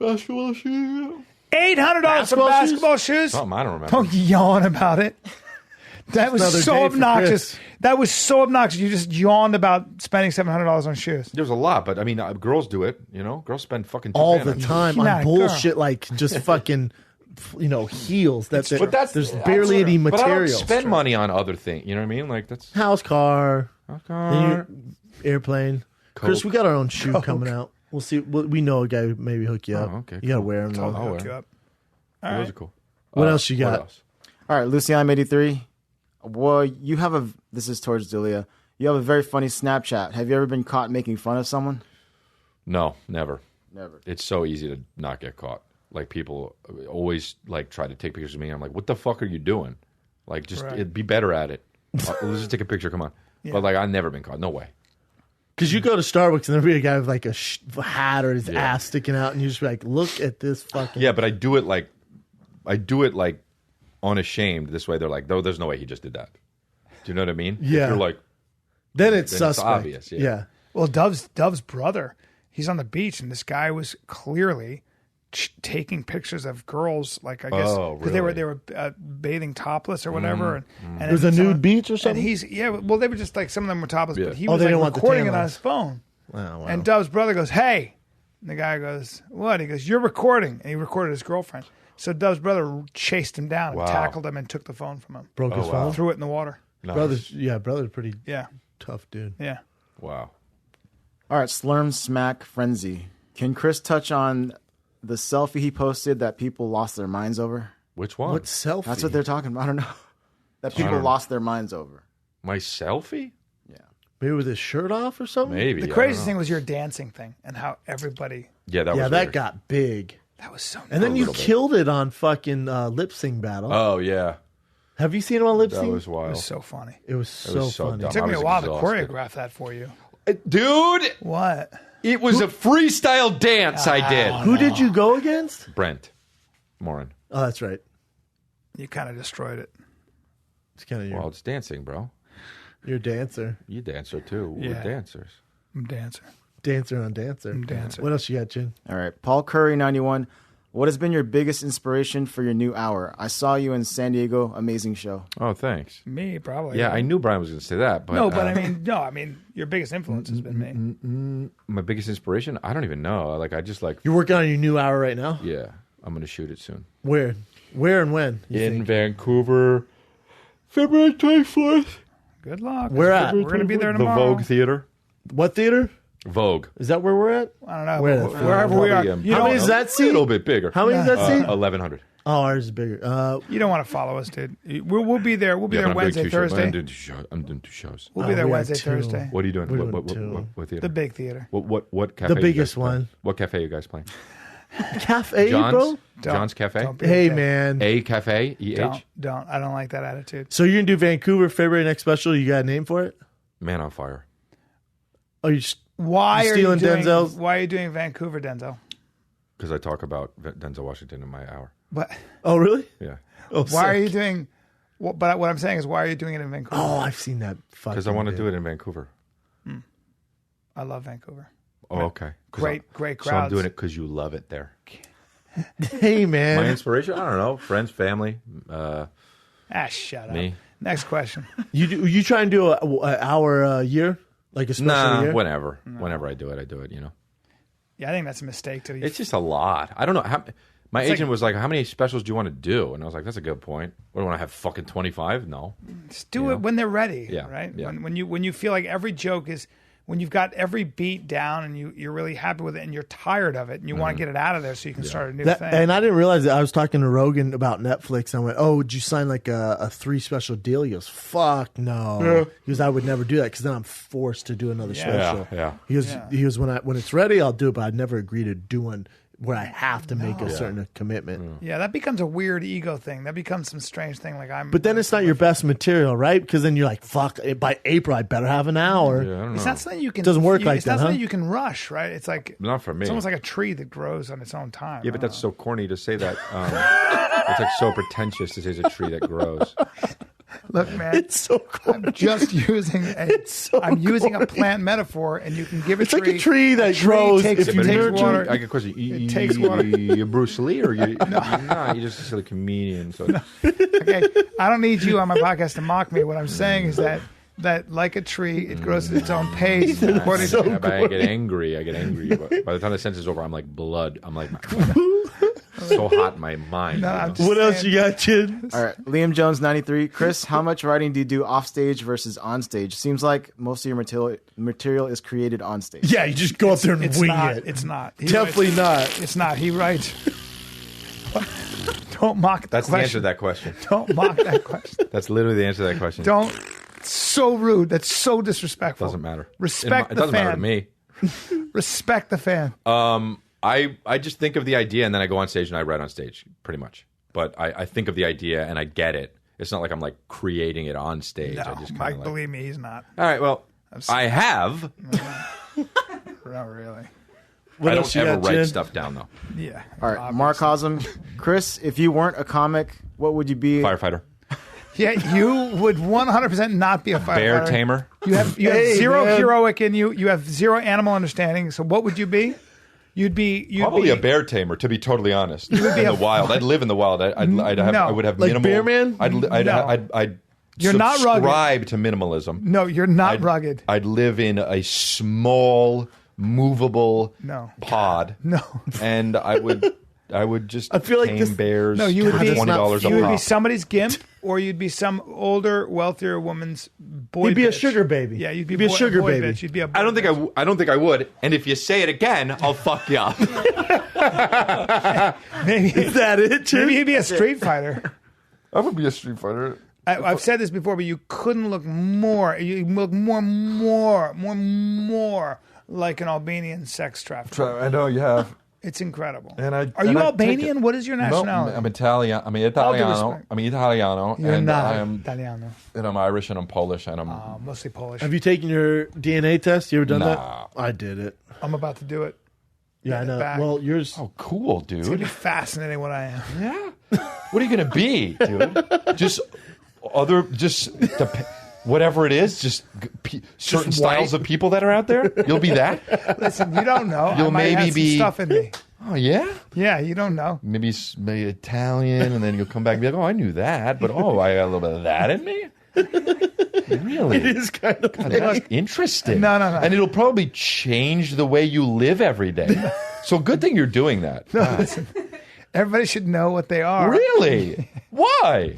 Basketball shoes. $800 for Basketball basketball shoes? Something I don't remember. Don't yawn about it. That was another so day for obnoxious. Chris. That was so obnoxious. You just yawned about spending $700 on shoes. There's a lot, but I mean, girls do it. You know, girls spend fucking All $2,000 the on shoes. time You're not on a girl. bullshit like just fucking, heels. There's But barely any But I material. don't spend money on other things. You know what I mean? Like that's House, car, car. airplane. Coke. Chris, we got our own shoe coming out. We'll see. We know a guy who maybe hook you up. okay, You gotta cool. wear them though. I'll Hook wear you 'em. up. Those are cool. What else you got? What else? All right, Lucian83. Well, you have this is towards Dalia. You have a very funny Snapchat. Have you ever been caught making fun of someone? No, never. Never. It's so easy to not get caught. Like people always like try to take pictures of me. I'm like, what the fuck are you doing? Like, just be better at it. Let's just take a picture. Come on. But like, I've never been caught. No way. Because you go to Starbucks and there'll be a guy with like a hat or his ass sticking out, and you just be like, "Look at this fucking." Yeah, but I do it like unashamed. This way, they're like, "No, there's no way he just did that." Do you know what I mean? Yeah. If you're like, Then it's then it's suspect. obvious, yeah. Well, Dove's brother, he's on the beach, and this guy was clearly taking pictures of girls, like I guess Oh, because really? they were bathing topless or whatever. And It was a nude beach or And something. he's well, they were just like some of them were topless, Yeah. but he Oh, was they like didn't want the recording tan it on lines. his phone. Wow. And Dove's brother goes, "Hey," and the guy goes, "What?" He goes, "You're recording," and he recorded his girlfriend. So Dove's brother chased him down and Wow. tackled him and took the phone from him, broke his phone. threw it in the water. Nice. Brother's pretty Yeah, tough dude. yeah. Wow. All right, Slurm Smack Frenzy. Can Chris touch on the selfie he posted that people lost their minds over? Which one? What selfie? That's what they're talking about. I don't know. That people don't know. lost their minds over. My selfie? Maybe with his shirt off or something. Maybe. The I craziest don't thing know. was your dancing thing and how everybody. Yeah, that Yeah, was that weird. got big. That was so. And then A you little bit. killed it on fucking lip sync battle. Oh yeah, Have you seen him on lip that sync? was It wild. was so funny. It was so so funny. dumb. It took I me a was while to exhausted. choreograph that for you. Dude, What? it was a freestyle dance I did. Who did you go against? Brent Morin. Oh, that's right. You kind of destroyed it. It's kind of Well, it's dancing, bro. your dancer. You dancer too. We're Yeah. dancers. I'm dancing. Dancer on dancer. Dancer. What else you got, Chin? All right, Paul Curry 91. What has been your biggest inspiration for your new hour? I saw you in San Diego. Amazing show. Oh, thanks. Me, probably. Yeah, I knew Brian was going to say that, but No, but I mean, your biggest influence has been me. my biggest inspiration, I don't even know. Like I just like, You're working on your new hour right now. yeah, I'm going to shoot it soon Where and when? You in think? Vancouver, February 24th. Good luck. Where at? We're gonna be there The tomorrow. Vogue Theater. What theater? Vogue. Is that where we're at? I don't know. Where but the- wherever we are, Probably, you How don't, many is that A seat? little bit bigger. How many is that seat? 1,100. Oh, ours is bigger. you don't want to follow us, dude. We'll be there. We'll be Yeah, there but I'm doing Wednesday, two shows. Thursday. I'm doing two shows. We'll be there we are Wednesday, two. Thursday. What are you doing? We're What doing two. theater? The big theater. What cafe? The you guys biggest playing? one. What cafe you guys playing? Cafe, John's. bro. John's Cafe. Don't be Hey, a dick. man. A Cafe. Don't. I don't like that attitude. So you're gonna do Vancouver February next special? You got a name for it? Man on Fire. Oh, you just Why You are you stealing doing? Denzel's? Why are you doing Vancouver, Denzel? Because I talk about Denzel Washington in my hour. But oh really? Yeah. Oh, why are sick. you doing? But what I'm saying is, why are you doing it in Vancouver? Oh, I've seen that. Because I want to do it in Vancouver. I love Vancouver. Oh, okay. Great So I'm crowds. doing it because you love it there. Hey, man. My inspiration? I don't know. Friends, family, Shut me. up. Next question. You try and do an hour a year? Like a special year? Whenever. Whenever I do it, you know. Yeah, I think that's a mistake. It's just a lot. I don't know. My agent was like, how many specials do you want to do? And I was like, that's a good point. What, do I want to have fucking 25? No. Just do it when they're ready, Yeah, right? yeah. When you feel like every joke is, when you've got every beat down and you're really happy with it and you're tired of it and you want to get it out of there so you can start a new thing. And I didn't realize that. I was talking to Rogan about Netflix. And I went, "Oh, would you sign like a 3 special deal?" He goes, "Fuck no." He goes, "I would never do that because then I'm forced to do another special." Yeah. He goes, when it's ready, I'll do it, but I'd never agree to doing where I have to make a certain commitment. Yeah, that becomes a weird ego thing. That becomes some strange thing. Like But then it's not your best material, right? Because then you're like, "Fuck! By April, I better have an hour." Yeah, I don't know. It's not something you can. Doesn't work like it's that, not something huh? you can rush, right? It's like Not for me. It's almost like a tree that grows on its own time. Yeah, but that's so corny to say that. It's like so pretentious to say it's a tree that grows. Look, man, It's so cool. I'm just using using a plant metaphor, and you can give a It's tree. like a tree that grows takes, if you takes nurture water. I get a question. It takes water. You Bruce Lee or you? No, you're just a silly comedian. So Okay, I don't need you on my podcast to mock me. What I'm saying is that like a tree, it grows at its own pace. According to I get angry. But by the time the sentence is over, I'm like blood. I'm like so hot in my mind. No, you I'm know? just What else saying. you got, Chin? All right, Liam Jones, 93. Chris, how much writing do you do off stage versus on stage? Seems like most of your material is created on stage. Yeah, you just go up there and It's wing not. it. It's not. He Definitely writes- not. It's not. He writes. Don't mock That's the the question. answer to that question. Don't mock that question. That's literally the answer to that question. Don't. It's so rude. That's so disrespectful. Doesn't matter. Respect It the doesn't fan. matter to me. Respect the fan. I just think of the idea and then I go on stage and I write on stage, pretty much. But I think of the idea and I get it. It's not like I'm like creating it on stage. I No, just Mike, kind of believe me, he's not. all right, well, I have. Not really. What I else don't you ever got, write Jen? stuff down though. Yeah. All right, Mark Hosm. Chris, if you weren't a comic, what would you be? Firefighter, Yeah, you would 100% not be a firefighter. bear tamer. You have Hey, zero man. heroic in you. You have zero animal understanding. So what would you be? You'd be Probably a bear tamer, to be totally honest. In be the a- wild, I'd live in the wild. I No. would have Like minimal. Bear Man? I'd You're not rugged. subscribe to minimalism. No, you're not rugged. I'd live in a small, movable No. pod. No. And I would just I feel like tame this- bears. No, you would for be $20 a you would be pop. somebody's gimp, or you'd be some older, wealthier woman's boy. You'd be a bitch. sugar baby. Yeah, you'd be, You'd be a boy, sugar boy baby. Bitch. You'd be a boy I don't think bitch. I don't think I would. And if you say it again, I'll fuck you up. Maybe, Is that it, Chin? maybe you'd be a street fighter. I would be a street fighter. I've said this before, but you couldn't look more. You look more like an Albanian sex trafficker. I know you have. It's incredible. And I- Are you and I Albanian? take it. What is your nationality? No, I'm Italian. I'm Italiano. respect. I'm Italiano. You're and not I am. Italiano. And I'm Irish and I'm Polish and I'm. Mostly Polish. Have you taken your DNA test? You ever done Nah. that? I did it. I'm about to do it. Yeah, I know. back. Well, yours. Oh, cool, It's gonna be dude. fascinating what I am. Yeah. What are you gonna be, dude? Just whatever it is. Just certain styles of people that are out there. You'll be that. Listen, you don't know. You'll I might maybe have some be- stuff in me. Oh yeah. Yeah, you don't know. Maybe Italian, and then you'll come back and be like, "Oh, I knew that," but oh, I got a little bit of that in me. Really? It is kind of. That's interesting. No. And it'll probably change the way you live every day. So good thing you're doing that. Listen, everybody should know what they are. Really? Why?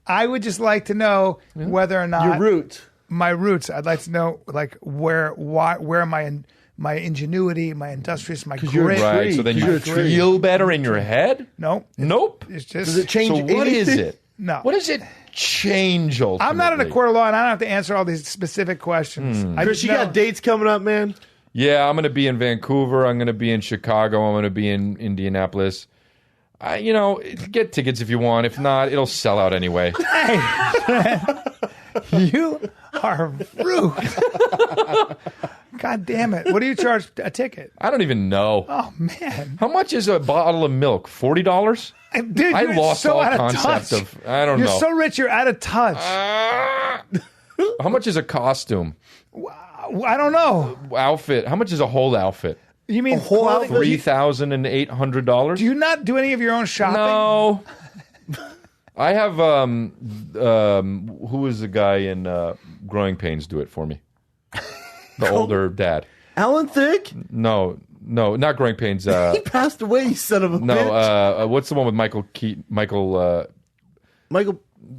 I would just like to know whether or not Your root. my roots. I'd like to know like where my ingenuity, my industrious, my you're grit. right. Right. So then You're you a tree. feel better in your head? Nope. Nope. It's just. Does it change So what is anything? it? No. What does it change ultimately? I'm not in a court of law, and I don't have to answer all these specific questions. I Chris, just you know- got dates coming up, man? Yeah, I'm going to be in Vancouver. I'm going to be in Chicago. I'm going to be in Indianapolis. Get tickets if you want. If not, it'll sell out anyway. You are rude. God damn it! What do you charge a ticket? I don't even know. Oh man, How much is a bottle of milk? $40? dude, I you're lost so all out of concept touch. of. I don't You're know. so rich, you're out of touch. How much is a costume? Wow, I don't know. Outfit. How much is a whole outfit? You mean whole clothing? outfit? $3,800. Do you not do any of your own shopping? No. I have who is the guy in Growing Pains do it for me? The older dad. Alan Thicke? No, not Growing Pains. He passed away, you son of a bitch. What's the one with Michael Michael.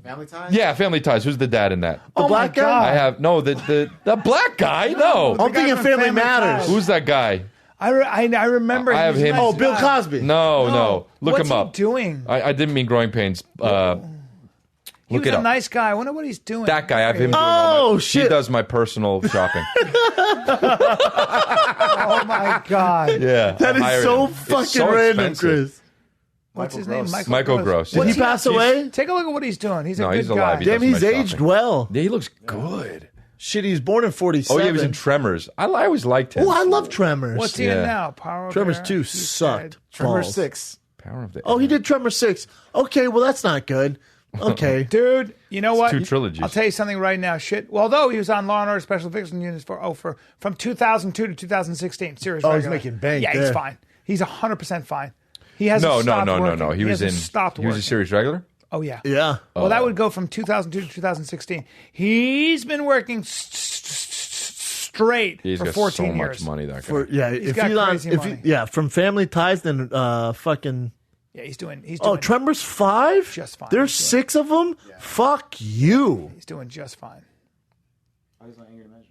Family Ties? Yeah, Family Ties. Who's the dad in that? The black guy? God. I have the black guy. No. I'm thinking from Family Family Matters. Ties. Who's that guy? I remember. I have he was a him. nice Oh, Bill guy. Cosby. No. Look What's him up. he doing? I didn't mean Growing Pains. He Look was it a up. nice guy. I wonder what he's doing. That guy. I have him. Doing Oh, all my, shit. He does my personal shopping. Oh my God. Yeah, That I is hired so him. It's fucking so random, expensive. Chris. What's his Michael name? Gross. Michael Gross. Did he pass away? Take a look at what he's doing. He's a No, good he's guy. alive. He Damn, does he's my aged shopping. well. Yeah, he looks good. Shit, he's born in 47. Oh, yeah, he was in Tremors. I always liked him. Oh, I love Tremors. What's he in Yeah. now? Power of Tremors Air? 2 He's sucked. dead. Tremor Balls. 6. Power of the Oh, he did Tremor 6. Okay, well, that's not good. Okay. Dude, you know what? two trilogies. I'll tell you something right now. Shit. Well, although he was on Law and Order Special Victims Units from 2002 to 2016, series. Oh, he's regular. making bank Yeah, there. he's fine. He's 100% fine. He hasn't No. stopped working. He was in. hasn't stopped He was a working. series regular. Oh yeah. Yeah. Well, that would go from 2002 to 2016. He's been working straight He's for got 14 so years. much money. That guy. For, yeah, if got he's on, crazy if he, money. yeah, from Family Ties, then fucking. Yeah, he's doing. Oh, Tremors 5? Just fine. There's He's doing- 6 of them? Fuck you. He's doing just fine. I was on Anger to Measure.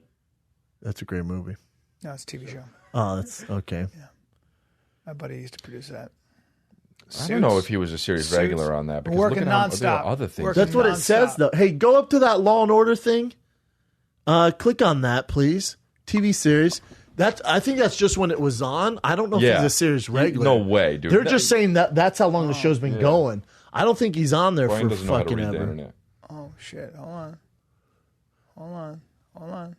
That's a great movie. No, it's a TV show. Oh, that's okay. My buddy used to produce that. I don't know if he was a series Suits. regular on that. Because Working look at how, there nonstop. are other things. Working That's what it says, nonstop. though. Hey, go up to that Law and Order thing. Click on that, please. TV series. I think that's just when it was on. I don't know if Yeah. he's a series regular. No way, dude. They're just saying that's how long the show's been going. I don't think he's on there Brian for doesn't know how to fucking read the ever. internet. Oh shit! Hold on.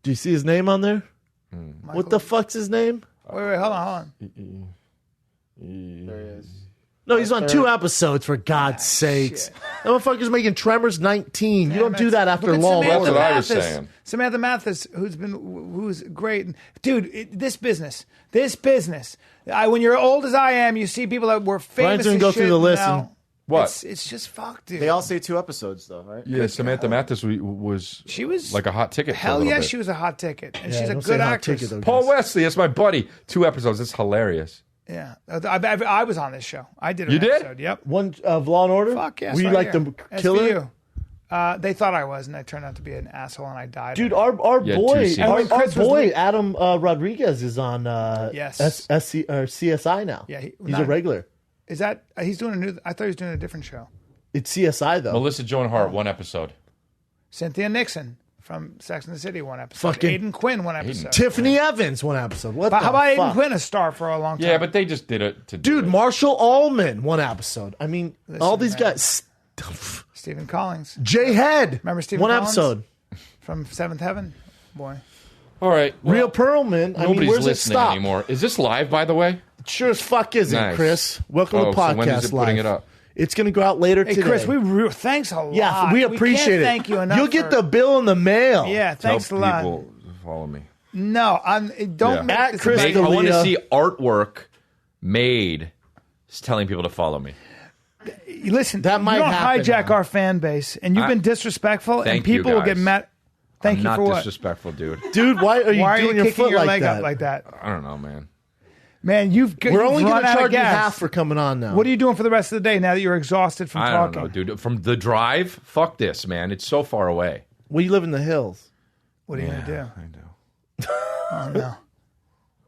Do you see his name on there? What the fuck's his name? Wait, hold on. There he is. No, he's on 2 episodes, for God's sakes. shit. That motherfucker's making Tremors 19. You don't do that after Look at Law and Samantha That's Order. what I was Mathis. saying. Samantha Mathis, who's great, dude. This business. When you're old as I am, you see people that were famous. Brian's gonna as go shit through the list now. and- What? It's just fucked, dude. They all say 2 episodes, though, right? Yeah, Samantha Mathis was. She was like a hot ticket. for a Hell little yeah, bit. she was a hot ticket, and Yeah, she's a don't say good hot actress. ticket, though. Paul Wesley, that's my buddy. 2 episodes. It's hilarious. Yeah, I was on this show. I did. You An did? episode. Yep. One of Law and Order? Fuck yes. Were you right like here. the killer? SVU. They thought I was, and I turned out to be an asshole, and I died. Dude, our Yeah, boy, 2 scenes. our And when Chris was boy leaving- Adam Rodriguez is on Yes. SC, or CSI now. Yeah, he's a not- regular. Is that he's doing a new? I thought he was doing a different show. It's CSI though. Melissa Joan Hart, 1 episode. Cynthia Nixon from Sex and the City, 1 episode. Fucking- Aiden Quinn, 1 episode. Tiffany Evans, 1 episode. What How the about Aiden fuck? Quinn, a star for a long time? Yeah, but they just did it to do Dude, it. Marshall Allman, 1 episode. I mean, all these man. guys. Stephen Collins Jay Head, Remember Stephen 1 Collins? episode. from Seventh Heaven, boy. All right. well, Real Perlman. I mean, Nobody's where's it listening stop? anymore. Is this live, by the way? Sure as fuck isn't, Nice. Chris. Welcome to Oh, the so podcast when is it putting live. it up? It's going to go out later Hey, today. Chris, thanks a lot. yeah, we appreciate can't it. Thank you enough. You'll get for- the bill in the mail. Yeah, thanks Tell a lot. people to follow me. No, don't Yeah. make At this Chris about- I want to D'Elia. see artwork made telling people to follow me. Listen, That might you don't happen hijack now. our fan base, and you've been disrespectful, and Thank you, people will get guys. mad. Thank I'm you not for what? disrespectful, dude. Dude, why are you Why are doing you your kicking foot your like leg that? up like that? I don't know, man. Man, We're only going to charge you half for coming on now. What are you doing for the rest of the day now that you're exhausted from I talking? don't know, dude. From the drive, fuck this, man. It's so far away. Well, you live in the hills. What are you going to do? I know. Oh, no.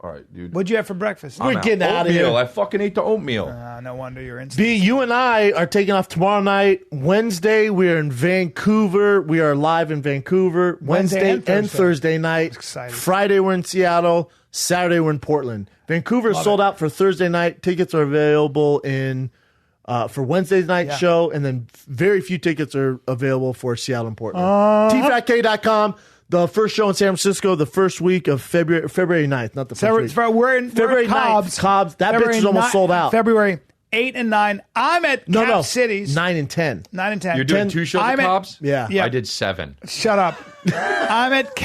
All right, dude. What'd you have for breakfast? We're getting out of Oatmeal. here. I fucking ate the oatmeal. No wonder you're in. B, you and I are taking off tomorrow night. Wednesday, we are in Vancouver. We are live in Vancouver. Wednesday and Thursday night. Excited. Friday, we're in Seattle. Saturday, we're in Portland. Vancouver is sold out for Thursday night. Tickets are available for Wednesday's night show, and then very few tickets are available for Seattle and Portland. TFATK.com. The first show in San Francisco, the first week of February 9th, not the first week. We're in February Cobb's. 9th, Cobb's. That bitch is almost sold out. February 8 and 9. I'm at Cap Cities. 9 and 10. 9 and 10. You're doing 10 2 shows I'm at at- Cobb's? Yeah. Yeah. I did 7. Shut up. I'm at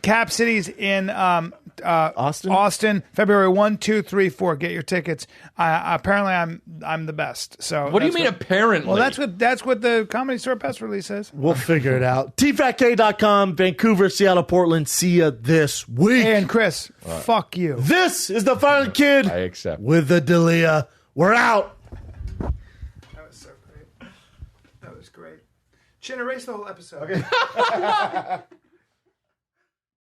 Cap Cities in Austin, February 1, 2, 3, 4. Get your tickets. Apparently, I'm the best. So What do you mean apparently? Well, that's what the Comedy Store press release says. We'll figure it out. TFATK.com, Vancouver, Seattle, Portland. See ya this week. And Chris, fuck you. This is the Final Kid. I accept. With the Dalia. We're out. That was so great. That was great. Chin, erase the whole episode. Okay.